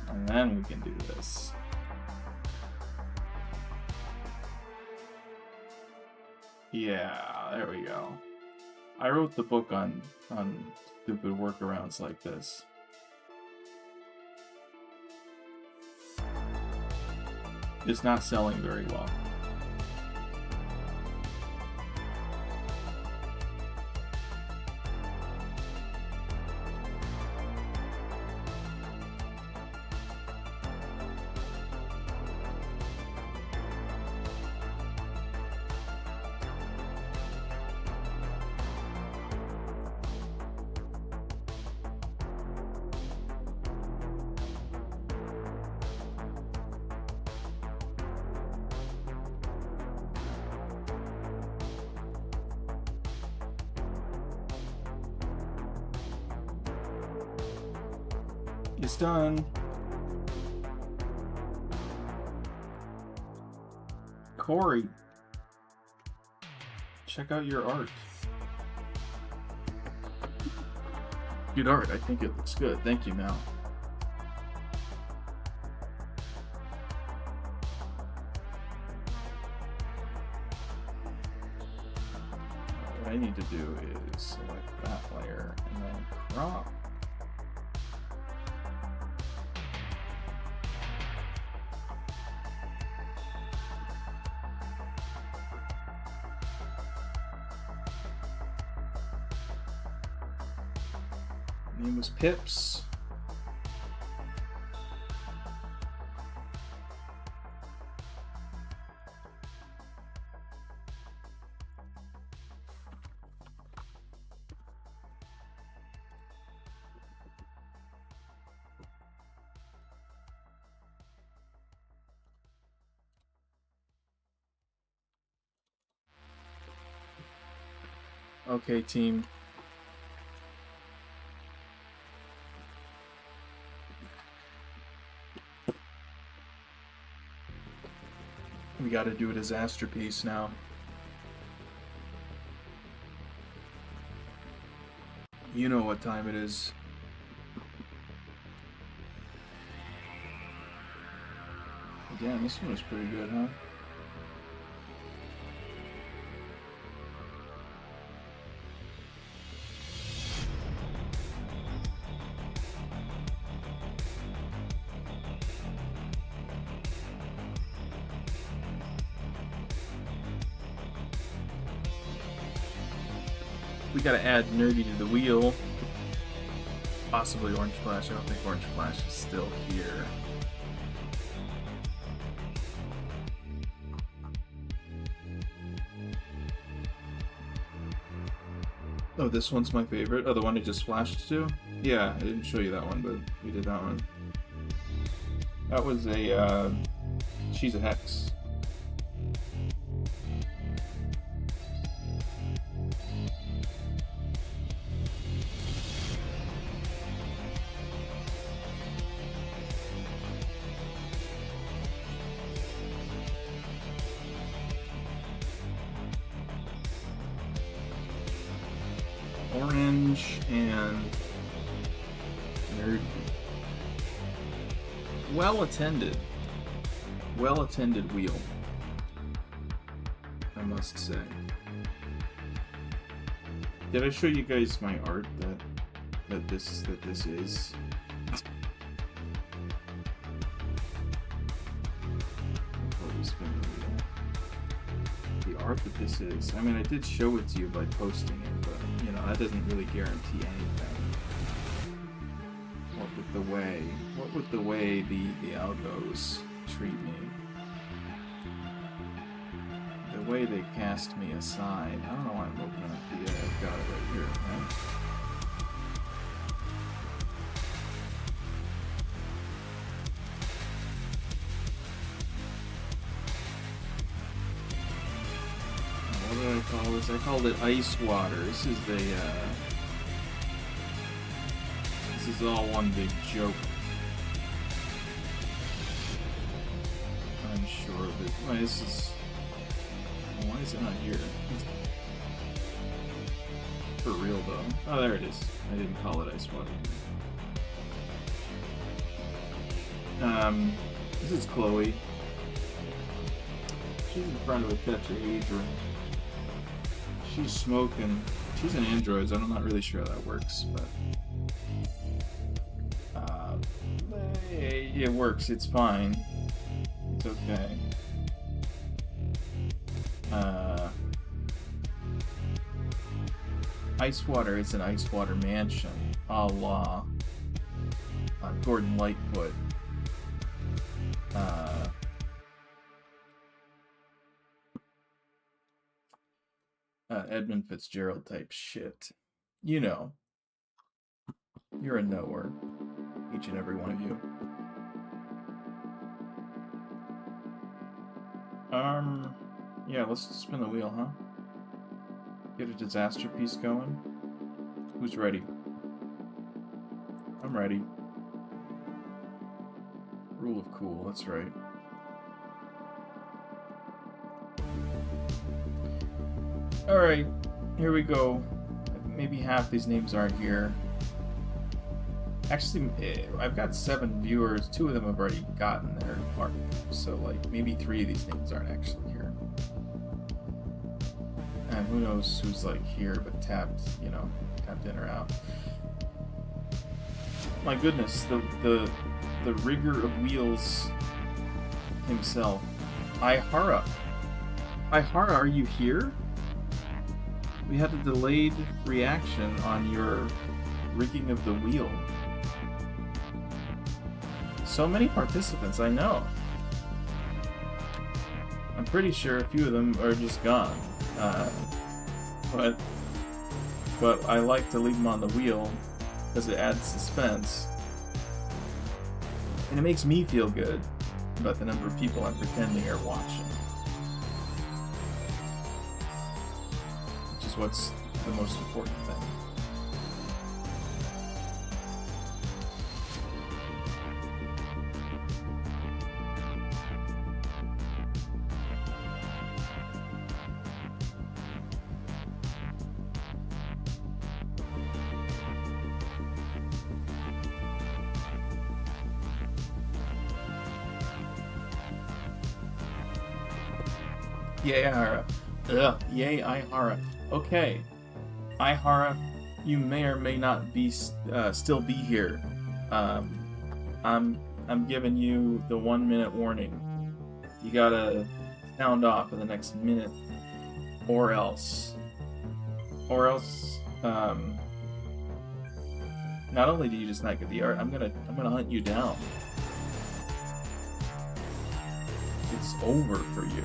And then we can do this. Yeah, there we go. I wrote the book on stupid workarounds like this. It's not selling very well. It's done. Corey, check out your art. Good art. I think it looks good. Thank you, Mal. What I need to do is select that layer and then crop. Name was Pips. Okay, team. We gotta do a disaster piece now. You know what time it is. Damn, this one was pretty good, huh? We gotta add Nerdy to the wheel. Possibly Orange Flash. I don't think Orange Flash is still here. Oh, this one's my favorite. Oh, the one I just flashed to? Yeah, I didn't show you that one, but we did that one. That was a, she's a hex. Orange and Nerdy. Well attended wheel, I must say. Did I show you guys my art that this is? art that this is. I mean, I did show it to you by posting it, but, you know, that doesn't really guarantee anything. What with the way the algos treat me. The way they cast me aside. I don't know why I'm opening up the, I've got it right here, right? What did I call this? I called it ice water. This is the, this is all one big joke. I'm sure of it. Why is this? Why is it not here? For real though. Oh, there it is. I didn't call it ice water. This is Chloe. She's in front of a tetrahedron. She's smoking. She's an android, so I'm not really sure how that works, but it works. It's fine. It's okay. Ice water is an ice water mansion, a la Gordon Lightfoot. Edmund Fitzgerald type shit. You know. You're a knower. Each and every one of you. Yeah, let's spin the wheel, huh? Get a disaster piece going. Who's ready? I'm ready. Rule of cool, that's right. Alright, here we go. Maybe half these names aren't here. Actually, I've got 7 viewers. 2 of them have already gotten their mark. So, like, maybe 3 of these names aren't actually here. And who knows who's, like, here but tapped, you know, tapped in or out. My goodness, the rigger of wheels himself. Ihara. Ihara, are you here? We had a delayed reaction on your rigging of the wheel. So many participants, I know. I'm pretty sure a few of them are just gone. But I like to leave them on the wheel because it adds suspense. And it makes me feel good about the number of people I'm pretending are watching. Which is what's the most important thing. Yay, Ihara. Ugh, yay, Ihara. Okay. Ihara, you may or may not be still be here. I'm giving you the 1-minute warning. You gotta sound off in the next minute, or else, not only do you just not get the art, I'm gonna hunt you down. It's over for you.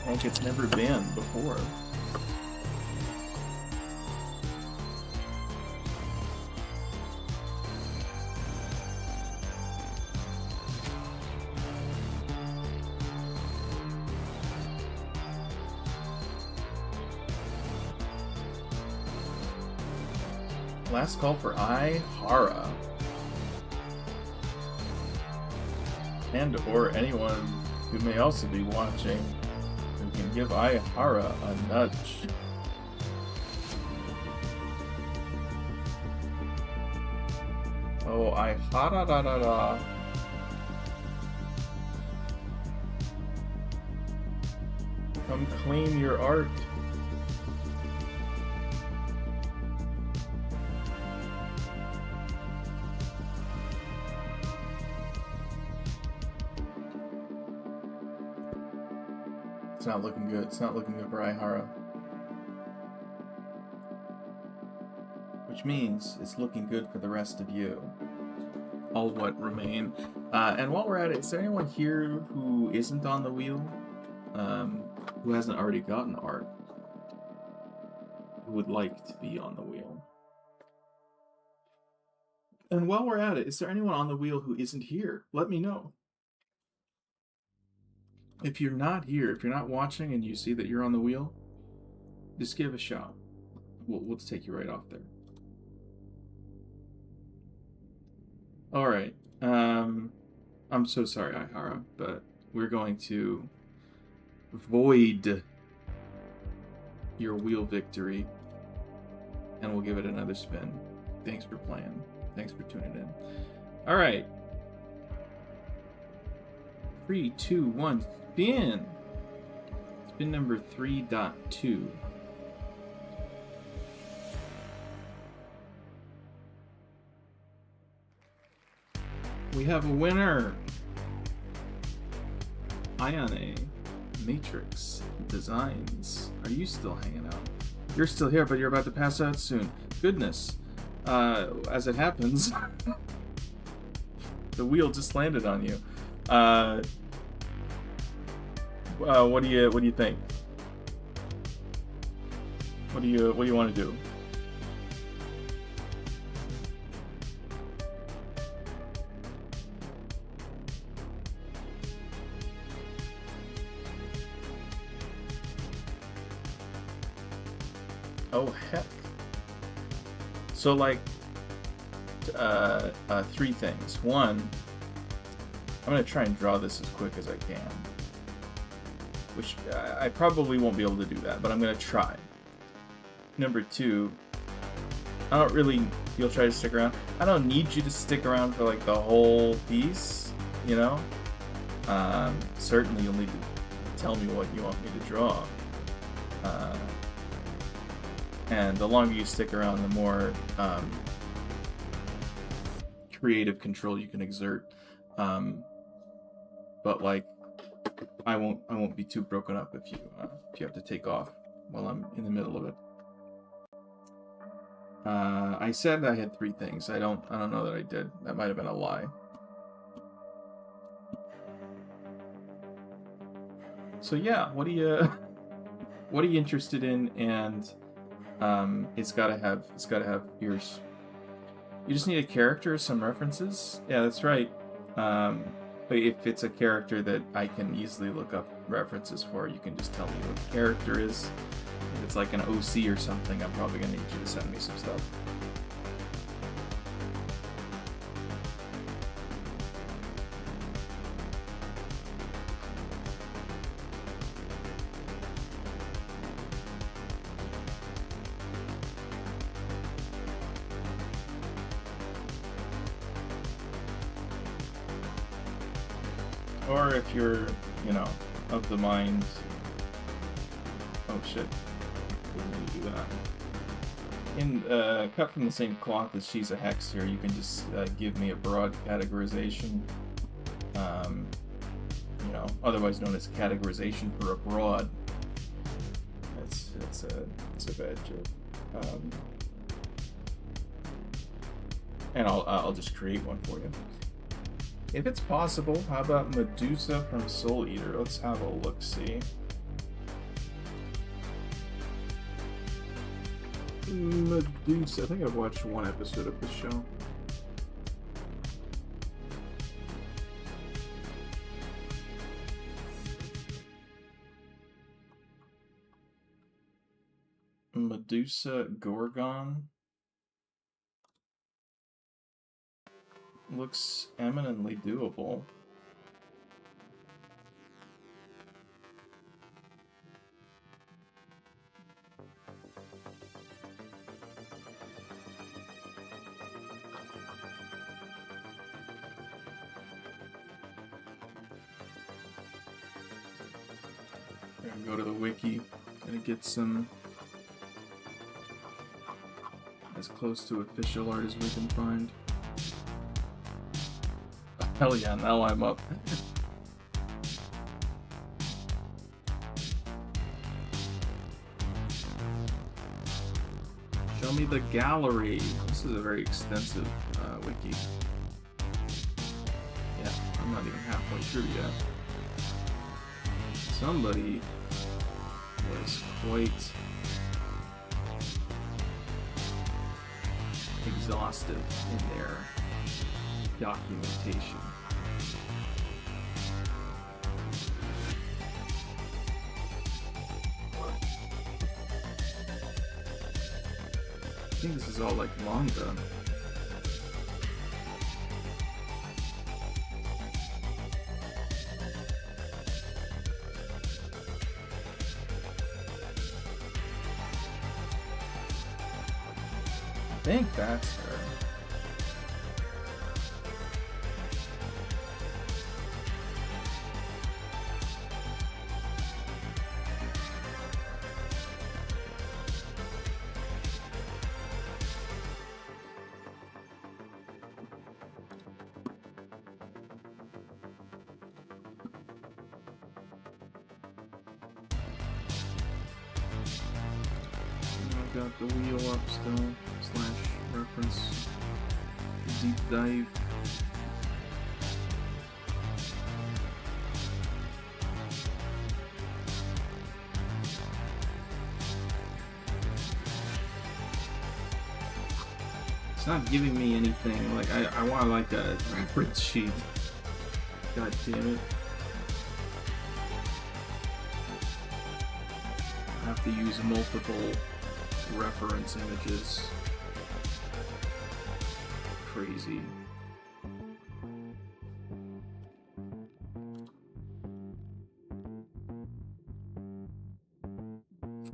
Like it's never been before. Last call for Ihara. And or anyone who may also be watching who can give Ihara a nudge. Oh, Ihara da da da. Come claim your art. It's not looking good. It's not looking good for Ihara. Which means it's looking good for the rest of you. All what remain. And while we're at it, is there anyone here who isn't on the wheel? Who hasn't already gotten art? Who would like to be on the wheel? And while we're at it, is there anyone on the wheel who isn't here? Let me know. If you're not here, if you're not watching and you see that you're on the wheel, just give a shout. We'll take you right off there. Alright. I'm so sorry, Ihara, but we're going to void your wheel victory, and we'll give it another spin. Thanks for playing. Thanks for tuning in. Alright. 3, 2, 1, spin! Spin number 3.2. We have a winner! Ione Matrix Designs. Are you still hanging out? You're still here, but you're about to pass out soon. Goodness. As it happens, the wheel just landed on you. What do you think? What do you want to do? Oh heck. So like three things. One, I'm gonna try and draw this as quick as I can. Which I probably won't be able to do that, but I'm gonna try. Number two, I don't really, you'll try to stick around. I don't need you to stick around for like the whole piece, you know? Certainly you'll need to tell me what you want me to draw. And the longer you stick around, the more creative control you can exert. But like, I won't be too broken up if you have to take off while I'm in the middle of it. I said I had three things. I don't know that I did. That might have been a lie. So yeah, what are you interested in? And it's gotta have ears. You just need a character, some references. Yeah, that's right. But if it's a character that I can easily look up references for, you can just tell me what the character is. If it's like an OC or something, I'm probably gonna need you to send me some stuff. Or if you're, of the mind... Oh shit. Didn't mean to do that. Cut from the same cloth as she's a hex here, you can just give me a broad categorization. Otherwise known as categorization for a broad. It's a bad joke. And I'll just create one for you. If it's possible, how about Medusa from Soul Eater? Let's have a look-see. Medusa. I think I've watched one episode of this show. Medusa Gorgon. Looks eminently doable. We're gonna go to the wiki and get some as close to official art as we can find. Hell yeah, now I'm up. me the gallery. This is a very extensive wiki. Yeah, I'm not even halfway through yet. Somebody was quite exhaustive in their documentation. I think this is all like manga. I think that's her. Got the wheel up still, / reference, deep dive. It's not giving me anything, like, I want like a reference sheet. God damn it. I have to use multiple reference images. Crazy.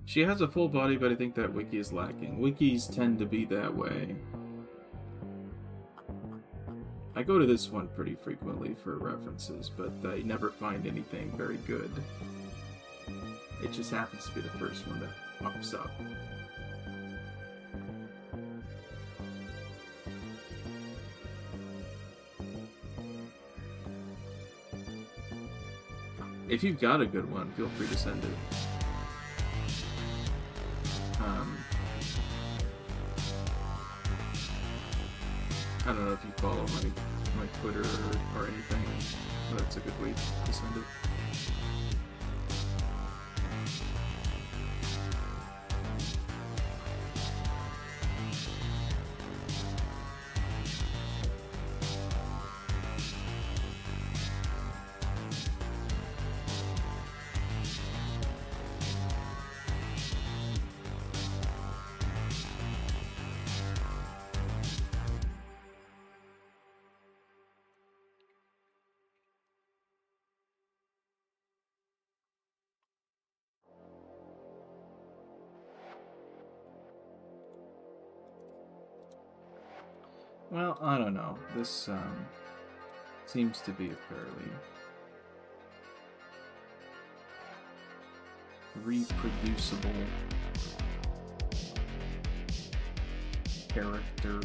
She has a full body, but I think that wiki is lacking. Wikis tend to be that way. I go to this one pretty frequently for references, but I never find anything very good. It just happens to be the first one that pops up. If you've got a good one, feel free to send it. I don't know if you follow my Twitter or anything, but that's a good way to send it. Well, I don't know. This seems to be a fairly reproducible character.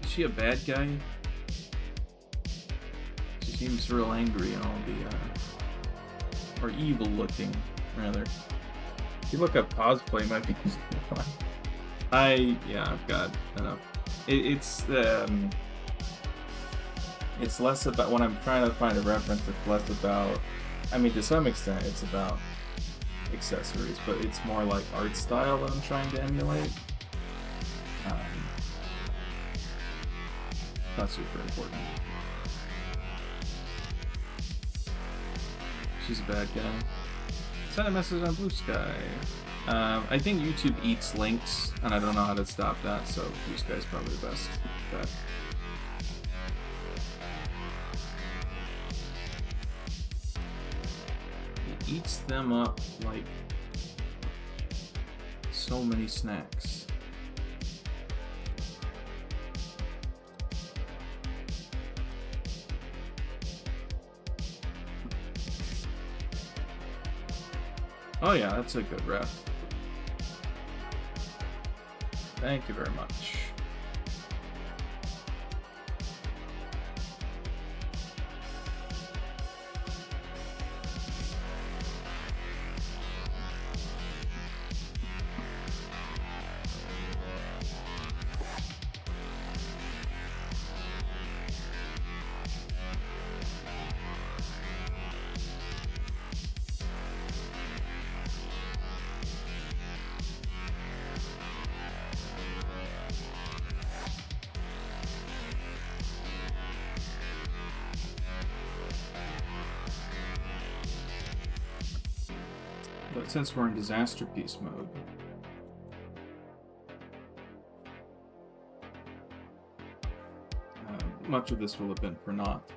Is she a bad guy? She seems real angry and all the, or evil looking, rather. If you look up cosplay, might be. Yeah, I've got enough. It's less about when I'm trying to find a reference. It's less about. I mean, to some extent, it's about accessories, but it's more like art style that I'm trying to emulate. Not super important. She's a bad guy. Send a message on Blue Sky. I think YouTube eats links, and I don't know how to stop that, so Blue Sky's probably the best bet. It eats them up like so many snacks. Oh yeah, that's a good ref. Thank you very much. But since we're in disaster piece mode, much of this will have been for naught.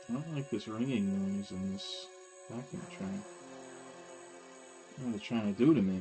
I don't like this ringing noise in this vacuum track. What are they trying to do to me?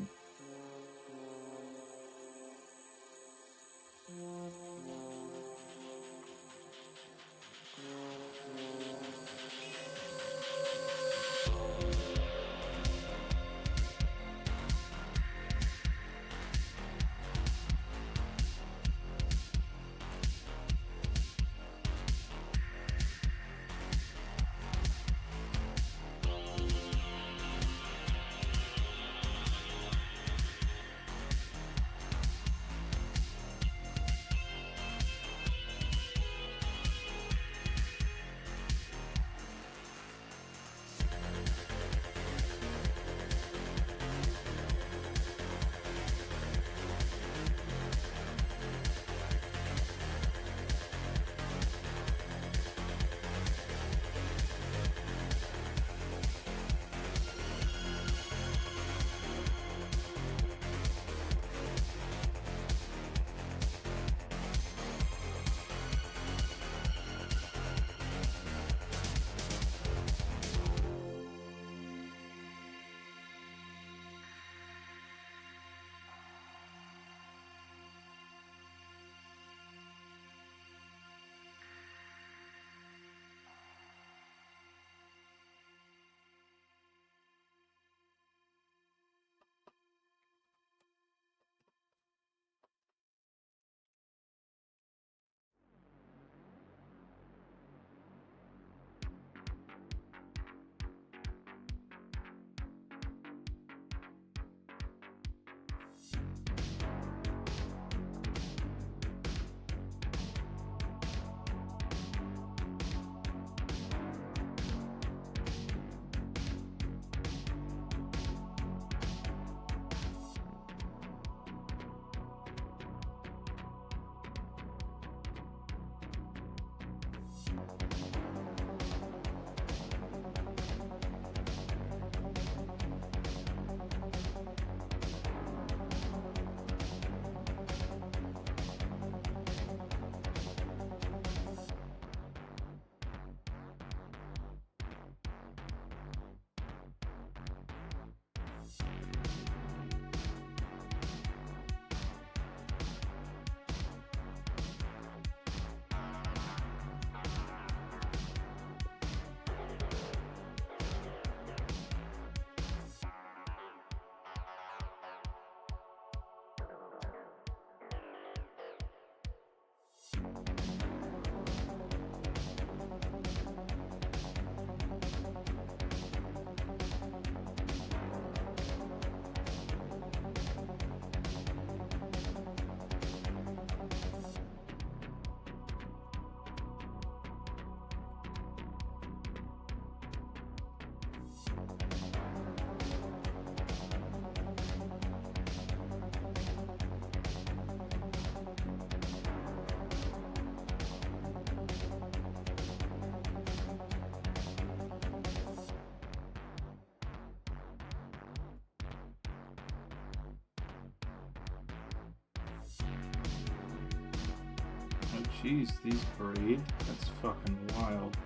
Jeez, these breed. That's fucking wild.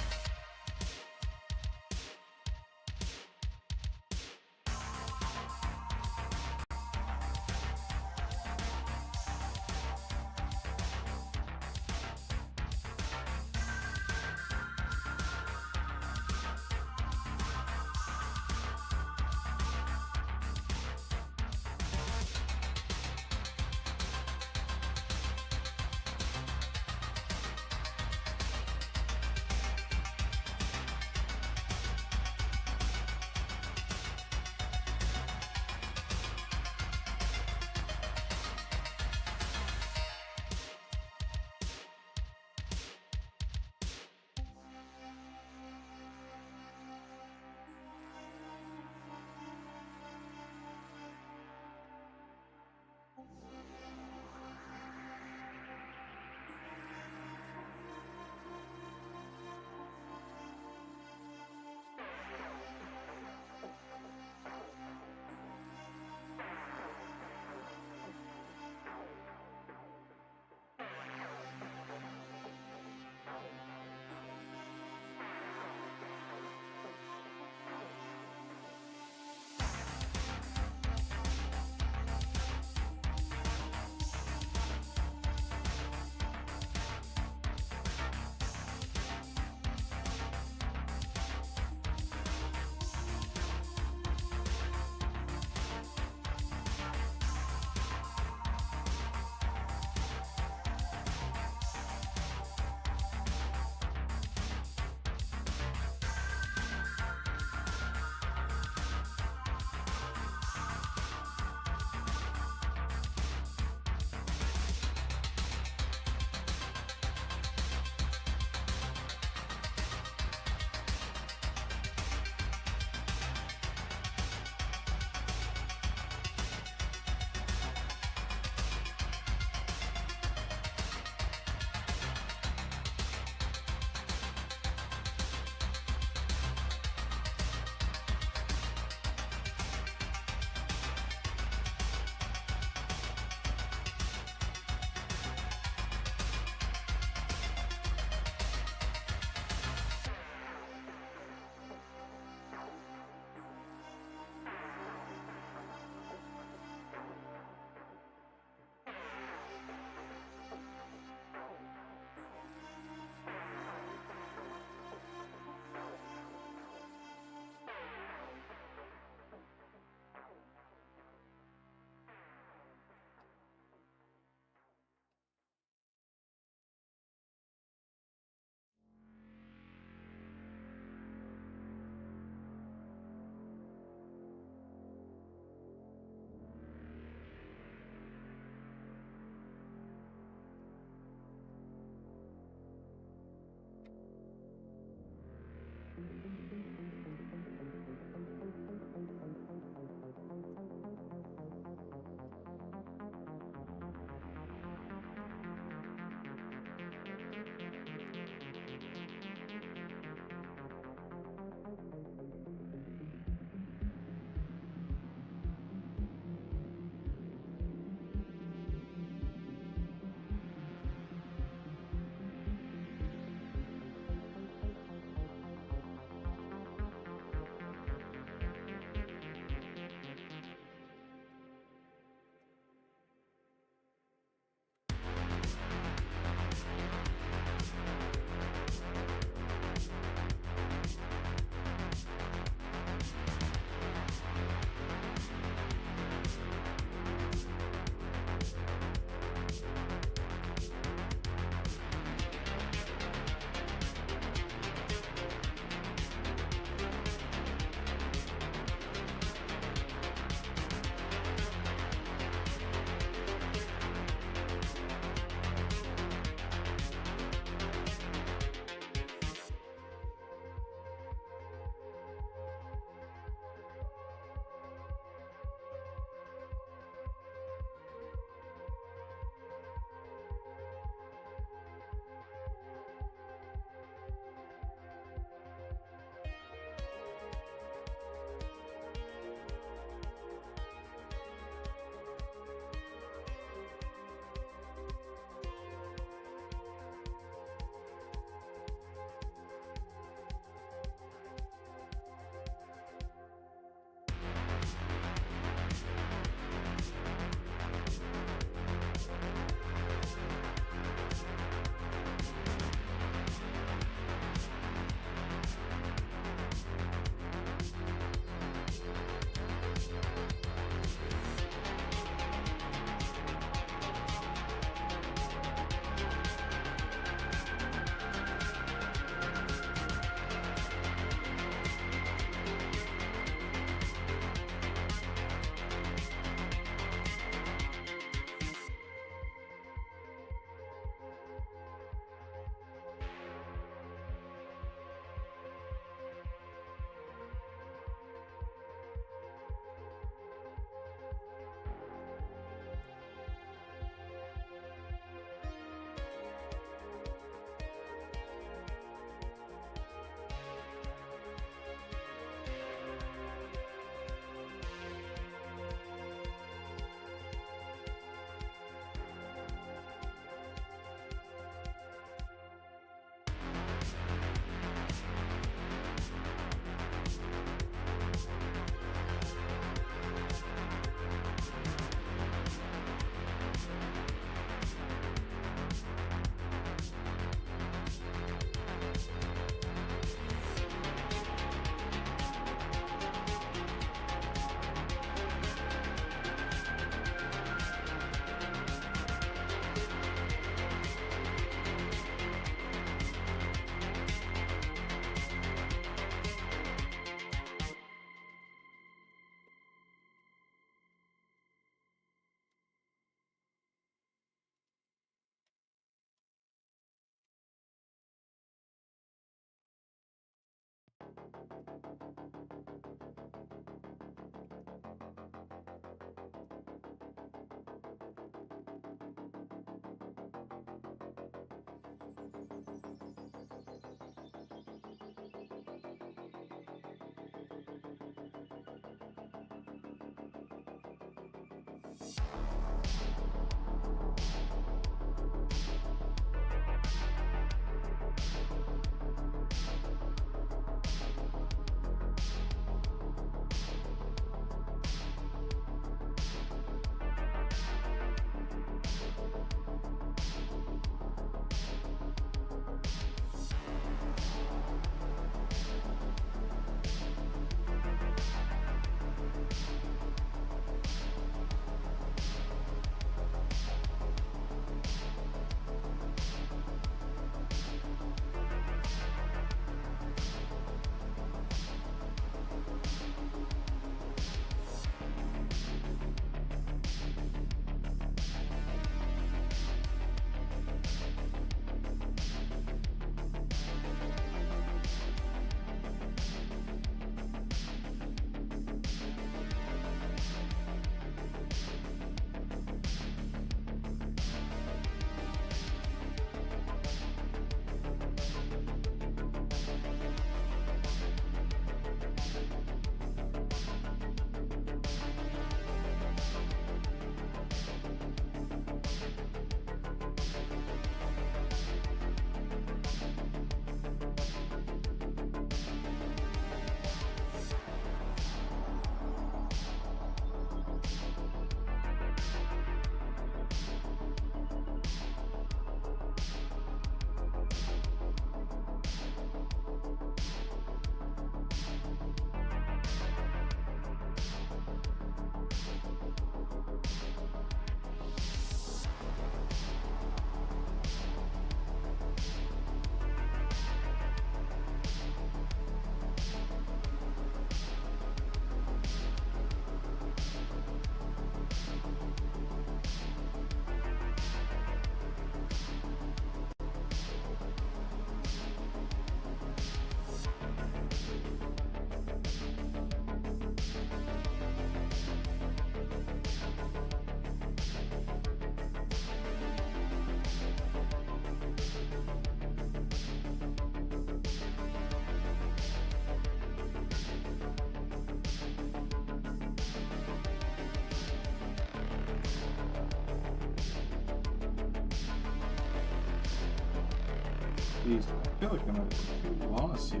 Jeez, I feel like I'm at a loss here.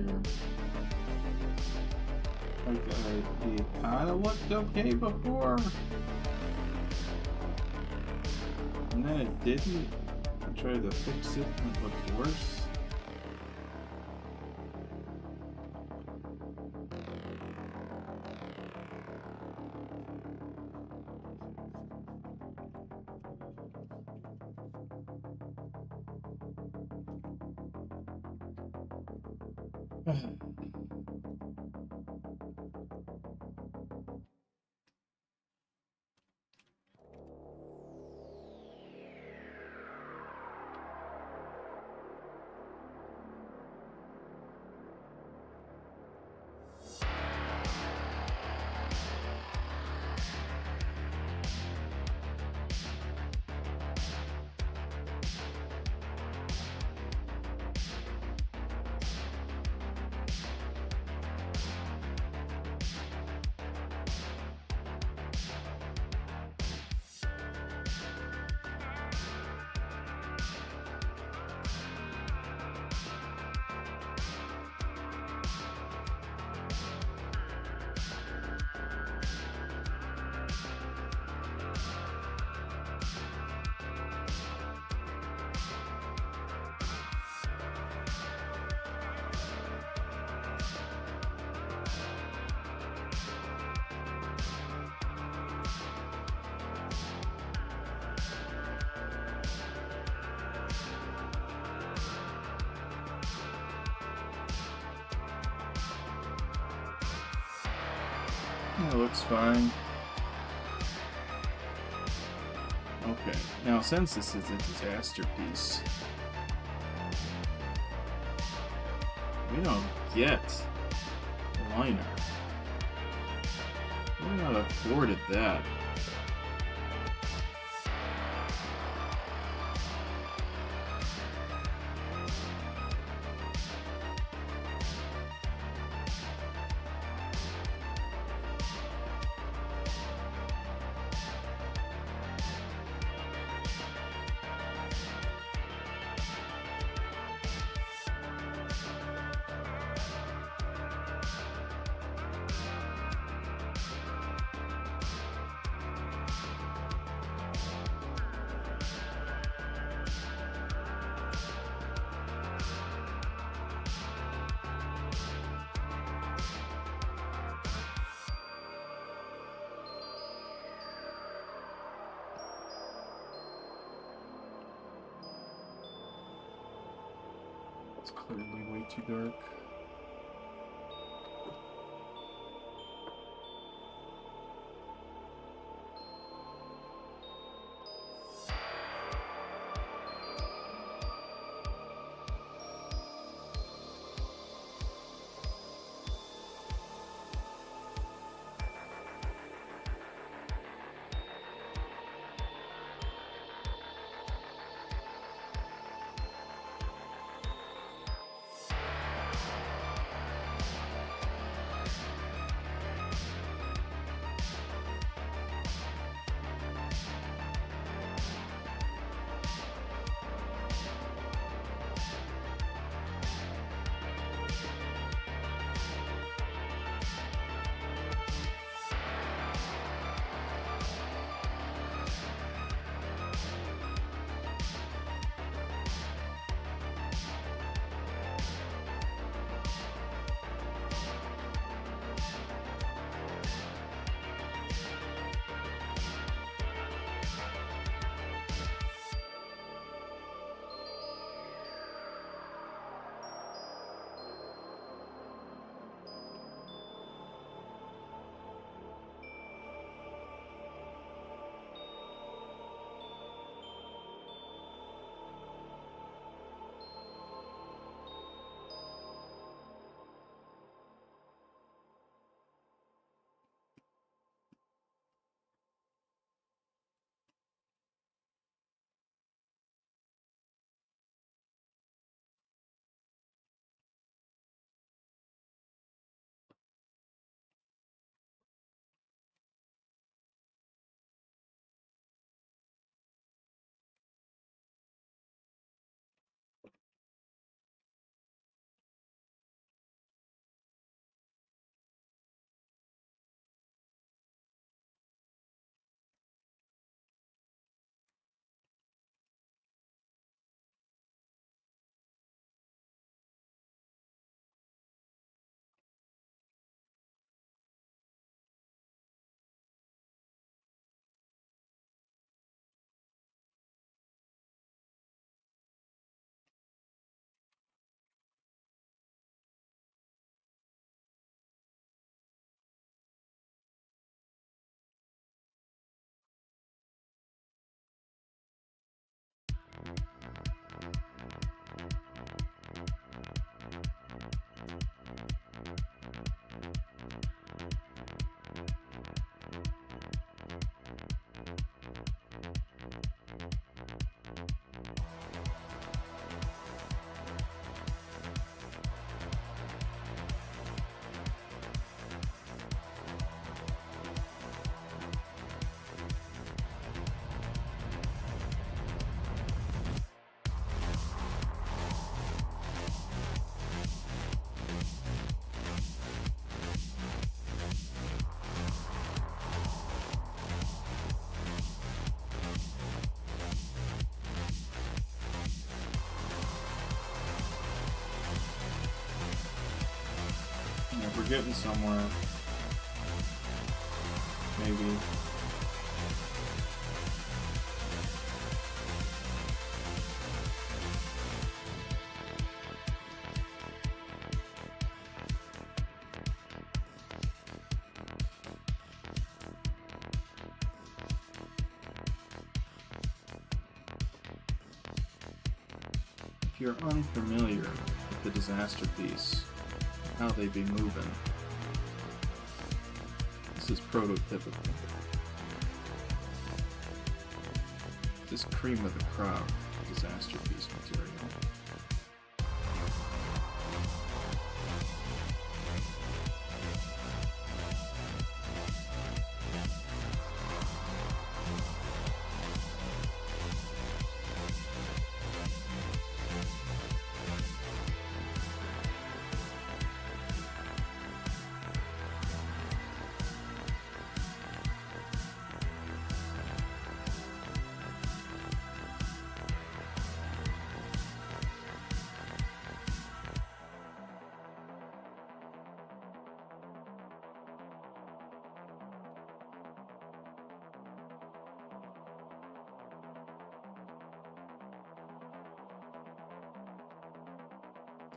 Like, it kind of looked okay before, and then it didn't. I tried to fix it and it looked worse. It looks fine. Okay, now since this is a disaster piece, we don't get a liner. We're not afforded that. It's clearly way too dark. We're getting somewhere. Maybe. If you're unfamiliar with the disaster piece, how they be moving, this is prototypical. This cream of the crop disaster piece material.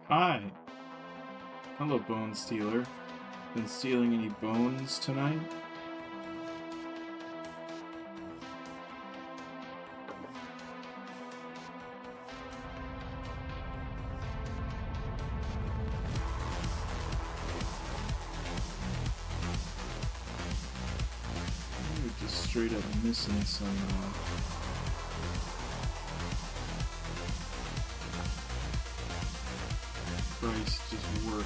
Hi. Hello, Bone Stealer. Been stealing any bones tonight? You're just straight up missing some, price just work.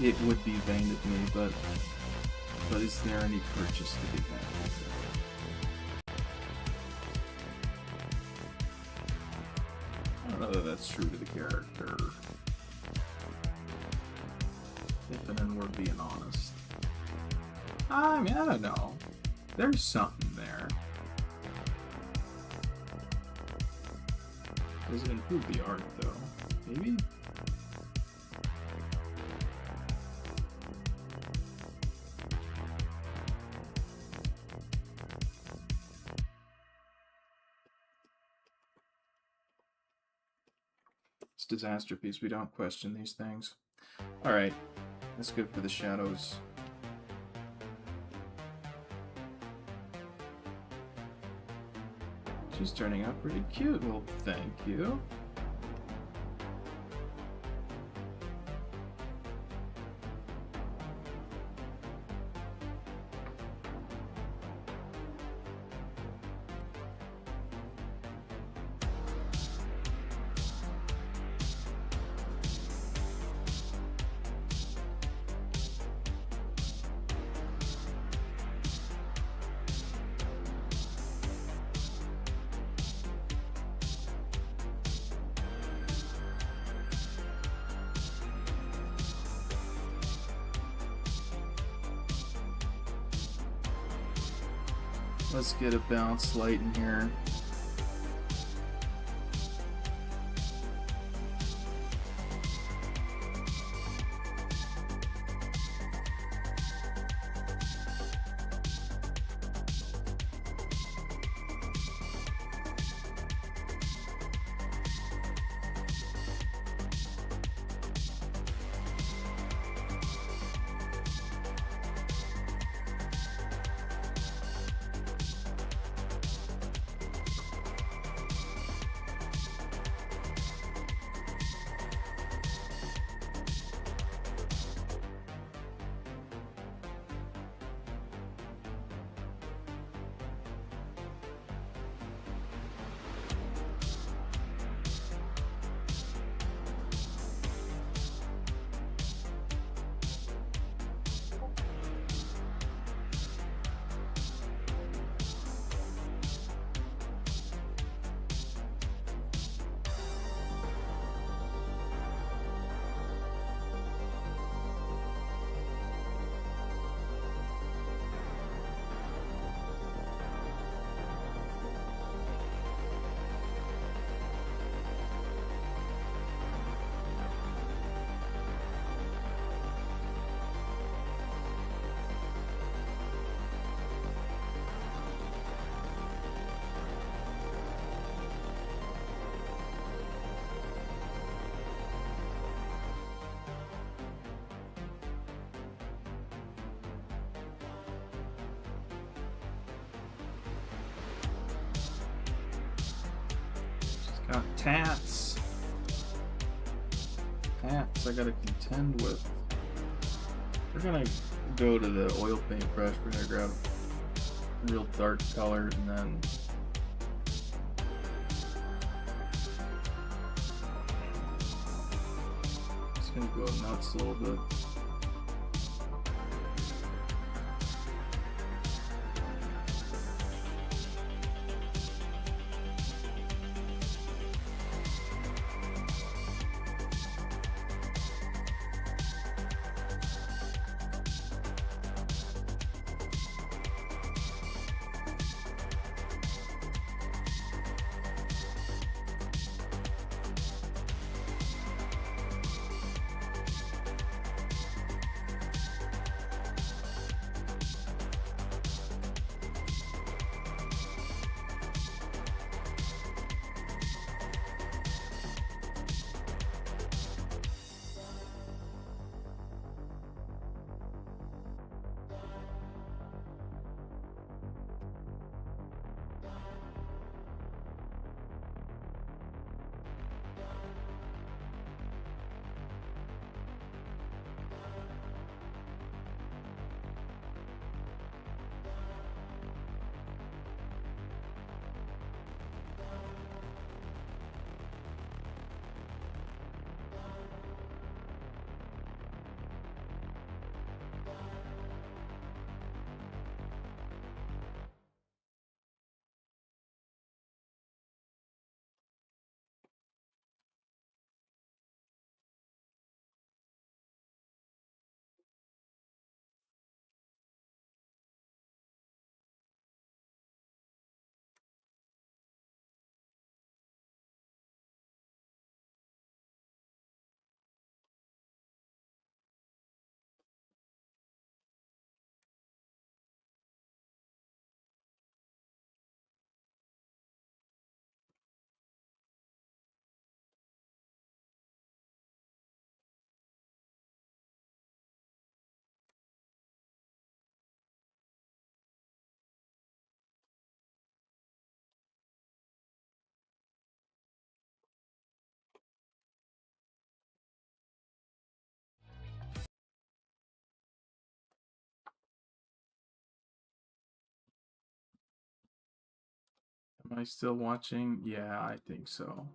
It would be vain of me, but is there any purchase to be had? I don't know that that's true to the character. If and then we're being honest. I mean, I don't know. There's something there. Does it improve the art, though? Maybe? It's disaster piece. We don't question these things. Alright. That's good for the shadows. She's turning out pretty cute. Well, thank you. Let's get a balanced light in here. Got tats. Tats I gotta contend with. We're gonna go to the oil paint brush. We're gonna grab real dark color and then just gonna go nuts a little bit. Am I still watching? Yeah, I think so.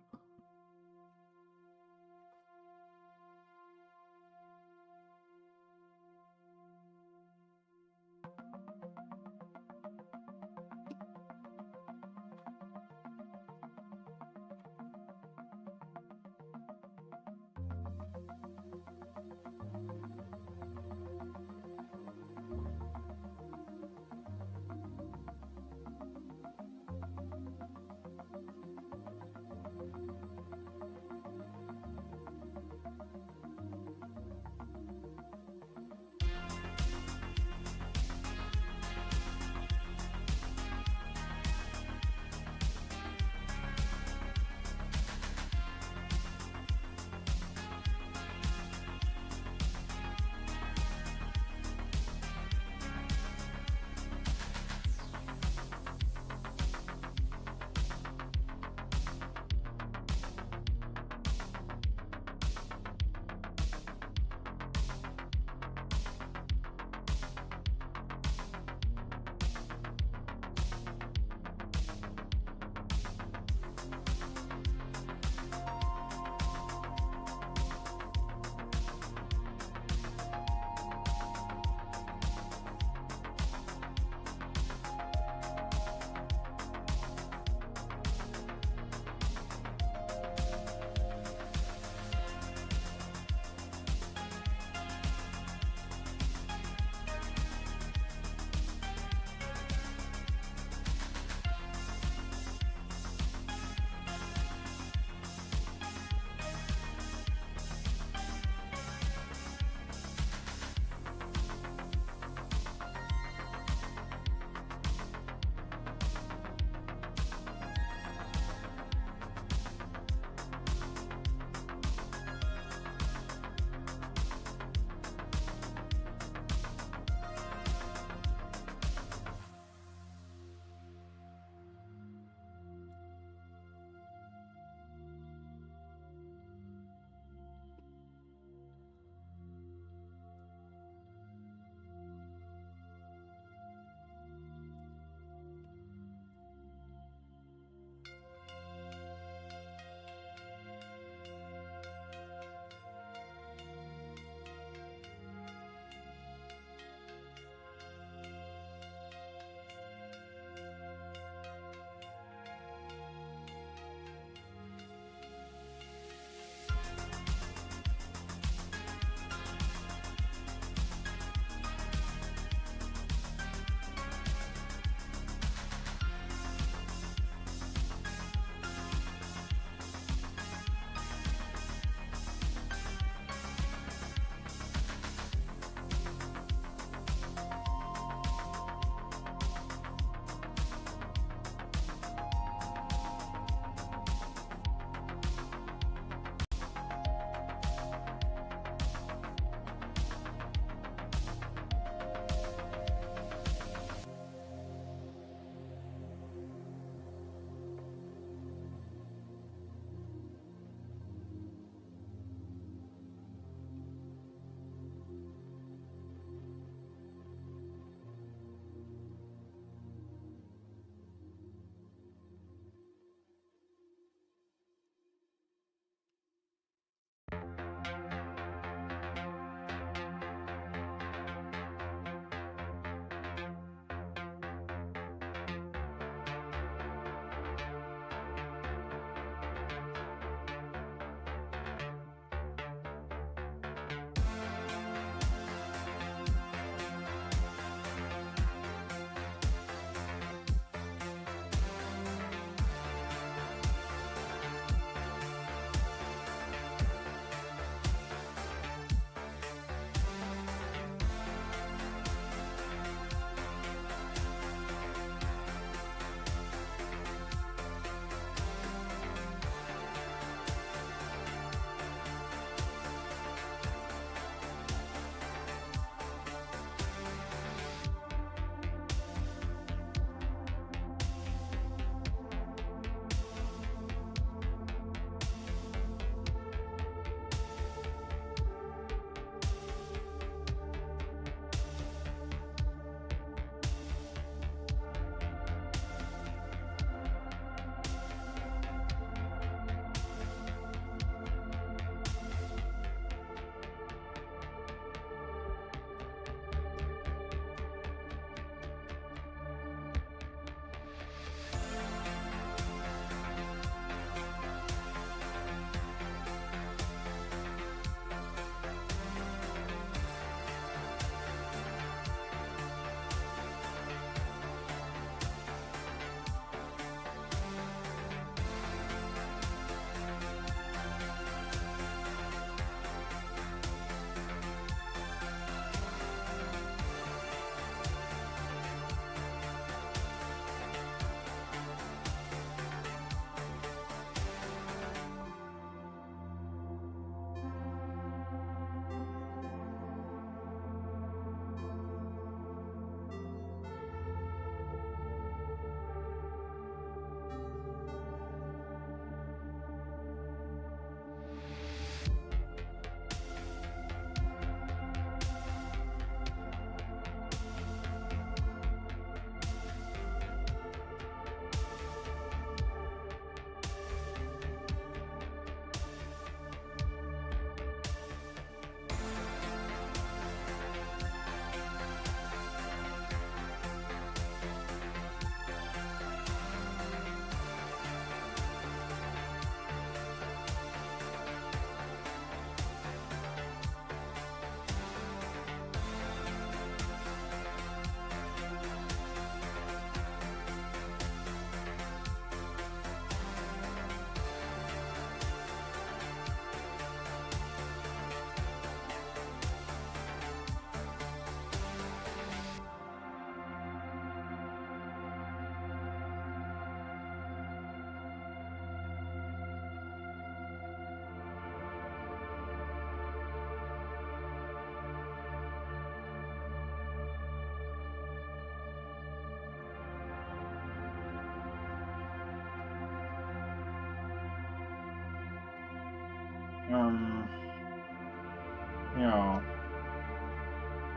Yeah.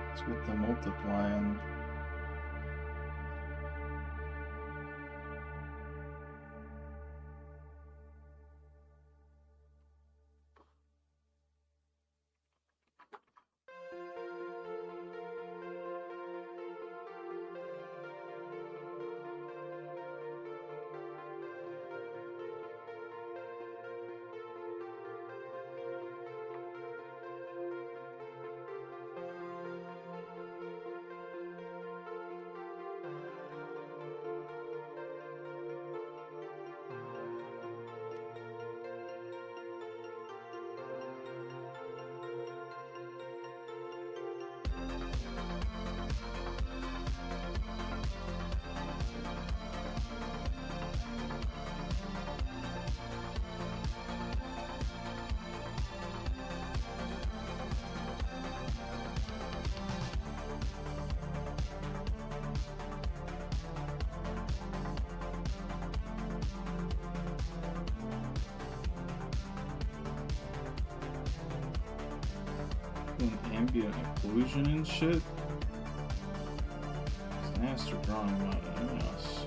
Let's get the multiplying. Ambient occlusion and shit. It's nasty drawing my ass.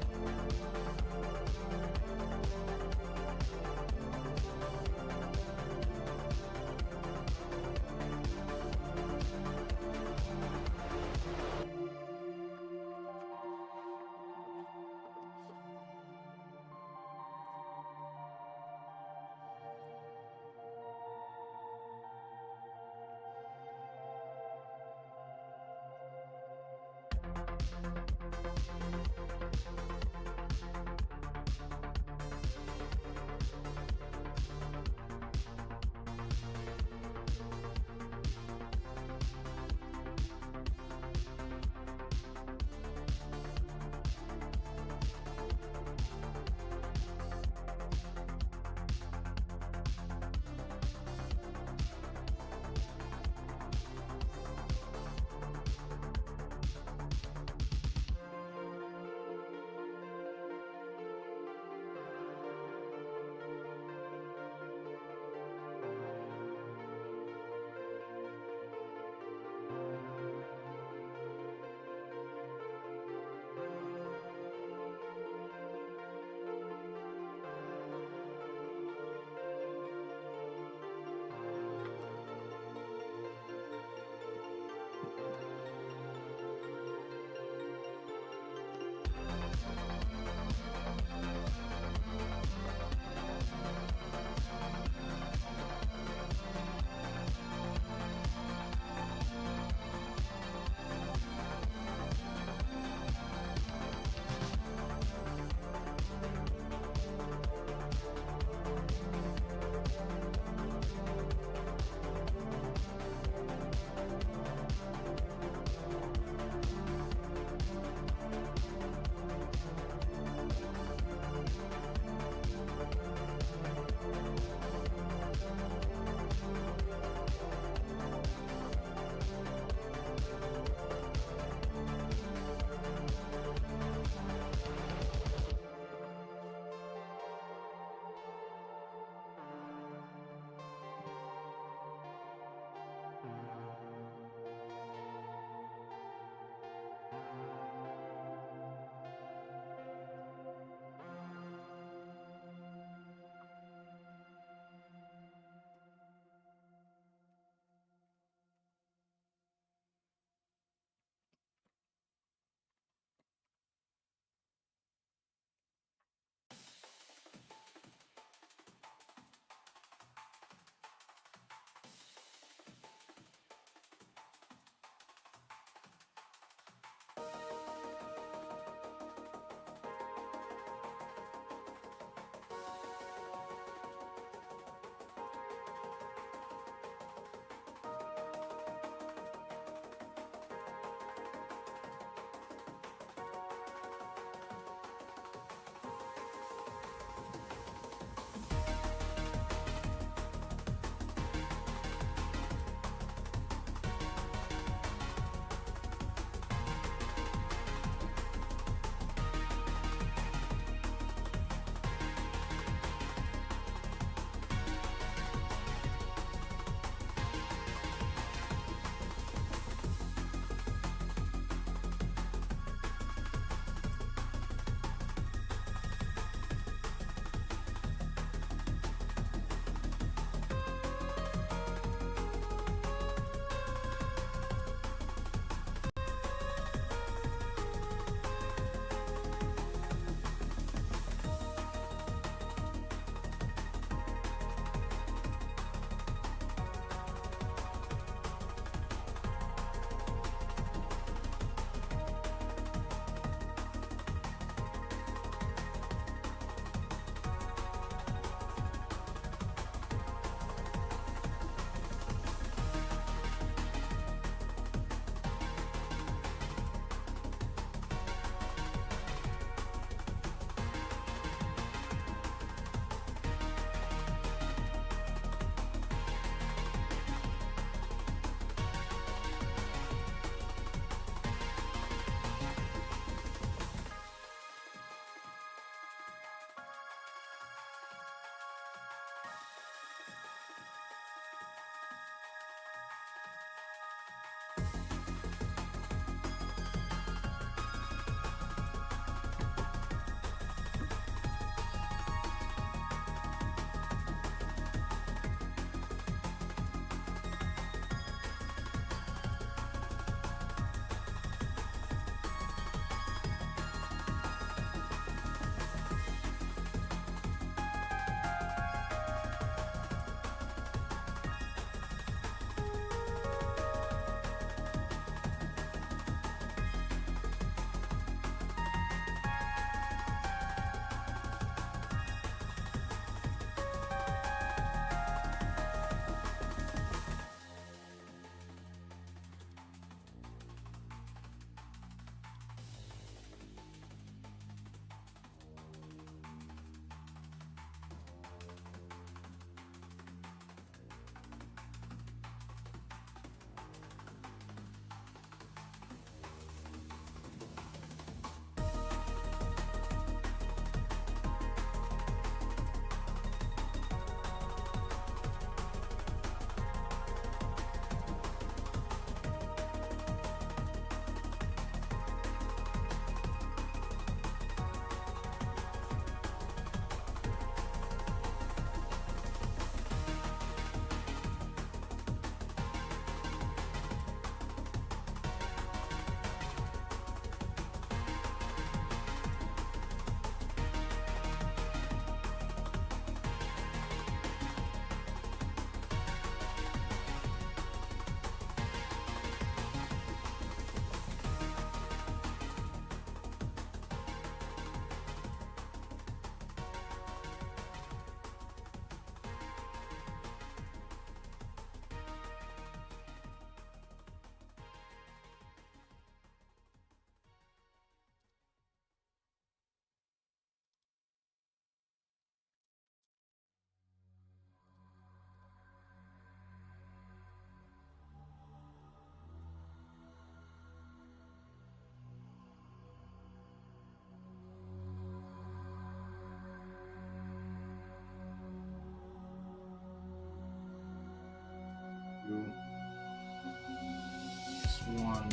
just one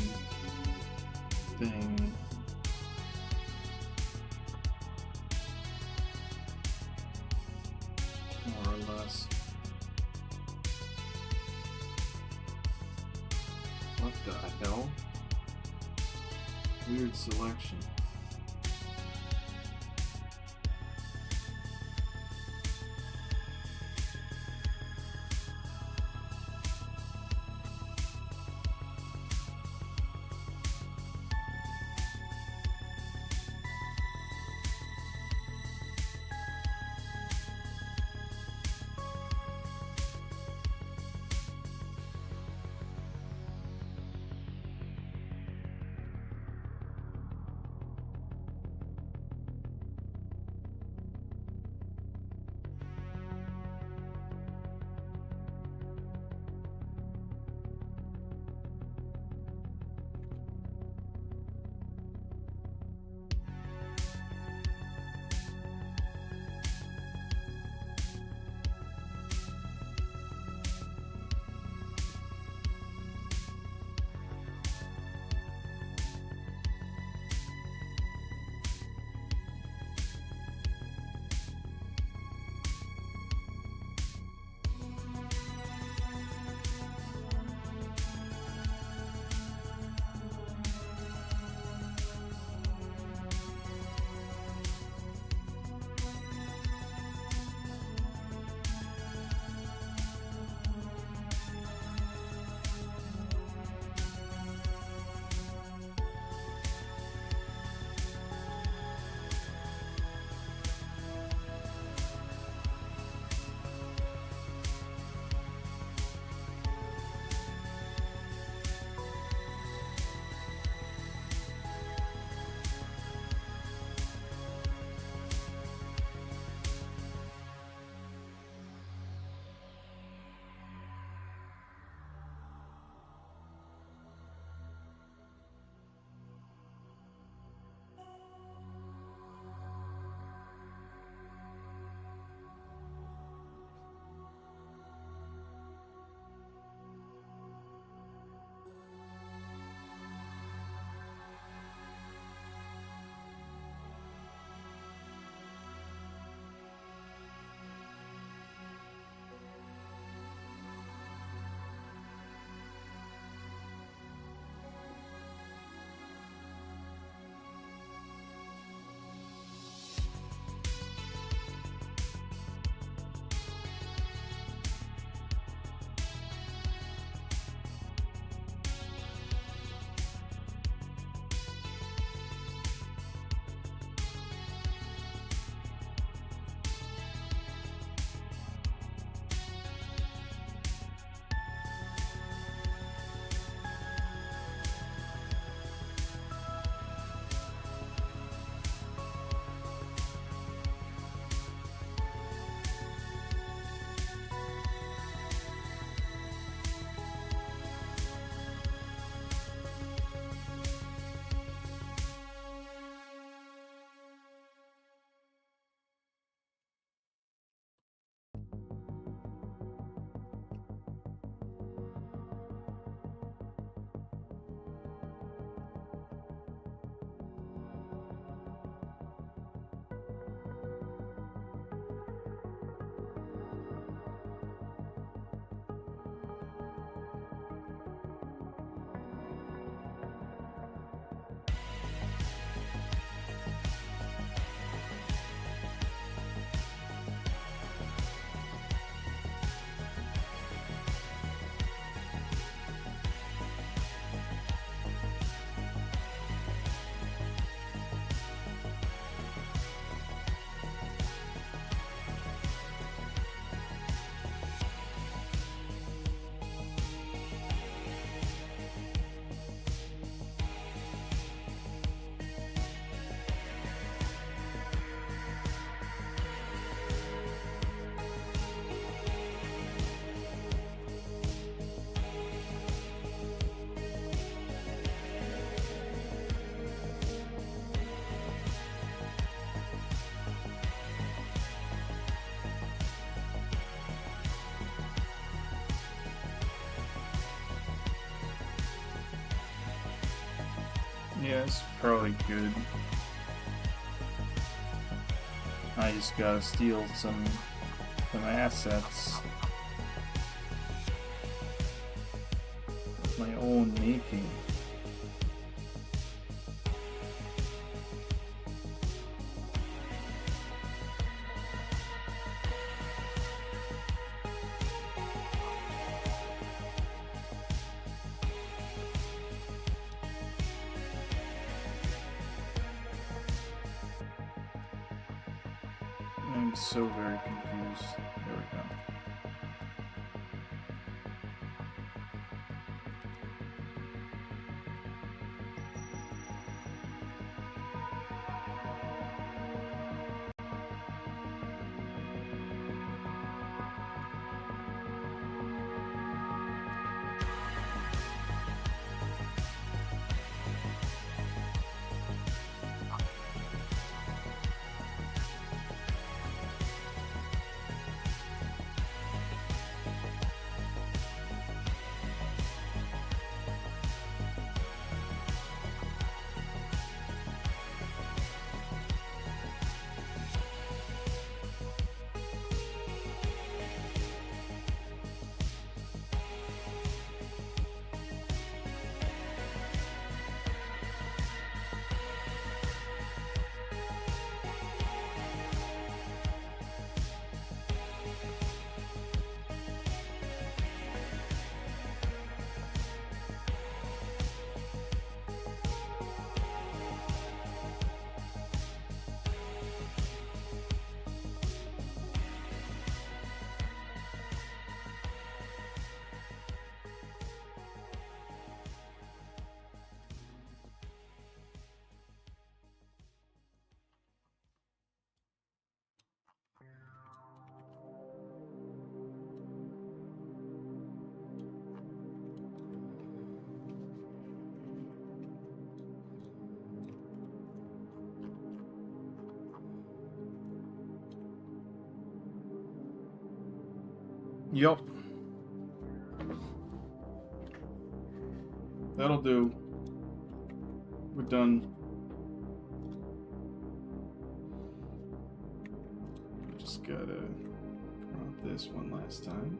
thing. More or less. What the hell? Weird selection. Yeah, it's probably good. I just gotta steal some assets of my own making. I'm so very confused. There we go. Yup. That'll do. We're done. Just gotta drop this one last time.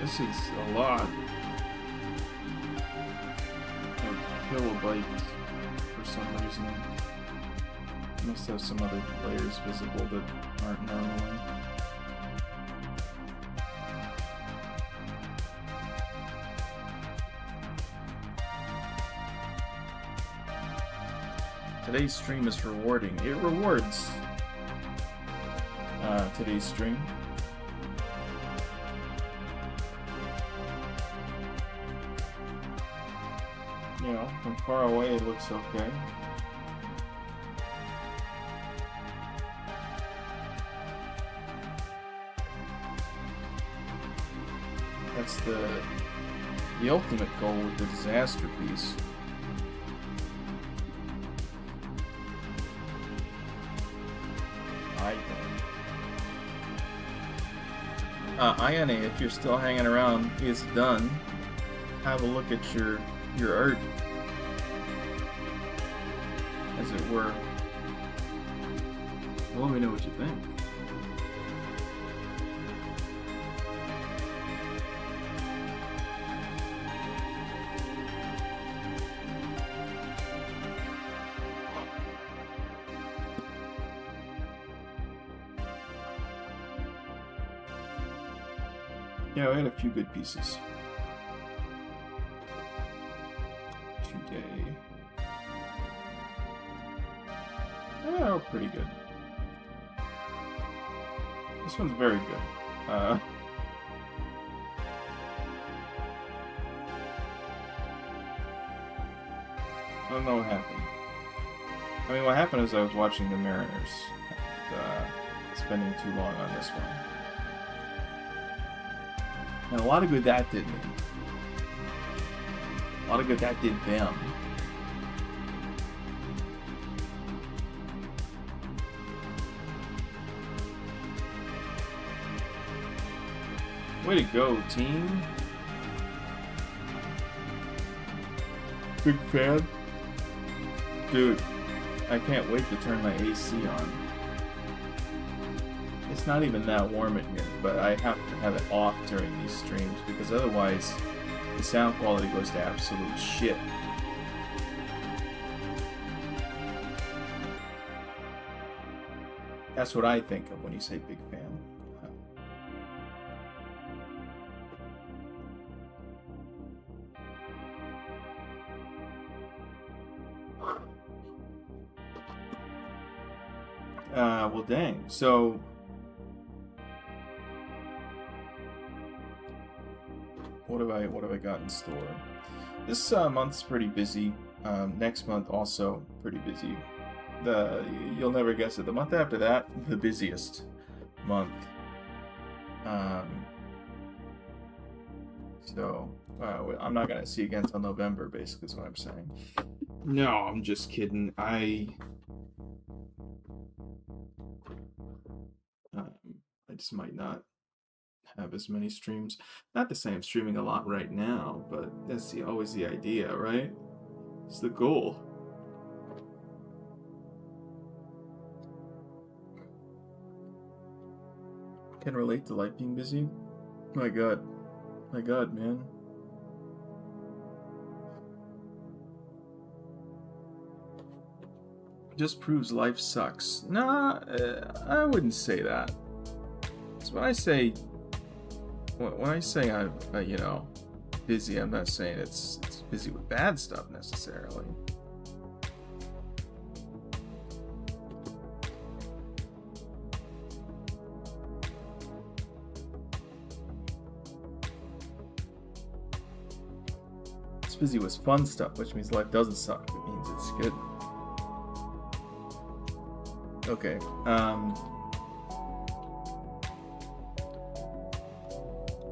This is a lot of kilobytes for some reason. Must have some other layers visible that aren't normally. Today's stream is rewarding. It rewards today's stream. You know, from far away it looks okay. That's the ultimate goal with the disaster piece. I think. Ione, if you're still hanging around, is done. Have a look at your art, as it were. Let me know what you think. Yeah, I had a few good pieces today. Oh, pretty good. This one's very good. I don't know what happened. I mean, what happened is I was watching the Mariners, spending too long on this one. And a lot of good that did me. A lot of good that did them. Way to go, team. Big fan. Dude, I can't wait to turn my AC on. It's not even that warm in here, but I have to have it off during these streams because otherwise the sound quality goes to absolute shit. That's what I think of when you say big fan. Well, dang. So, what have I got in store? This month's pretty busy. Next month also pretty busy. You'll never guess it. The month after that, the busiest month. So I'm not gonna see again until November. Basically, is what I'm saying. No, I'm just kidding. I just might not have as many streams. Not to say I'm streaming a lot right now, but that's always the idea, right? It's the goal. Can relate to life being busy? My god, man. Just proves life sucks. Nah, I wouldn't say that. So when I say I'm, you know, busy, I'm not saying it's busy with bad stuff necessarily. It's busy with fun stuff, which means life doesn't suck. It means it's good. Okay,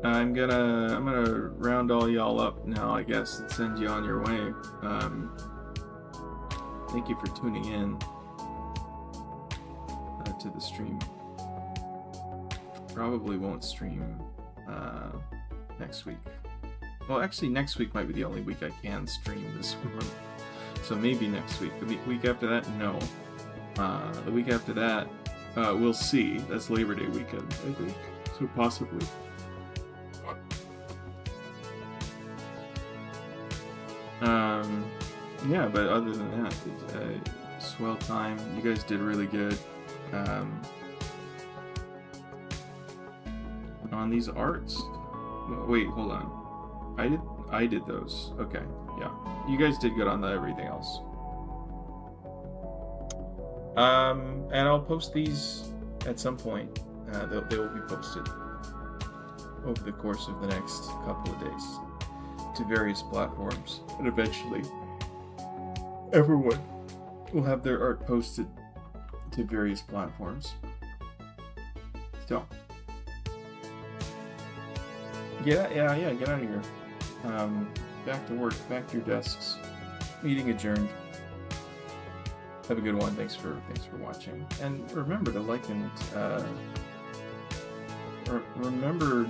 I'm gonna round all y'all up now, I guess, and send you on your way. Thank you for tuning in to the stream. Probably won't stream next week. Well, actually, next week might be the only week I can stream this month. So maybe next week. The week after that, no. The week after that, we'll see. That's Labor Day weekend, I think. So possibly. Yeah, but other than that, swell time. You guys did really good. On these arts. Wait, hold on. I did those. Okay, yeah. You guys did good on everything else. And I'll post these at some point. They will be posted over the course of the next couple of days to various platforms, and eventually everyone will have their art posted to various platforms. So, get out of here. Back to work, back to your desks. Meeting adjourned. Have a good one. Thanks for watching, and remember to like and remember